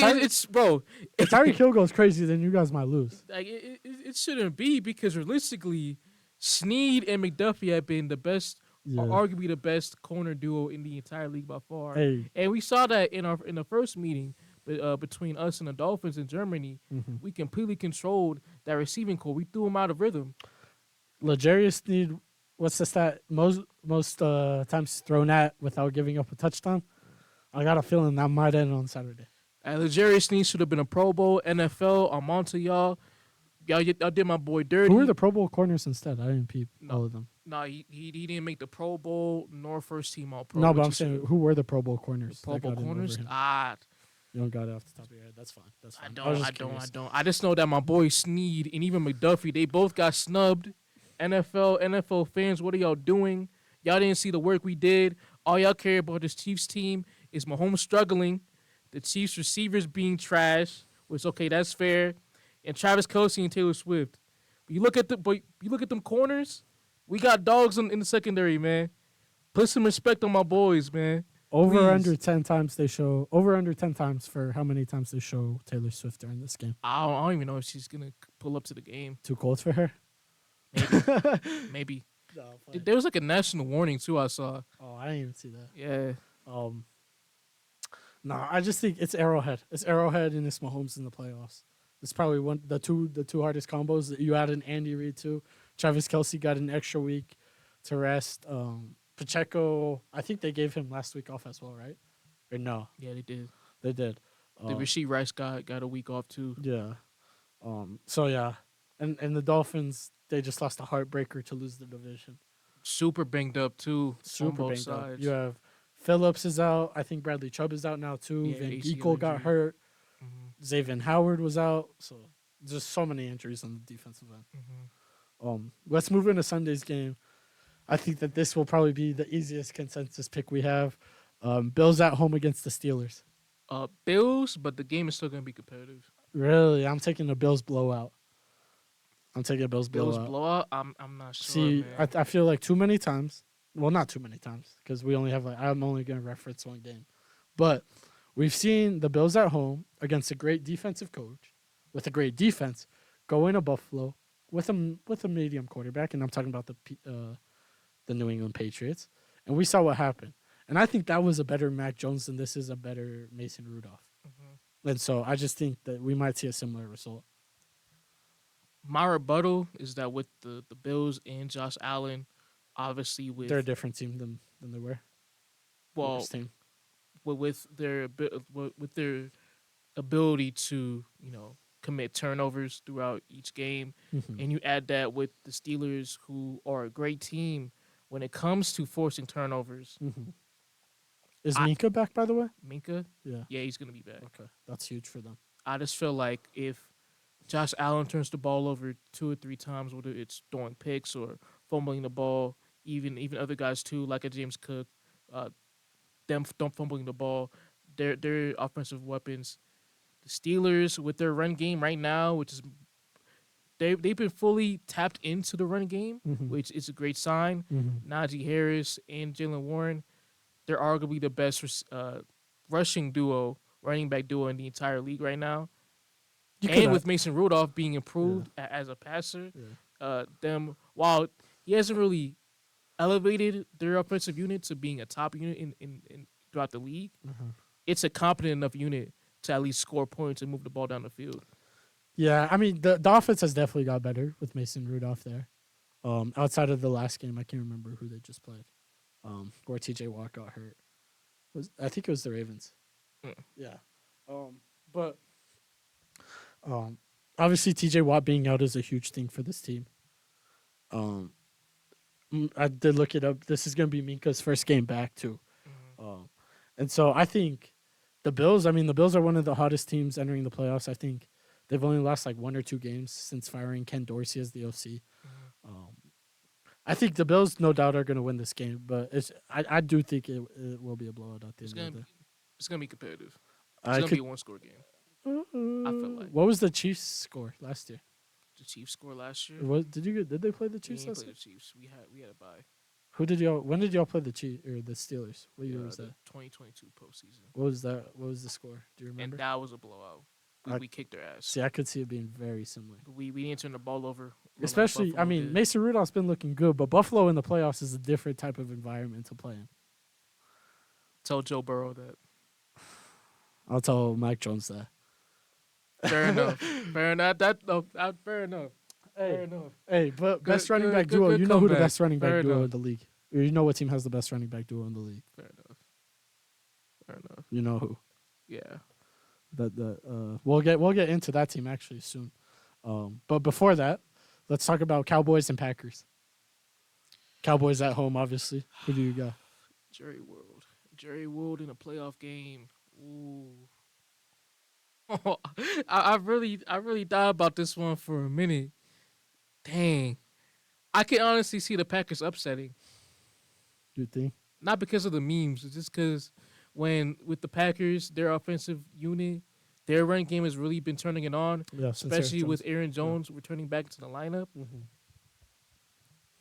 Bro. If Tyreek Hill goes crazy, then you guys might lose. Like it shouldn't be, because realistically, Snead and McDuffie have been the best, or arguably the best corner duo in the entire league by far. Hey. And we saw that in the first meeting between us and the Dolphins in Germany. We completely controlled that receiving core. We threw him out of rhythm. L'Jarius Sneed, what's the stat? Most times thrown at without giving up a touchdown. I got a feeling that might end on Saturday. L'Jarius Sneed should have been a Pro Bowl, NFL. I'm on to y'all. Y'all did my boy dirty. Who were the Pro Bowl corners instead? I didn't peep all of them. No, he didn't make the Pro Bowl nor first team All Pro. No, but I'm saying, who were the Pro Bowl corners? Pro Bowl corners? You don't got it off the top of your head. That's fine. I don't. I just know that my boy Snead and even McDuffie, they both got snubbed. NFL fans, what are y'all doing? Y'all didn't see the work we did. All y'all care about this Chiefs team is Mahomes struggling, the Chiefs receivers being trash, which, okay, that's fair, and Travis Kelce and Taylor Swift. But you look at them corners, we got dogs in the secondary, man. Put some respect on my boys, man. Over under 10 times for how many times they show Taylor Swift during this game. I don't even know if she's gonna pull up to the game. Too cold for her? Maybe. No, there was like a national warning too, I saw. Oh, I didn't even see that. Yeah. No, I just think it's Arrowhead. It's Arrowhead and it's Mahomes in the playoffs. It's probably the two hardest combos. You add an Andy Reid too. Travis Kelce got an extra week to rest. Pacheco, I think they gave him last week off as well, right? Or no? Yeah, they did. They did. The Rasheed Rice got a week off too. Yeah. So yeah, and the Dolphins, they just lost a heartbreaker to lose the division. Super banged up too. Super banged sides. up. You have Phillips is out. I think Bradley Chubb is out now too. Yeah, Van ACL Ginkel got injury. hurt. Xavier Howard was out. So just so many injuries on the defensive end. Let's move into Sunday's game. I think that this will probably be the easiest consensus pick we have. Bills at home against the Steelers. Bills, but the game is still going to be competitive. Really? I'm taking the Bills blowout. Bills blowout? I'm not sure, See, man. I feel like too many times. Well, not too many times because we only have I'm only going to reference one game. But we've seen the Bills at home against a great defensive coach with a great defense go into Buffalo with a medium quarterback, and I'm talking about the New England Patriots. And we saw what happened. And I think that was a better Mac Jones than this is a better Mason Rudolph. And so I just think that we might see a similar result. My rebuttal is that with the Bills and Josh Allen, obviously They're a with different team than they were. The well worst team. with their ability to commit turnovers throughout each game, Hmm. and you add that with the Steelers, who are a great team when it comes to forcing turnovers. Hmm. Is I Minka back, by the way? Minka, Yeah. yeah, he's gonna be back. Okay, that's huge for them. I just feel like if Josh Allen turns the ball over 2 or 3 times, whether it's throwing picks or fumbling the ball, even other guys too, like a James Cook, uh, them don't fumbling the ball, their offensive weapons. The Steelers with their run game right now, which is they've been fully tapped into the run game, Hmm. which is a great sign. Hmm. Najee Harris and Jalen Warren, they're arguably the best rushing duo, running back duo in the entire league right now. You could, And with Mason Rudolph being yeah, improved as a passer, yeah. them while he hasn't really elevated their offensive unit to being a top unit in throughout the league, Uh-huh. it's a competent enough unit to at least score points and move the ball down the field. Yeah, I mean the offense has definitely got better with Mason Rudolph there. Outside of the last game, I can't remember who they just played. Where TJ Watt got hurt. I think it was the Ravens. Mm. Yeah. But obviously TJ Watt being out is a huge thing for this team. Um, I did look it up. This is gonna be Minka's first game back too. Mhm. And so I think the Bills. I mean, the Bills are one of the hottest teams entering the playoffs. I think they've only lost like 1 or 2 games since firing Ken Dorsey as the OC. Mhm. Um, I think the Bills, no doubt, are going to win this game, but I do think it will be a blowout at the It's end of gonna the be day. it's gonna be competitive. It's I gonna be could. a one-score game. I feel like What was the Chiefs' score last year? the Chiefs scored last year. Did they play the We Chiefs didn't last play year? the Chiefs. We had a bye. Who did y'all? When did y'all play the Chiefs or the Steelers? What year was The that? 2022 postseason, What was that? What was the score? Do you and remember? that was a blowout. I We kicked their ass. see. I could see it being very similar. We didn't turn the ball over. Like Especially, I Buffalo mean, did. Mason Rudolph's been looking good, but Buffalo in the playoffs is a different type of environment to play in. Tell Joe Burrow that. I'll tell Mike Jones that. Fair enough. Fair enough. Fair enough. Fair Hey, enough. hey, but best Good, running good, back good, duo. good You know who the comeback. best running back Fair duo enough. in the league. Or you know what team has the best running back duo in the league. Fair enough. Fair enough. You know who. Yeah. We'll get into that team actually soon. But before that, let's talk about Cowboys and Packers. Cowboys at home, obviously. Who do you got? Jerry World. Jerry World in a playoff game. Ooh. I really thought about this one for a minute. Dang. I can honestly see the Packers upsetting. You think? Not because of the memes, it's just because when with the Packers, their offensive unit, their run game has really been turning it on, Yeah, especially with Aaron Jones returning back to the lineup.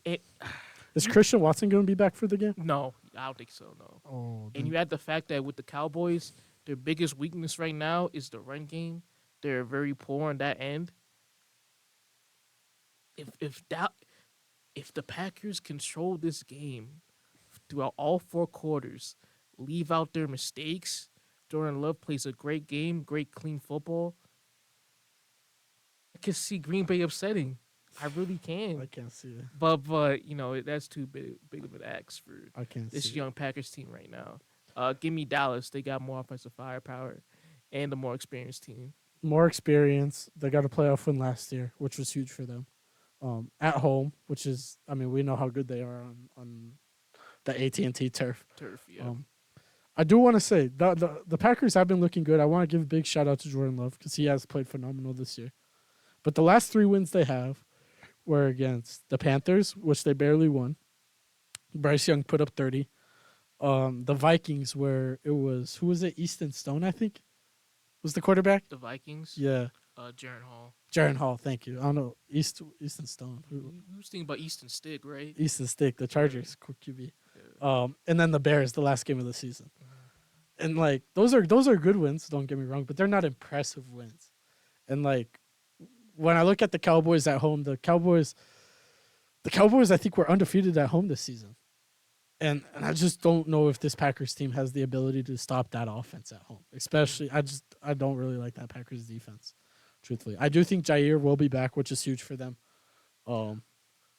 It Is Christian Watson going to be back for the game? No, I don't think so. No. Oh, And you add the fact that with the Cowboys, their biggest weakness right now is the run game. They're very poor on that end. If the Packers control this game throughout all 4 quarters, leave out their mistakes, Jordan Love plays a great game, great clean football, I can see Green Bay upsetting. I really I can. can't see it. But that's too big of an axe for I can't this see young Packers team right now. Give me Dallas. They got more offensive firepower and a more experienced team. it. More experience. They got a playoff win last year, which was huge for them. At home, which is, I mean, we know how good they are on the AT&T turf. Turf, yeah. I do want to say the Packers have been looking good. I want to give a big shout out to Jordan Love because he has played phenomenal this year. But the last 3 wins they have were against the Panthers, which they barely won. Bryce Young put up 30. The Vikings, where it was, who was it? Easton Stone, I think, was the quarterback. The Vikings. Yeah, Jaron Hall. Jaron Hall. Thank you. I don't know Easton Stone. You was thinking about Easton Stick, right? Easton Stick, the Chargers QB. Yeah. And then the Bears, the last game of the season. And like those are good wins, don't get me wrong, but they're not impressive wins. And like when I look at the Cowboys at home, the Cowboys I think were undefeated at home this season. And I just don't know if this Packers team has the ability to stop that offense at home. Especially I don't really like that Packers defense. Truthfully, I do think Jair will be back, which is huge for them. Um,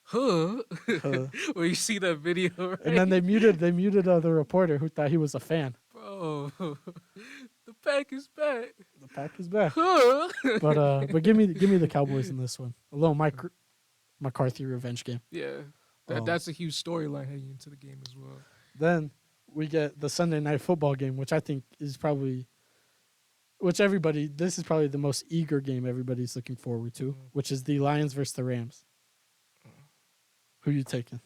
Huh? uh, Where you see that video, right? and then they muted the reporter who thought he was a fan. Bro, the pack is back. The pack is back. Huh? But give me the Cowboys in this one. A little McCarthy revenge game. Yeah, that's a huge storyline heading into the game as well. Then we get the Sunday night football game, which I think is probably, this is probably the most eager game everybody's looking forward to, which is the Lions versus the Rams. Who you taking?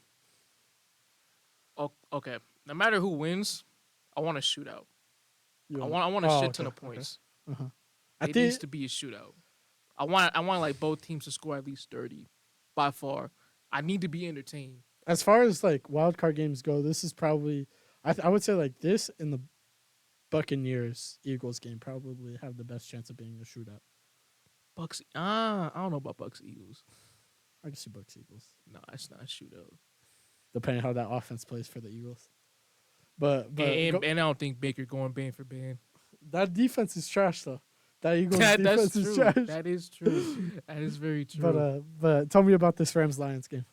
Oh, okay. No matter who wins, I want a shootout. I want a shit ton of points. Okay. Uh-huh. It needs to be a shootout. I want like both teams to score at least 30 by far. I need to be entertained. As far as like wild card games go, this is probably I would say like this and the Buccaneers Eagles game probably have the best chance of being a shootout. Bucks. I don't know about Bucks Eagles. I can see Bucks Eagles. No, it's not a shootout. Depending how that offense plays for the Eagles. But and I don't think Baker going band for band. That defense is trash though. That Eagles defense is trash. That is true. That is very true. But tell me about this Rams Lions game.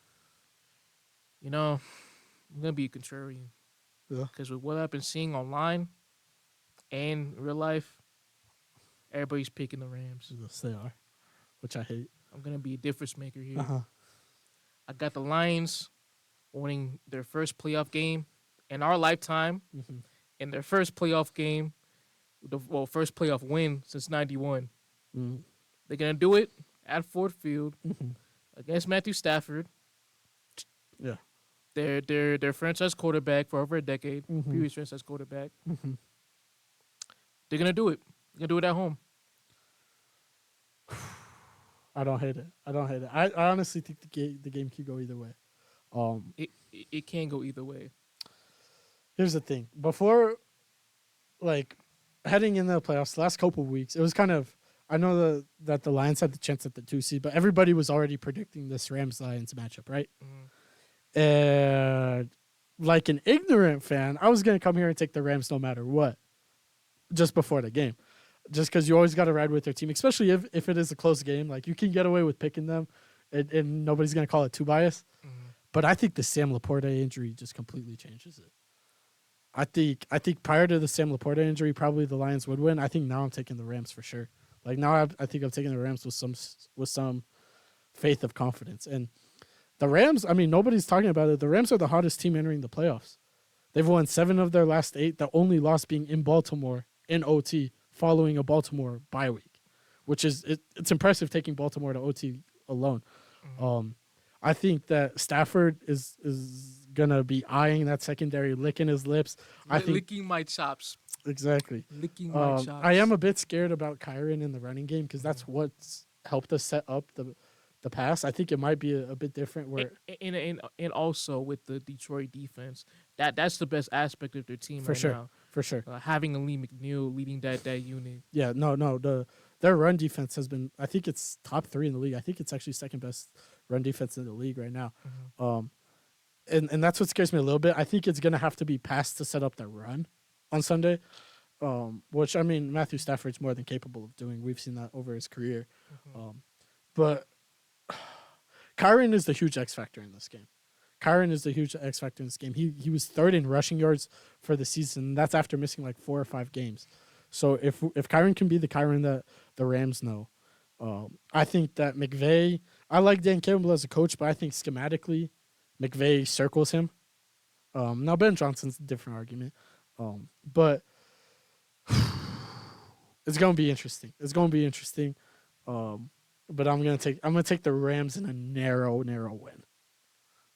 You know, I'm gonna be a contrarian. Yeah. Because with what I've been seeing online and real life, everybody's picking the Rams. Yes, they are, which I hate. I'm gonna be a difference maker here. Uh-huh. I got the Lions winning their first playoff game in our lifetime, in their first playoff game, first playoff win since '91. Mm-hmm. They're gonna do it at Ford Field against Matthew Stafford. Yeah, their franchise quarterback for over a decade, previous franchise quarterback. They're gonna do it. They're gonna do it at home. I don't hate it. I honestly think the game could go either way. It can go either way. Here's the thing. Before, like, heading into the playoffs, the last couple of weeks, it was kind of, I know that the Lions had the chance at the 2 seed, but everybody was already predicting this Rams-Lions matchup, right? And like an ignorant fan, I was going to come here and take the Rams no matter what, just before the game. Just because you always got to ride with your team, especially if it is a close game. Like, you can get away with picking them, and nobody's going to call it too biased. But I think the Sam Laporta injury just completely changes it. I think prior to the Sam Laporta injury, probably the Lions would win. I think now I'm taking the Rams for sure. Like, now I think I'm taking the Rams with some faith of confidence. And the Rams, I mean, nobody's talking about it. The Rams are the hottest team entering the playoffs. They've won 7 of their last 8. The only loss being in Baltimore in OT following a Baltimore bye week, which is it's impressive taking Baltimore to OT alone. I think that Stafford is gonna be eyeing that secondary, licking his lips. Licking my chops. Exactly. Licking my chops. I am a bit scared about Kyron in the running game because that's what's helped us set up the pass. I think it might be a bit different. Where and also with the Detroit defense, that's the best aspect of their team now. For sure. Having a Lee McNeil leading that unit. Yeah, no. Their run defense has been, I think it's top 3 in the league. I think it's actually second best run defense in the league right now. And that's what scares me a little bit. I think it's going to have to be passed to set up the run on Sunday, which, I mean, Matthew Stafford's more than capable of doing. We've seen that over his career. But Kyron is the huge X factor in this game. He was 3rd in rushing yards for the season. That's after missing like 4 or 5 games. So if Kyron can be the Kyron that the Rams know, I think that McVay, I like Dan Campbell as a coach, but I think schematically McVay circles him. Now Ben Johnson's a different argument. But it's gonna be interesting. But I'm gonna take the Rams in a narrow win.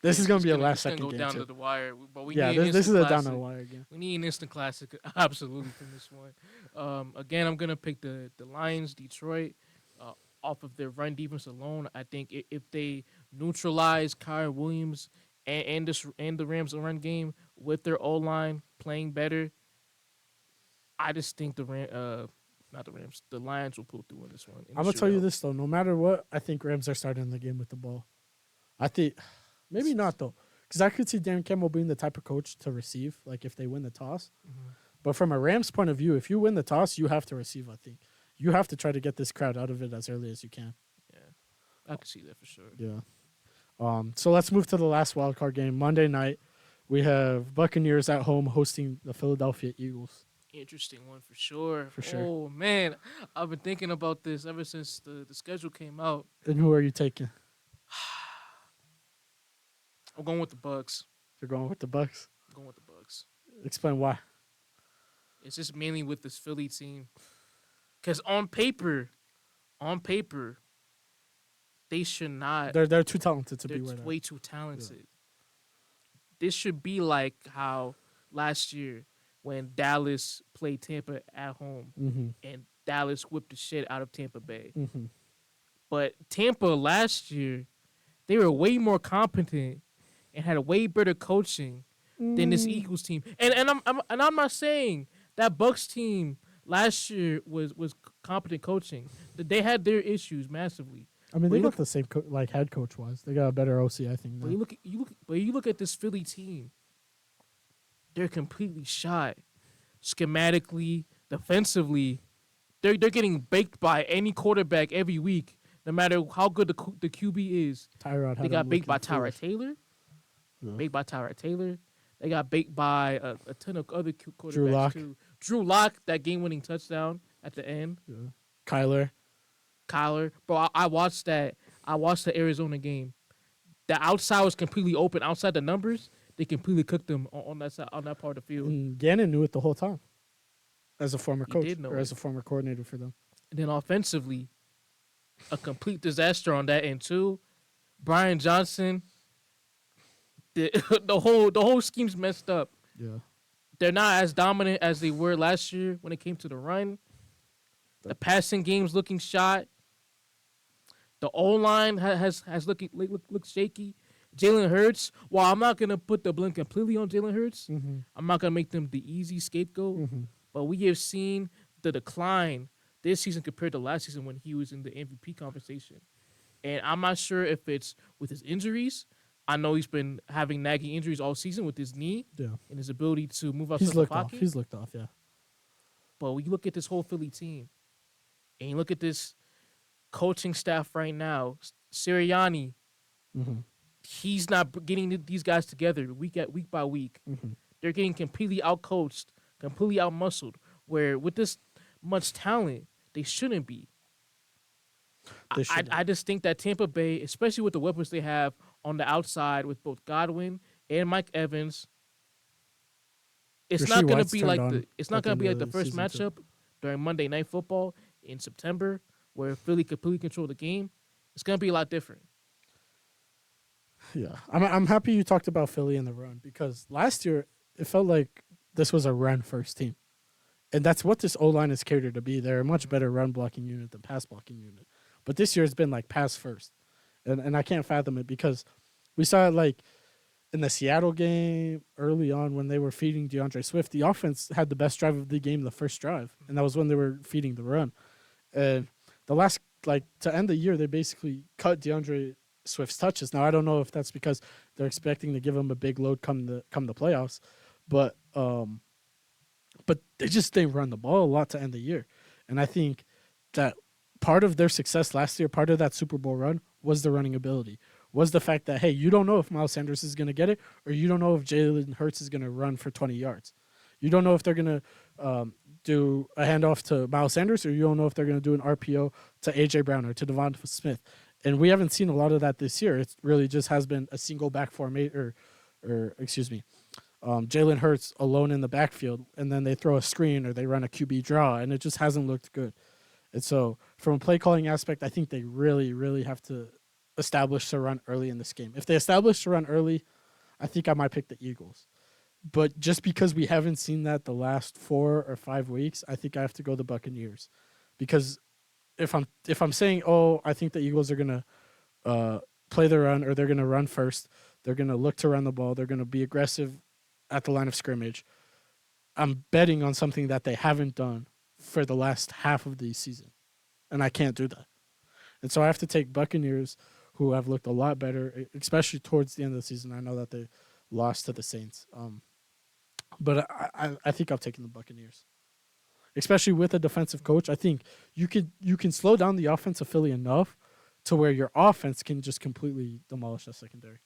This is gonna be a last second go game down too. To the wire, but this is a down to the wire game. We need an instant classic, absolutely, from this one. Again, I'm gonna pick the Lions, Detroit, off of their run defense alone. I think if they neutralize Kyron Williams and the Rams run game with their O-line playing better, I just think the Lions will pull through in this one. I'm gonna tell you this though, no matter what, I think Rams are starting the game with the ball. I think maybe not though, because I could see Dan Campbell being the type of coach to receive, like if they win the toss. But from a Rams point of view, if you win the toss, you have to receive. I think you have to try to get this crowd out of it as early as you can. Yeah, I can see that for sure. Yeah. So let's move to the last wild card game. Monday night, we have Buccaneers at home hosting the Philadelphia Eagles. Interesting one for sure. For sure. Oh man, I've been thinking about this ever since the schedule came out. And who are you taking? I'm going with the Bucks. You're going with the Bucks. I'm going with the Bucks. Explain why. It's just mainly with this Philly team, because on paper, they should not. They're too talented to They're be where they're way too talented. This should be like how last year when Dallas played Tampa at home and Dallas whipped the shit out of Tampa Bay. But Tampa last year, they were way more competent and had a way better coaching than this Eagles team. And I'm not saying that Bucks team last year was competent coaching. They had their issues massively. I mean, they got the same head coach wise. They got a better OC, I think. But you look at this Philly team. They're completely shot. Schematically, defensively, they're getting baked by any quarterback every week, no matter how good the QB is. Tyrod. They got baked by Tyrod Taylor. Yeah. Baked by Tyrod Taylor. They got baked by a ton of other quarterbacks too. Drew Lock, that game-winning touchdown at the end. Yeah. Kyler. Bro, I watched that. I watched the Arizona game. The outside was completely open. Outside the numbers, they completely cooked them on that side, on that part of the field. And Gannon knew it the whole time, as a former coach as a former coordinator for them. And then offensively, a complete disaster on that end too. Brian Johnson, the whole scheme's messed up. Yeah, they're not as dominant as they were last year when it came to the run. The passing game's looking shot. The O-line has look shaky. Jalen Hurts, while I'm not going to put the blame completely on Jalen Hurts, I'm not going to make them the easy scapegoat, but we have seen the decline this season compared to last season when he was in the MVP conversation. And I'm not sure if it's with his injuries. I know he's been having nagging injuries all season with his knee and his ability to move outside the pocket. He's looked off, yeah. But when you look at this whole Philly team, and you look at this coaching staff right now, Sirianni, he's not getting these guys together week by week. They're getting completely outcoached, completely outmuscled, where with this much talent, they shouldn't be. I just think that Tampa Bay, especially with the weapons they have on the outside with both Godwin and Mike Evans, it's not going to be like the first matchup during Monday Night Football in September where Philly completely control the game. It's going to be a lot different. Yeah. I'm happy you talked about Philly in the run because last year it felt like this was a run-first team. And that's what this O-line is catered to be. They're a much better run-blocking unit than pass-blocking unit. But this year it's been like pass-first. And I can't fathom it because we saw it like in the Seattle game early on when they were feeding DeAndre Swift. The offense had the best drive of the game, the first drive. And that was when they were feeding the run. And the last, to end the year, they basically cut DeAndre Swift's touches. Now, I don't know if that's because they're expecting to give him a big load come the playoffs. But they just didn't run the ball a lot to end the year. And I think that part of their success last year, part of that Super Bowl run, was the running ability. Was the fact that, hey, you don't know if Miles Sanders is going to get it, or you don't know if Jalen Hurts is going to run for 20 yards. You don't know if they're going to do a handoff to Miles Sanders, or you don't know if they're going to do an RPO to A.J. Brown or to Devonta Smith. And we haven't seen a lot of that this year. It really just has been a single back formation, Jalen Hurts alone in the backfield, and then they throw a screen or they run a QB draw, and it just hasn't looked good. And so from a play calling aspect, I think they really, really have to establish to run early in this game. If they establish to run early, I think I might pick the Eagles. But just because we haven't seen that the last 4 or 5 weeks, I think I have to go the Buccaneers. Because if I'm saying, I think the Eagles are going to play the run or they're going to run first, they're going to look to run the ball, they're going to be aggressive at the line of scrimmage, I'm betting on something that they haven't done for the last half of the season. And I can't do that. And so I have to take Buccaneers, who have looked a lot better, especially towards the end of the season. I know that they lost to the Saints. But I think I've taken the Buccaneers. especially with a defensive coach. I think you can slow down the offense of Philly enough to where your offense can just completely demolish that secondary.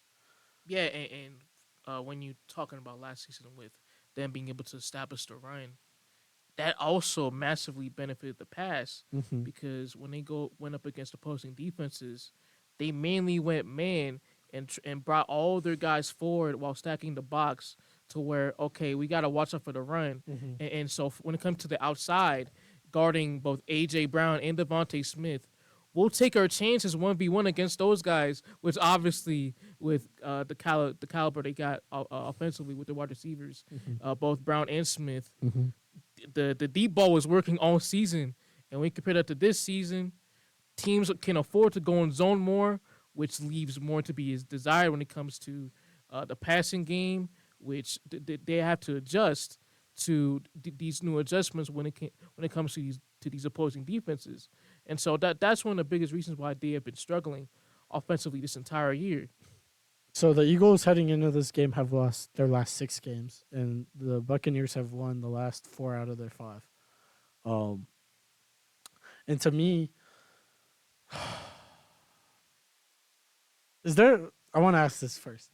Yeah, and when you're talking about last season with them being able to establish the run, that also massively benefited the pass Mm-hmm. because when they went up against opposing defenses, they mainly went man and brought all their guys forward while stacking the box to where okay we got to watch out for the run, Mm-hmm. and so when it comes to the outside guarding both AJ Brown and Devontae Smith. We'll take our chances 1v1 against those guys, which obviously with the caliber they got offensively with the wide receivers, Mm-hmm. both Brown and Smith, Mm-hmm. the deep ball was working all season, and when you compare that to this season, teams can afford to go in zone more, which leaves more to be desired when it comes to the passing game, which they have to adjust to these new adjustments when it comes to these opposing defenses, and so that's one of the biggest reasons why they have been struggling offensively this entire year. So the Eagles heading into this game have lost their last 6 games, and the Buccaneers have won the last 4 out of their 5. And to me, is there? I want to ask this first.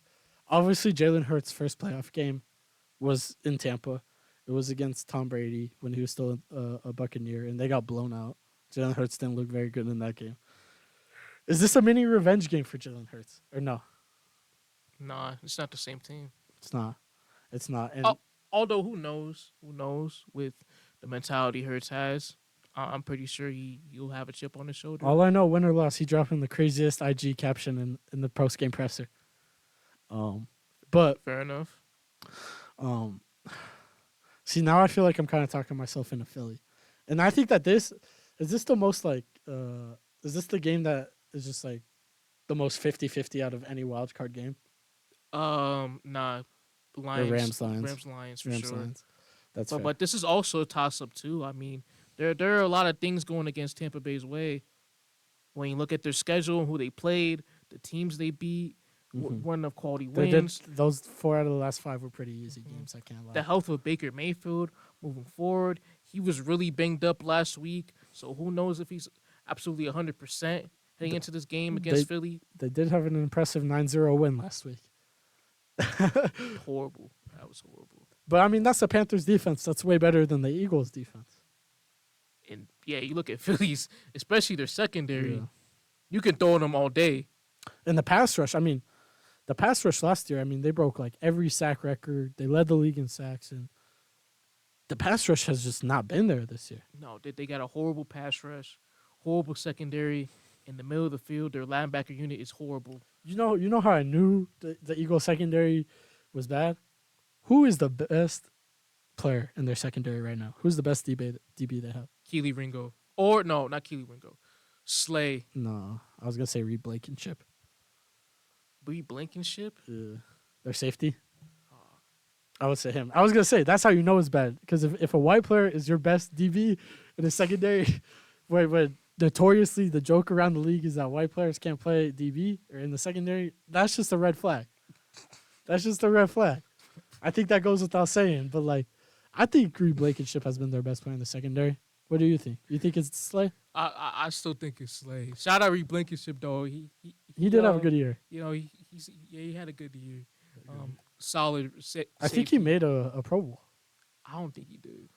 Obviously, Jalen Hurts' first playoff game was in Tampa. It was against Tom Brady when he was still a Buccaneer, and they got blown out. Jalen Hurts didn't look very good in that game. Is this a mini revenge game for Jalen Hurts, or no? Nah, it's not the same team. It's not. It's not. And Although who knows? Who knows with the mentality Hurts has? I'm pretty sure he'll have a chip on his shoulder. all I know, win or loss, he dropping the craziest IG caption in the post game presser. But Fair enough. See, now I feel like I'm kind of talking myself into Philly, and I think that this the most like is this the game that is just like the most 50-50 out of any wild card game? Nah, Lions, Rams Lions, Lions for Rams sure. Lions. That's fair. But this is also a toss up too. I mean, there are a lot of things going against Tampa Bay's way. When you look at their schedule, who they played, the teams they beat, one of quality wins. Those 4 out of the last 5 were pretty easy games. I can't lie. The health of Baker Mayfield moving forward. He was really banged up last week, so who knows if he's absolutely 100% heading into this game against Philly. They did have an impressive 9-0 win last week. Horrible. That was horrible. But I mean, that's the Panthers' defense. That's way better than the Eagles' defense. And yeah, you look at Phillies, especially their secondary. Yeah. You can throw them all day. And the pass rush, I mean, the pass rush last year, I mean, they broke like every sack record. They led the league in sacks, and the pass rush has just not been there this year. No, they got a horrible pass rush, horrible secondary. In the middle of the field, their linebacker unit is horrible. You know how I knew the Eagles secondary was bad? Who is the best player in their secondary right now? Who's the best DB they have? Keely Ringo. Or, no, not Keely Ringo. Slay. No, I was going to say Reed Blankenship. Reed Blankenship? Their safety? I would say him. I was going to say, that's how you know it's bad. Because if a white player is your best DB in the secondary, where notoriously the joke around the league is that white players can't play DB or in the secondary, that's just a red flag. That's just a red flag. I think that goes without saying. But, like, I think Reed Blankenship has been their best player in the secondary. What do you think? You think it's Slay? I still think it's Slay. Shout out Reed Blankenship, though. He did have a good year. You know, he had a good year. Solid. I think he made a Pro Bowl. I don't think he did.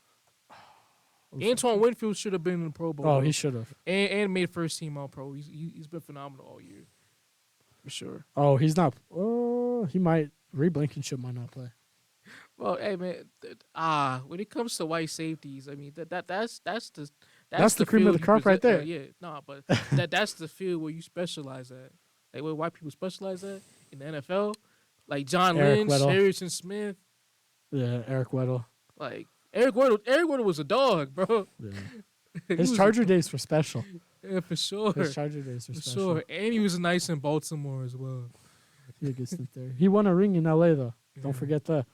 Antoine Winfield should have been in the Pro Bowl. Oh, he should have. And made first team All Pro. He's been phenomenal all year, for sure. Oh, he's not. Oh, he might. Reed Blankenship might not play. Well, hey man, when it comes to white safeties, I mean that's the cream of the crop right there. Yeah, no, but that's the field where you specialize at, like where white people specialize at in the NFL, like John Eric Lynch, Weddle. Harrison Smith, Yeah, Eric Weddle. like Eric Weddle was a dog, bro. Yeah. His Charger days were special. Yeah, for sure. His Charger days were For special. sure, and he was nice in Baltimore as well. He had a good stint there. He won a ring in LA though. Don't forget that.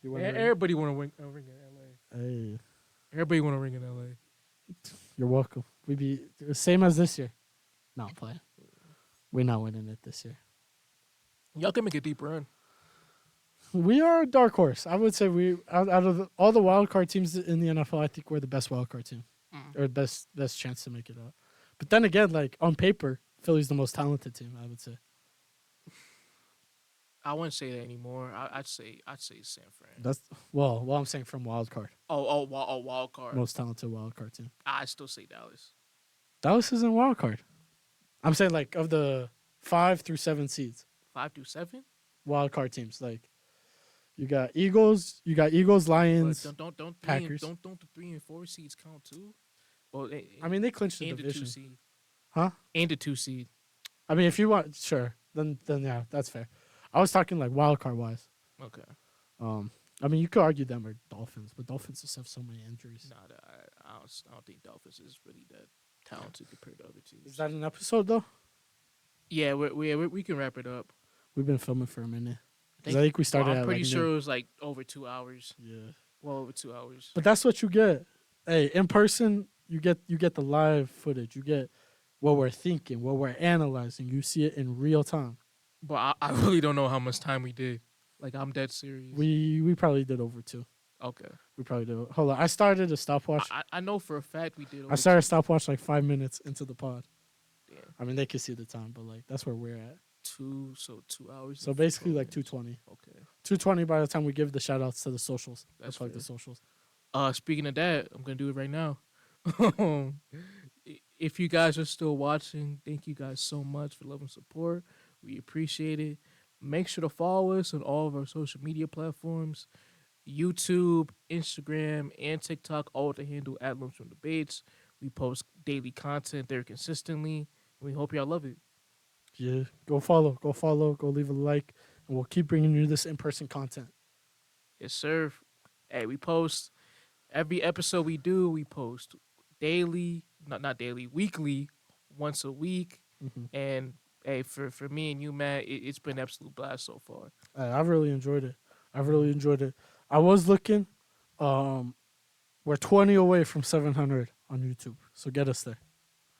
He won a ring. Everybody want a ring in LA. Hey, Everybody want a ring in LA. you're welcome. We be same as this year. No, I'm playing. We're not winning it this year. Y'all can make a deep run. We are a dark horse. I would say we out of all the wild card teams in the NFL, I think we're the best wild card team or best chance to make it out. But then again, like on paper, Philly's the most talented team. I would say. I wouldn't say that anymore. I'd say San Fran. That's well, I'm saying from wild card, Wild card. most talented wild card team. I still say Dallas. Dallas isn't wild card. I'm saying like of the 5 through 7 seeds, 5 through 7. wild card teams. Like you got Eagles, Lions. But don't Packers. Don't the 3 and 4 seeds count too? Well, I mean they clinched the and the division, 2 seed, huh? and the 2 seed. I mean if you want, sure, then yeah, that's fair. I was talking like wild card wise. Okay. I mean you could argue them or Dolphins, but Dolphins just have so many injuries. Nah, I don't think Dolphins is really that talented compared to other teams. Is that an episode though? Yeah, we can wrap it up. We've been filming for a minute. I think we started. I'm pretty like sure noon. it was like over 2 hours. Yeah. Well over 2 hours. But that's what you get. Hey, in person, you get the live footage. You get what we're thinking, what we're analyzing. You see it in real time. But I really don't know how much time we did. Like I'm dead serious. We probably did over 2. Okay. We probably did. Hold on, I started a stopwatch. I know for a fact we did. I started a stopwatch like 5 minutes into the pod. Damn. I mean, they can see the time, but like that's where we're at. 2 hours. So and basically 4 like minutes. 2:20. Okay. 2:20 by the time we give the shout outs to the socials. That's like fair. the socials. Speaking of that, I'm gonna do it right now. If you guys are still watching, thank you guys so much for love and support. We appreciate it. Make sure to follow us on all of our social media platforms: YouTube, Instagram, and TikTok, all with the handle at Lunchroom Debates. We post daily content there consistently. We hope y'all love it. Yeah, go follow, go leave a like, and we'll keep bringing you this in-person content. Yes, sir. Hey, we post every episode we do. We post daily, not daily, weekly, once a week. And hey, for me and you, Matt, it's been an absolute blast so far. I've really enjoyed it. I was looking. We're 20 away from 700 on YouTube, so get us there.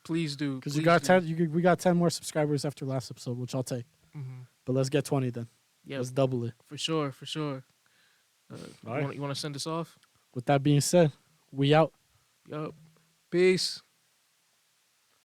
Please do. Because you got 10. We got 10 more subscribers after last episode, which I'll take. Mm-hmm. But let's get 20 then. Yeah, let's double it. For sure. All right. You want to send us off? With that being said, we out. Yup. Peace.